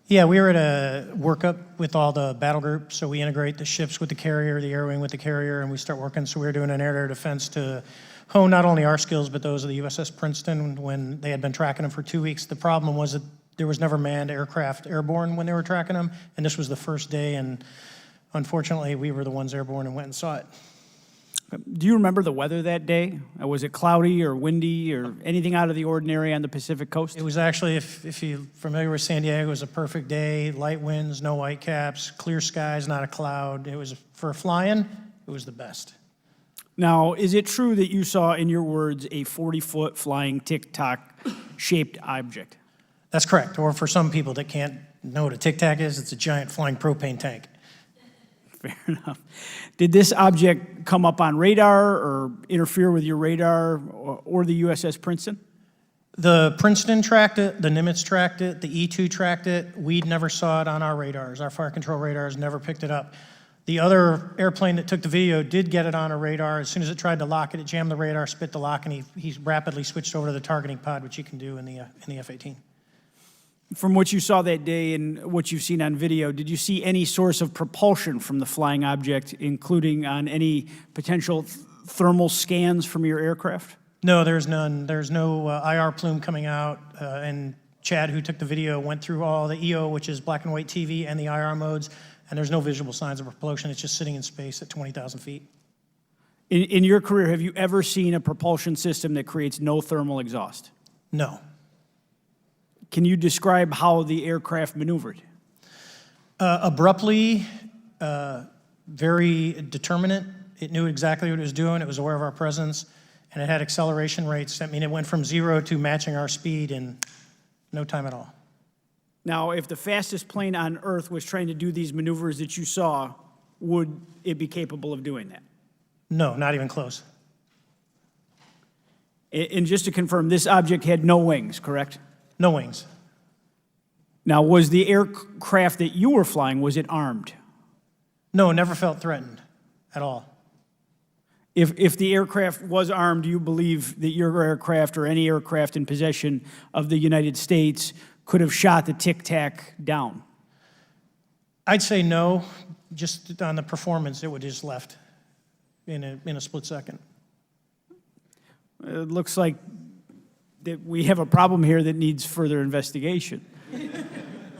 Yeah, we were at a workup with all the battle groups, so we integrate the ships with the carrier, the air wing with the carrier, and we start working. So we were doing an air-to-air defense to hone not only our skills, but those of the USS Princeton when they had been tracking them for 2 weeks. The problem was that there was never manned aircraft airborne when they were tracking them, and this was the first day, and unfortunately, we were the ones airborne and went and saw it. Do you remember the weather that day? Was it cloudy or windy or anything out of the ordinary on the Pacific coast? It was actually, if you're familiar with San Diego, it was a perfect day, light winds, no white caps, clear skies, not a cloud. It was, for flying, it was the best. Now, is it true that you saw, in your words, a 40-foot flying tic-tac-shaped object? That's correct. Or for some people that can't know what a tic-tac is, it's a giant flying propane tank. Fair enough. Did this object come up on radar or interfere with your radar or the USS Princeton? The Princeton tracked it, the Nimitz tracked it, the E-2 tracked it. We never saw it on our radars. Our fire control radars never picked it up. The other airplane that took the video did get it on a radar. As soon as it tried to lock it, it jammed the radar, spit the lock, and he rapidly switched over to the targeting pod, which you can do in the F-18. From what you saw that day and what you've seen on video, did you see any source of propulsion from the flying object, including on any potential thermal scans from your aircraft? No, there's none. There's no IR plume coming out. And Chad, who took the video, went through all the EO, which is black and white TV, and the IR modes, and there's no visible signs of propulsion. It's just sitting in space at 20,000 feet. In your career, have you ever seen a propulsion system that creates no thermal exhaust? No. Can you describe how the aircraft maneuvered? Abruptly, very determinate. It knew exactly what it was doing. It was aware of our presence, and it had acceleration rates. I mean, it went from 0 to matching our speed in no time at all. Now, if the fastest plane on Earth was trying to do these maneuvers that you saw, would it be capable of doing that? No, not even close. And just to confirm, this object had no wings, correct? No wings. Now, was the aircraft that you were flying, was it armed? No, never felt threatened at all. If the aircraft was armed, do you believe that your aircraft or any aircraft in possession of the United States could have shot the Tic Tac down? I'd say no, just on the performance, it would just left in a split second. It looks like that we have a problem here that needs further investigation.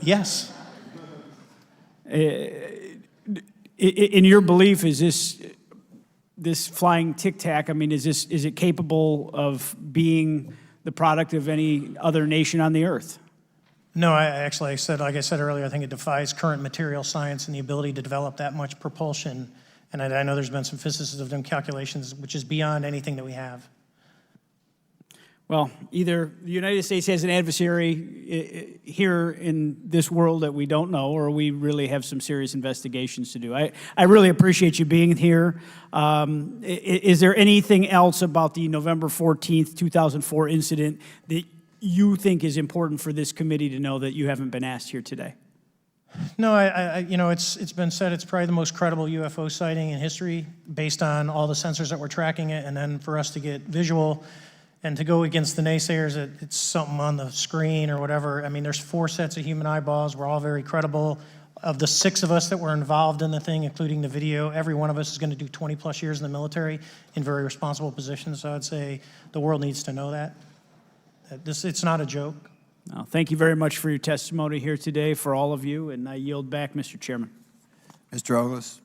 Yes. In your belief, is this flying Tic Tac, I mean, is it capable of being the product of any other nation on the earth? No, like I said earlier, I think it defies current material science and the ability to develop that much propulsion. And I know there's been some physicists have done calculations, which is beyond anything that we have. Well, either the United States has an adversary here in this world that we don't know, or we really have some serious investigations to do. I really appreciate you being here. Is there anything else about the November 14th, 2004 incident that you think is important for this committee to know that you haven't been asked here today? No, it's been said it's probably the most credible UFO sighting in history based on all the sensors that were tracking it, and then for us to get visual and to go against the naysayers that it's something on the screen or whatever. I mean, there's 4 sets of human eyeballs. We're all very credible. Of the 6 of us that were involved in the thing, including the video, every one of us is going to do 20 plus years in the military in very responsible positions. So I'd say the world needs to know that. It's not a joke. No, thank you very much for your testimony here today for all of you, and I yield back, Mr. Chairman. Mr. Ogles.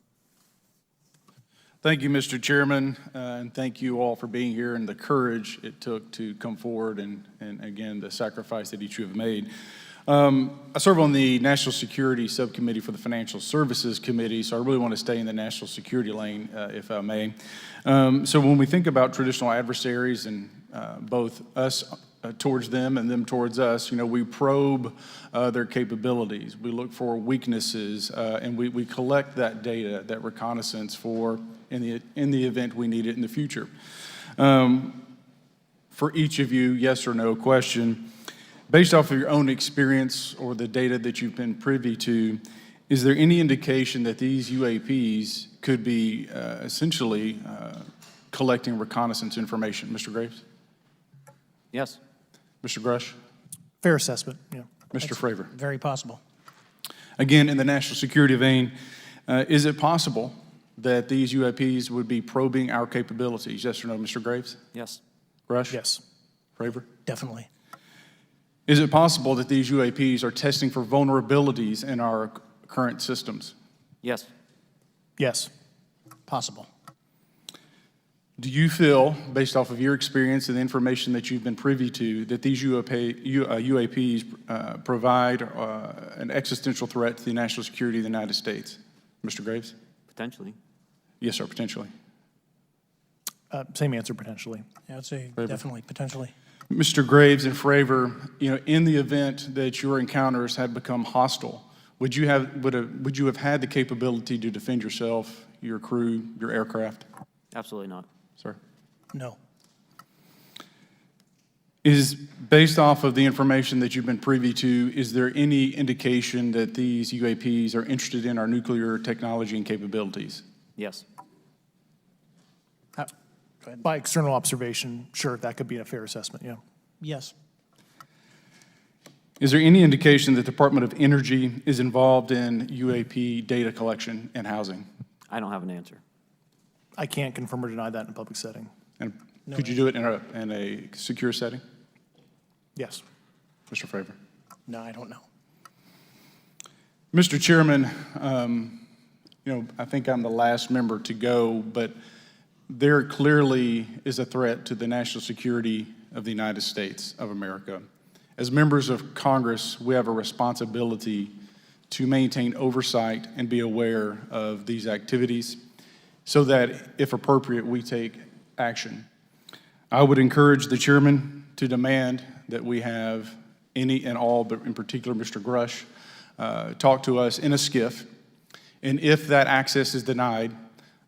Thank you, Mr. Chairman, and thank you all for being here and the courage it took to come forward and again, the sacrifice that each of you have made. I serve on the National Security Subcommittee for the Financial Services Committee, so I really want to stay in the national security lane, if I may. So when we think about traditional adversaries and both us towards them and them towards us, we probe their capabilities. We look for weaknesses, and we collect that data, that reconnaissance for in the event we need it in the future. For each of you, yes or no question, based off of your own experience or the data that you've been privy to, is there any indication that these UAPs could be essentially collecting reconnaissance information? Mr. Graves? Yes. Mr. Grusch? Fair assessment, yeah. Mr. Fravor? Very possible. Again, in the national security vein, is it possible that these UAPs would be probing our capabilities? Yes or no, Mr. Graves? Yes. Grusch? Yes. Fravor? Definitely. Is it possible that these UAPs are testing for vulnerabilities in our current systems? Yes. Yes. Possible. Do you feel, based off of your experience and the information that you've been privy to, that these UAPs provide an existential threat to the national security of the United States? Mr. Graves? Potentially. Yes, sir, potentially. Same answer, potentially. Yeah, I'd say Fravor? definitely, potentially. Mr. Graves and Fravor, in the event that your encounters had become hostile, would you have had the capability to defend yourself, your crew, your aircraft? Absolutely not. Sir? No. Is, based off of the information that you've been privy to, is there any indication that these UAPs are interested in our nuclear technology and capabilities? Yes. By external observation, sure, that could be a fair assessment, yeah. Yes. Is there any indication that the Department of Energy is involved in UAP data collection and housing? I don't have an answer. I can't confirm or deny that in a public setting. And could you do it in a secure setting? Yes. Mr. Fravor? No, I don't know. Mr. Chairman, I think I'm the last member to go, but there clearly is a threat to the national security of the United States of America. As members of Congress, we have a responsibility to maintain oversight and be aware of these activities so that, if appropriate, we take action. I would encourage the chairman to demand that we have any and all, but in particular Mr. Grusch, talk to us in a skiff. And if that access is denied,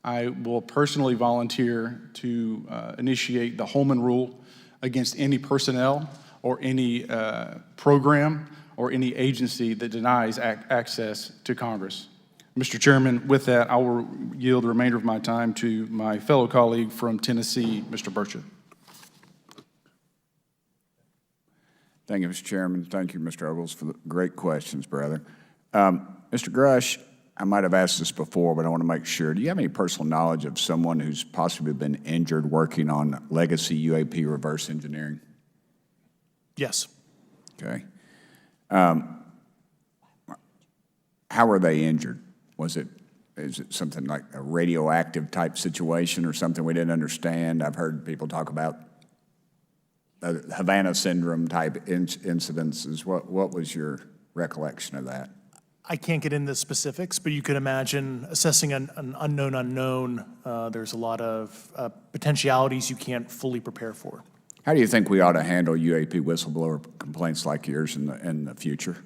I will personally volunteer to initiate the Holman Rule against any personnel or any program or any agency that denies access to Congress. Mr. Chairman, with that, I will yield the remainder of my time to my fellow colleague from Tennessee, Mr. Burchett. Thank you, Mr. Chairman. Thank you, Mr. Ogles, for the great questions, brother. Mr. Grusch, I might have asked this before, but I want to make sure. Do you have any personal knowledge of someone who's possibly been injured working on legacy UAP reverse engineering? Yes. Okay. How were they injured? Is it something like a radioactive type situation or something we didn't understand? I've heard people talk about Havana syndrome type incidences. What was your recollection of that? I can't get into specifics, but you could imagine assessing an unknown unknown. There's a lot of potentialities you can't fully prepare for. How do you think we ought to handle UAP whistleblower complaints like yours in the future?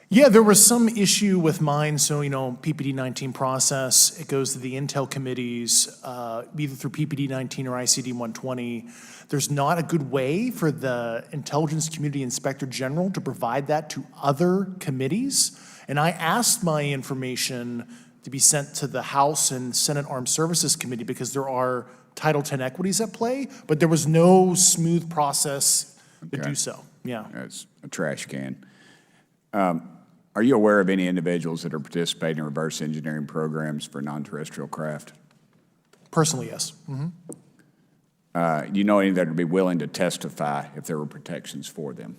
Yeah, there was some issue with mine. So, PPD-19 process, it goes to the Intel committees, either through PPD-19 or ICD-120. There's not a good way for the Intelligence Community Inspector General to provide that to other committees. And I asked my information to be sent to the House and Senate Armed Services Committee because there are Title X equities at play, but there was no smooth process to do so. Yeah. It's a trash can. Are you aware of any individuals that are participating in reverse engineering programs for non-terrestrial craft? Personally, yes. Mm-hmm. Do you know any that would be willing to testify if there were protections for them?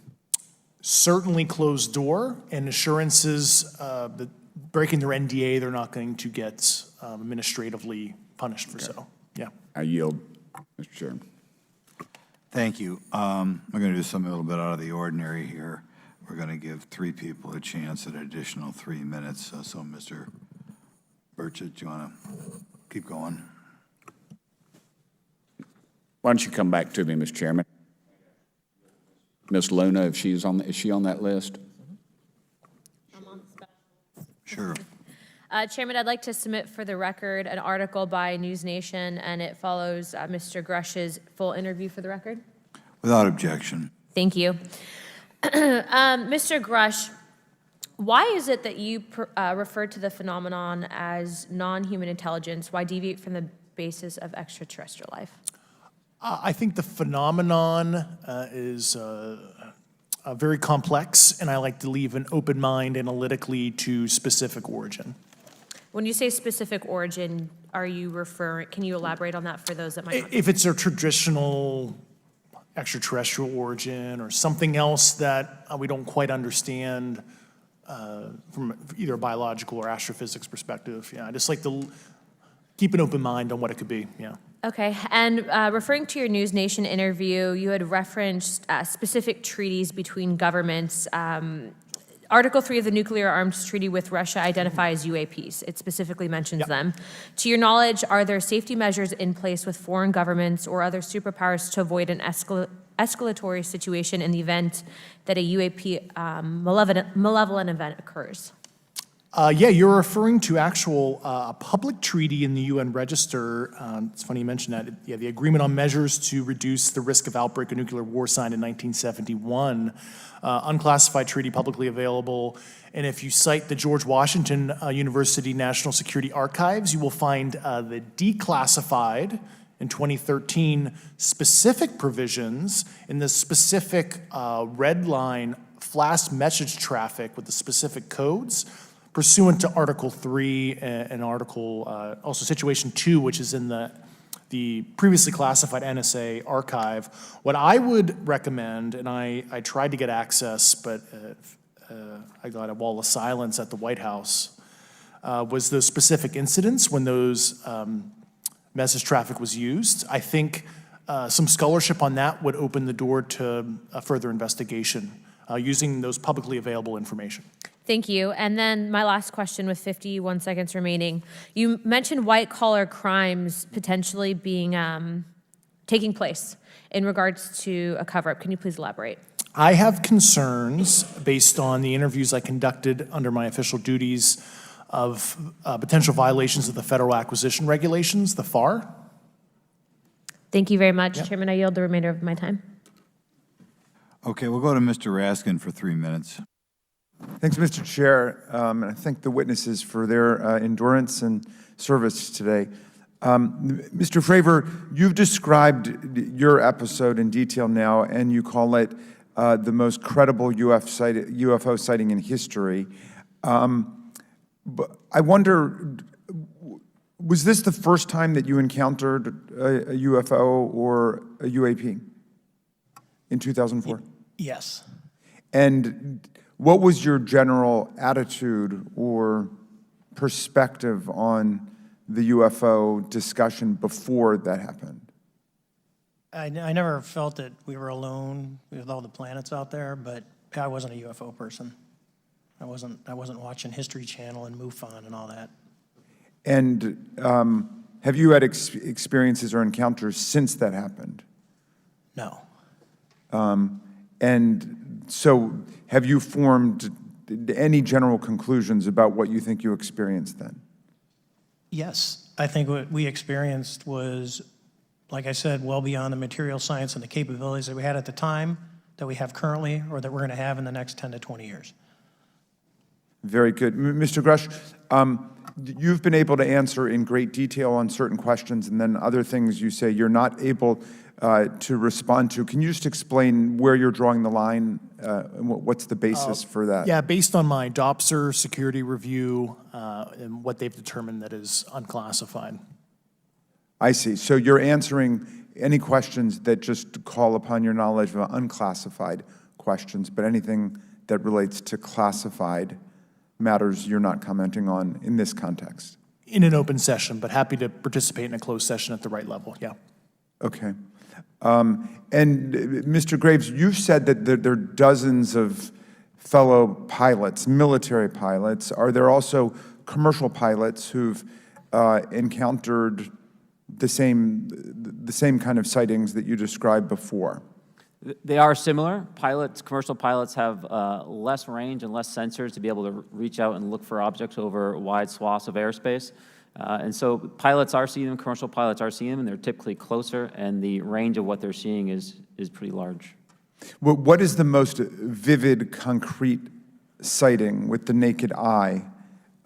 Certainly closed door and assurances that breaking their NDA, they're not going to get administratively punished for so. Yeah. I yield, Mr. Chairman. Thank you. I'm going to do something a little bit out of the ordinary here. We're going to give 3 people a chance at an additional 3 minutes. So Mr. Burchett, do you want to keep going? Why don't you come back to me, Mr. Chairman? Ms. Luna, if she's is she on that list? I'm on the special. Sure. Chairman, I'd like to submit for the record an article by News Nation, and it follows Mr. Grush's full interview for the record. Without objection. Thank you. Mr. Grusch, why is it that you refer to the phenomenon as non-human intelligence? Why deviate from the basis of extraterrestrial life? I think the phenomenon is very complex, and I like to leave an open mind analytically to specific origin. When you say specific origin, are you can you elaborate on that for those that might not? If it's a traditional extraterrestrial origin or something else that we don't quite understand from either a biological or astrophysics perspective, I just like to keep an open mind on what it could be, Okay, and referring to your News Nation interview, you had referenced specific treaties between governments. Article 3 of the Nuclear Arms Treaty with Russia identifies UAPs. It specifically mentions them. To your knowledge, are there safety measures in place with foreign governments or other superpowers to avoid an escalatory situation in the event that a UAP malevolent event occurs? Yeah, you're referring to actual a public treaty in the UN Register. It's funny you mentioned that. Yeah, the Agreement on Measures to Reduce the Risk of Outbreak of Nuclear War signed in 1971. Unclassified treaty, publicly available. And if you cite the George Washington University National Security Archives, you will find the declassified in 2013 specific provisions in the specific red line flash message traffic with the specific codes pursuant to Article 3 and Article, also Situation 2, which is in the previously classified NSA archive. What I would recommend, and I tried to get access, but I got a wall of silence at the White House, was those specific incidents when those message traffic was used. I think some scholarship on that would open the door to a further investigation using those publicly available information. Thank you. And then my last question with 51 seconds remaining. You mentioned white-collar crimes potentially being taking place in regards to a cover-up. Can you please elaborate? I have concerns based on the interviews I conducted under my official duties of potential violations of the Federal Acquisition Regulations, the FAR. Thank you very much, Chairman. I yield the remainder of my time. Okay, we'll go to Mr. Raskin for 3 minutes. Thanks, Mr. Chair, and I thank the witnesses for their endurance and service today. Mr. Fravor, you've described your episode in detail now, and you call it the most credible UFO sighting in history. But I wonder, was this the first time that you encountered a UFO or a UAP in 2004? Yes. And what was your general attitude or perspective on the UFO discussion before that happened? I never felt that we were alone with all the planets out there, but I wasn't a UFO person. I wasn't watching History Channel and MUFON and all that. And have you had experiences or encounters since that happened? No. And so have you formed any general conclusions about what you think you experienced then? Yes, I think what we experienced was, like I said, well beyond the material science and the capabilities that we had at the time, that we have currently, or that we're going to have in the next 10 to 20 years. Very good. Mr. Grusch, you've been able to answer in great detail on certain questions, and then other things you say you're not able to respond to. Can you just explain where you're drawing the line and what's the basis for that? Yeah, based on my DOPSR security review and what they've determined that is unclassified. I see. So you're answering any questions that just call upon your knowledge of unclassified questions, but anything that relates to classified matters you're not commenting on in this context? In an open session, but happy to participate in a closed session at the right level, yeah. Okay. And Mr. Graves, you've said that there are dozens of fellow pilots, military pilots. Are there also commercial pilots who've encountered the same kind of sightings that you described before? They are similar. Commercial pilots have less range and less sensors to be able to reach out and look for objects over wide swaths of airspace. And so pilots are seeing them, commercial pilots are seeing them, and they're typically closer, and the range of what they're seeing is pretty large. What is the most vivid, concrete sighting with the naked eye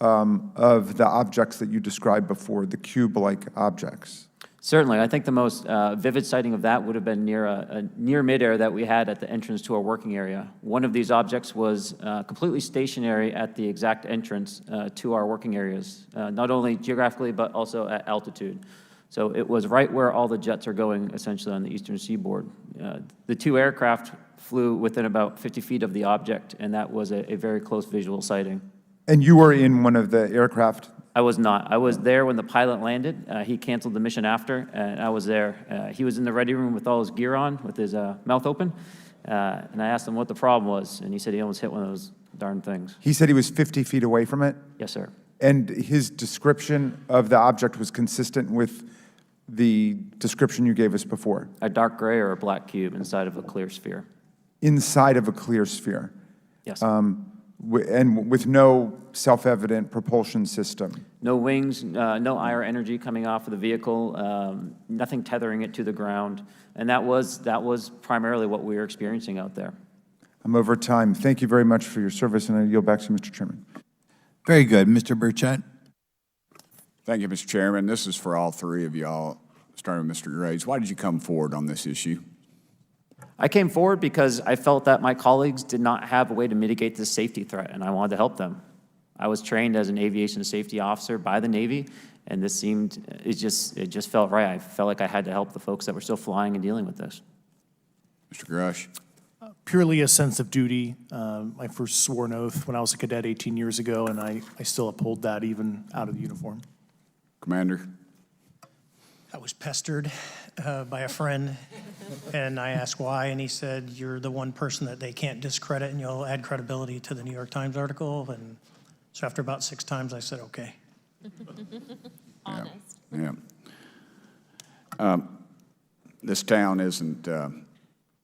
of the objects that you described before, the cube-like objects? Certainly. I think the most vivid sighting of that would have been near midair that we had at the entrance to our working area. One of these objects was completely stationary at the exact entrance to our working areas, not only geographically, but also at altitude. So it was right where all the jets are going, essentially, on the eastern seaboard. The two aircraft flew within about 50 feet of the object, and that was a very close visual sighting. And you were in one of the aircraft? I was not. I was there when the pilot landed. He canceled the mission after, and I was there. He was in the ready room with all his gear on, with his mouth open, and I asked him what the problem was, and he said he almost hit one of those darn things. He said he was 50 feet away from it? Yes, sir. And his description of the object was consistent with the description you gave us before? A dark gray or a black cube inside of a clear sphere. Inside of a clear sphere? Yes. And with no self-evident propulsion system? No wings, no IR energy coming off of the vehicle, nothing tethering it to the ground. And that was primarily what we were experiencing out there. I'm over time. Thank you very much for your service, and I yield back to you, Mr. Chairman. Very good. Mr. Burchett? Thank you, Mr. Chairman. This is for all three of y'all, starting with Mr. Graves. Why did you come forward on this issue? I came forward because I felt that my colleagues did not have a way to mitigate this safety threat, and I wanted to help them. I was trained as an aviation safety officer by the Navy, and this it just felt right. I felt like I had to help the folks that were still flying and dealing with this. Mr. Grusch? Purely a sense of duty. My first sworn oath when I was a cadet 18 years ago, and I still uphold that even out of the uniform. Commander? I was pestered by a friend, and I asked why, and he said, "You're the one person that they can't discredit, and you'll add credibility to the New York Times article." And so after about 6 times, I said, "Okay." Honest. Yeah. This town isn't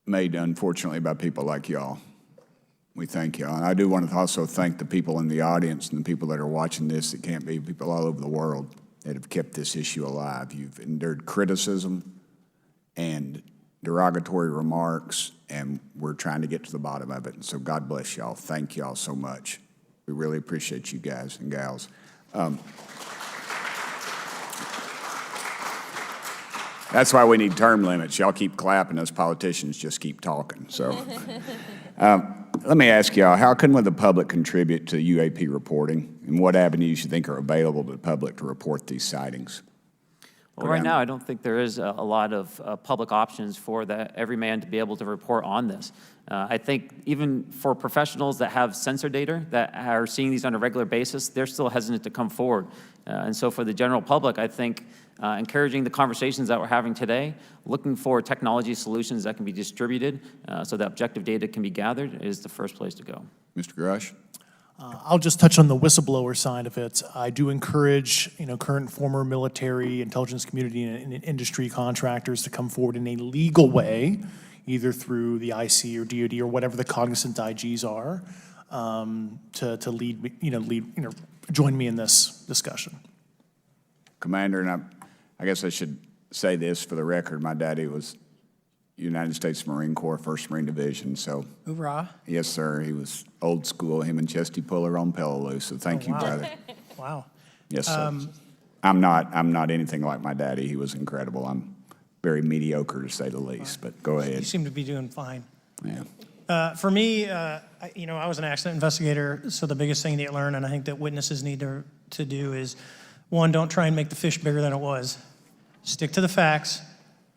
made, unfortunately, by people like y'all. We thank y'all. And I do want to also thank the people in the audience and the people that are watching this that can't be, people all over the world that have kept this issue alive. You've endured criticism and derogatory remarks, and we're trying to get to the bottom of it. And so God bless y'all. Thank y'all so much. We really appreciate you guys and gals. That's why we need term limits. Y'all keep clapping, us politicians just keep talking. So let me ask y'all, how can the public contribute to UAP reporting, and what avenues you think are available to the public to report these sightings? Well, right now, I don't think there is a lot of public options for every man to be able to report on this. I think even for professionals that have sensor data that are seeing these on a regular basis, they're still hesitant to come forward. And so for the general public, I think encouraging the conversations that we're having today, looking for technology solutions that can be distributed so that objective data can be gathered is the first place to go. Mr. Grusch? I'll just touch on the whistleblower side of it. I do encourage, current and former military, intelligence community, and industry contractors to come forward in a legal way, either through the IC or DoD or whatever the cognizant IGs are, to lead, join me in this discussion. Commander, and I guess I should say this for the record. My daddy was United States Marine Corps, 1st Marine Division, so. Hoorah. Yes, sir. He was old school, him and Chesty Puller on Peleliu, so thank you, wow. brother. Wow. Yes, sir. I'm not anything like my daddy. He was incredible. I'm very mediocre, to say the least, but go ahead. You seem to be doing fine. Yeah. For me, I was an accident investigator, so the biggest thing that you learn, and I think that witnesses need to do is, one, don't try and make the fish bigger than it was. Stick to the facts,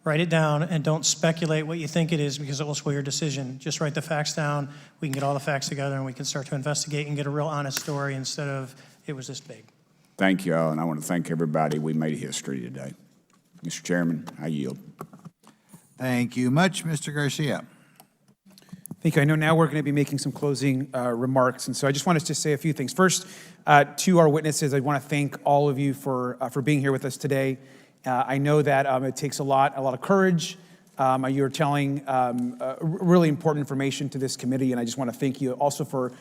write it down, and don't speculate what you think it is because it will sway your decision. Just write the facts down. We can get all the facts together and we can start to investigate and get a real honest story instead of it was this big. Thank you all, and I want to thank everybody. We made history today. Mr. Chairman, I yield. Thank you much, Mr. Garcia. Thank you. I know now we're going to be making some closing remarks, and so I just wanted to say a few things. First, to our witnesses, I want to thank all of you for being here with us today. I know that it takes a lot of courage. You're telling really important information to this committee, and I just want to thank you also for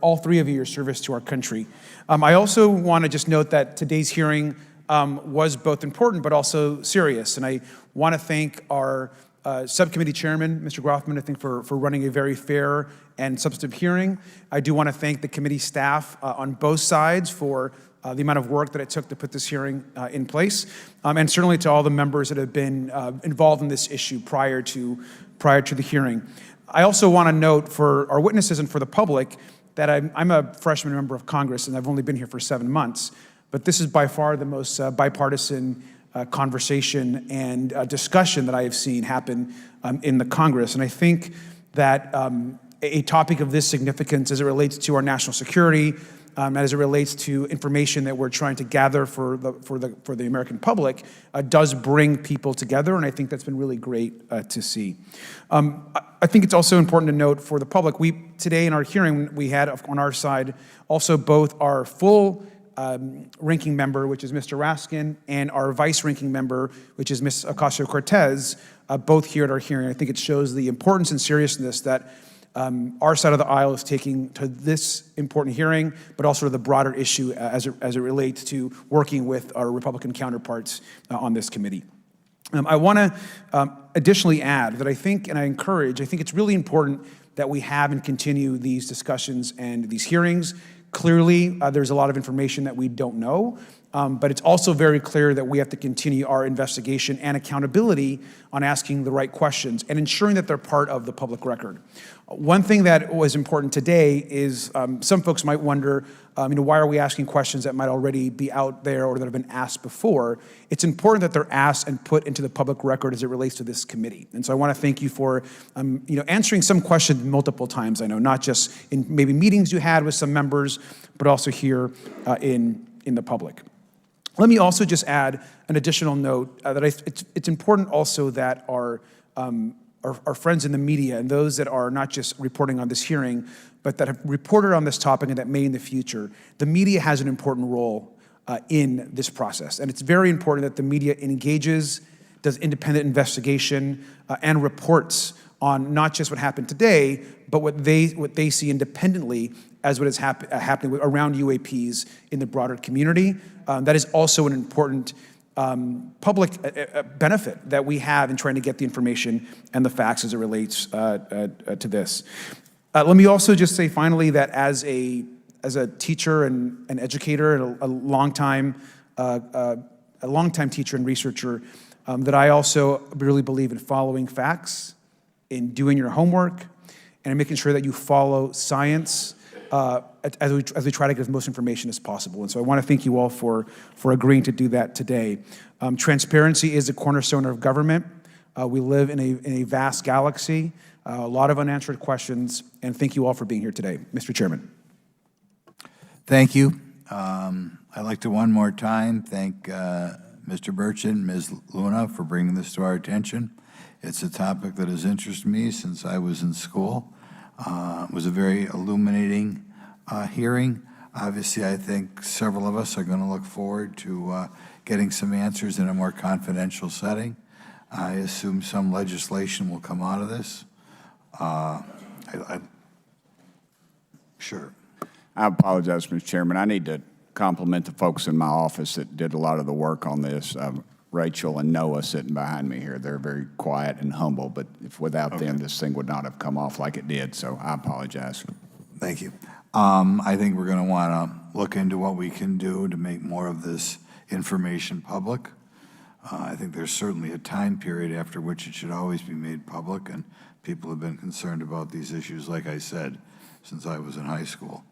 all three of you, your service to our country. I also want to just note that today's hearing was both important but also serious, and I want to thank our subcommittee chairman, Mr. Grothman, I think for running a very fair and substantive hearing. I do want to thank the committee staff on both sides for the amount of work that it took to put this hearing in place, and certainly to all the members that have been involved in this issue prior to the hearing. I also want to note for our witnesses and for the public that I'm a freshman member of Congress, and I've only been here for 7 months, but this is by far the most bipartisan conversation and discussion that I have seen happen in the Congress. And I think that a topic of this significance as it relates to our national security, as it relates to information that we're trying to gather for the American public, does bring people together, and I think that's been really great to see. I think it's also important to note for the public, today in our hearing, we had on our side also both our full ranking member, which is Mr. Raskin, and our vice ranking member, which is Ms. Ocasio-Cortez, both here at our hearing. I think it shows the importance and seriousness that our side of the aisle is taking to this important hearing, but also to the broader issue as it relates to working with our Republican counterparts on this committee. I want to additionally add that I think it's really important that we have and continue these discussions and these hearings. Clearly, there's a lot of information that we don't know, but it's also very clear that we have to continue our investigation and accountability on asking the right questions and ensuring that they're part of the public record. One thing that was important today is some folks might wonder, why are we asking questions that might already be out there or that have been asked before? It's important that they're asked and put into the public record as it relates to this committee. And so I want to thank you for, answering some questions multiple times. I know, not just in maybe meetings you had with some members, but also here in the public. Let me also just add an additional note that it's important also that our friends in the media and those that are not just reporting on this hearing, but that have reported on this topic and that may in the future, the media has an important role in this process. And it's very important that the media engages, does independent investigation, and reports on not just what happened today, but what they see independently as what is happening around UAPs in the broader community. That is also an important public benefit that we have in trying to get the information and the facts as it relates to this. Let me also just say finally that as a teacher and an educator and a longtime teacher and researcher, that I also really believe in following facts, in doing your homework, and in making sure that you follow science as we try to get as most information as possible. And so I want to thank you all for agreeing to do that today. Transparency is a cornerstone of government. We live in a vast galaxy, a lot of unanswered questions, and thank you all for being here today. Mr. Chairman. Thank you. I'd like to one more time thank Mr. Burchett and Ms. Luna for bringing this to our attention. It's a topic that has interested me since I was in school. It was a very illuminating hearing. Obviously, I think several of us are going to look forward to getting some answers in a more confidential setting. I assume some legislation will come out of this. Sure. I apologize, Mr. Chairman. I need to compliment the folks in my office that did a lot of the work on this. Rachel and Noah sitting behind me here. They're very quiet and humble, but if without them, this thing would not have come off like it did, so I apologize. Thank you. I think we're going to want to look into what we can do to make more of this information public. I think there's certainly a time period after which it should always be made public, and people have been concerned about these issues, like I said, since I was in high school.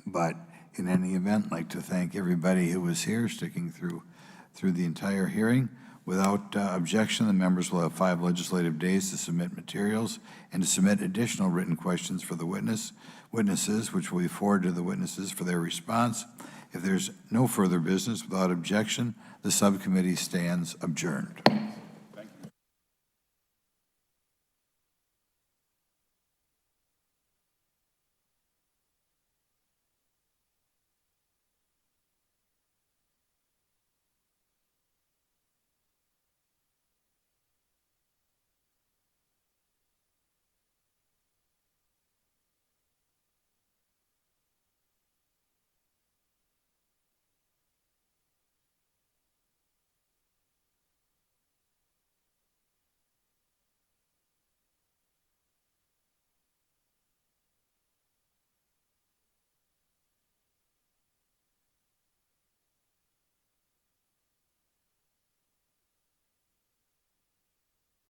But in any event, I'd like to thank everybody who was here, sticking through the entire hearing. Without objection, the members will have 5 legislative days to submit materials and to submit additional written questions for the witnesses, which will be forwarded to the witnesses for their response. If there's no further business, without objection, the subcommittee stands adjourned.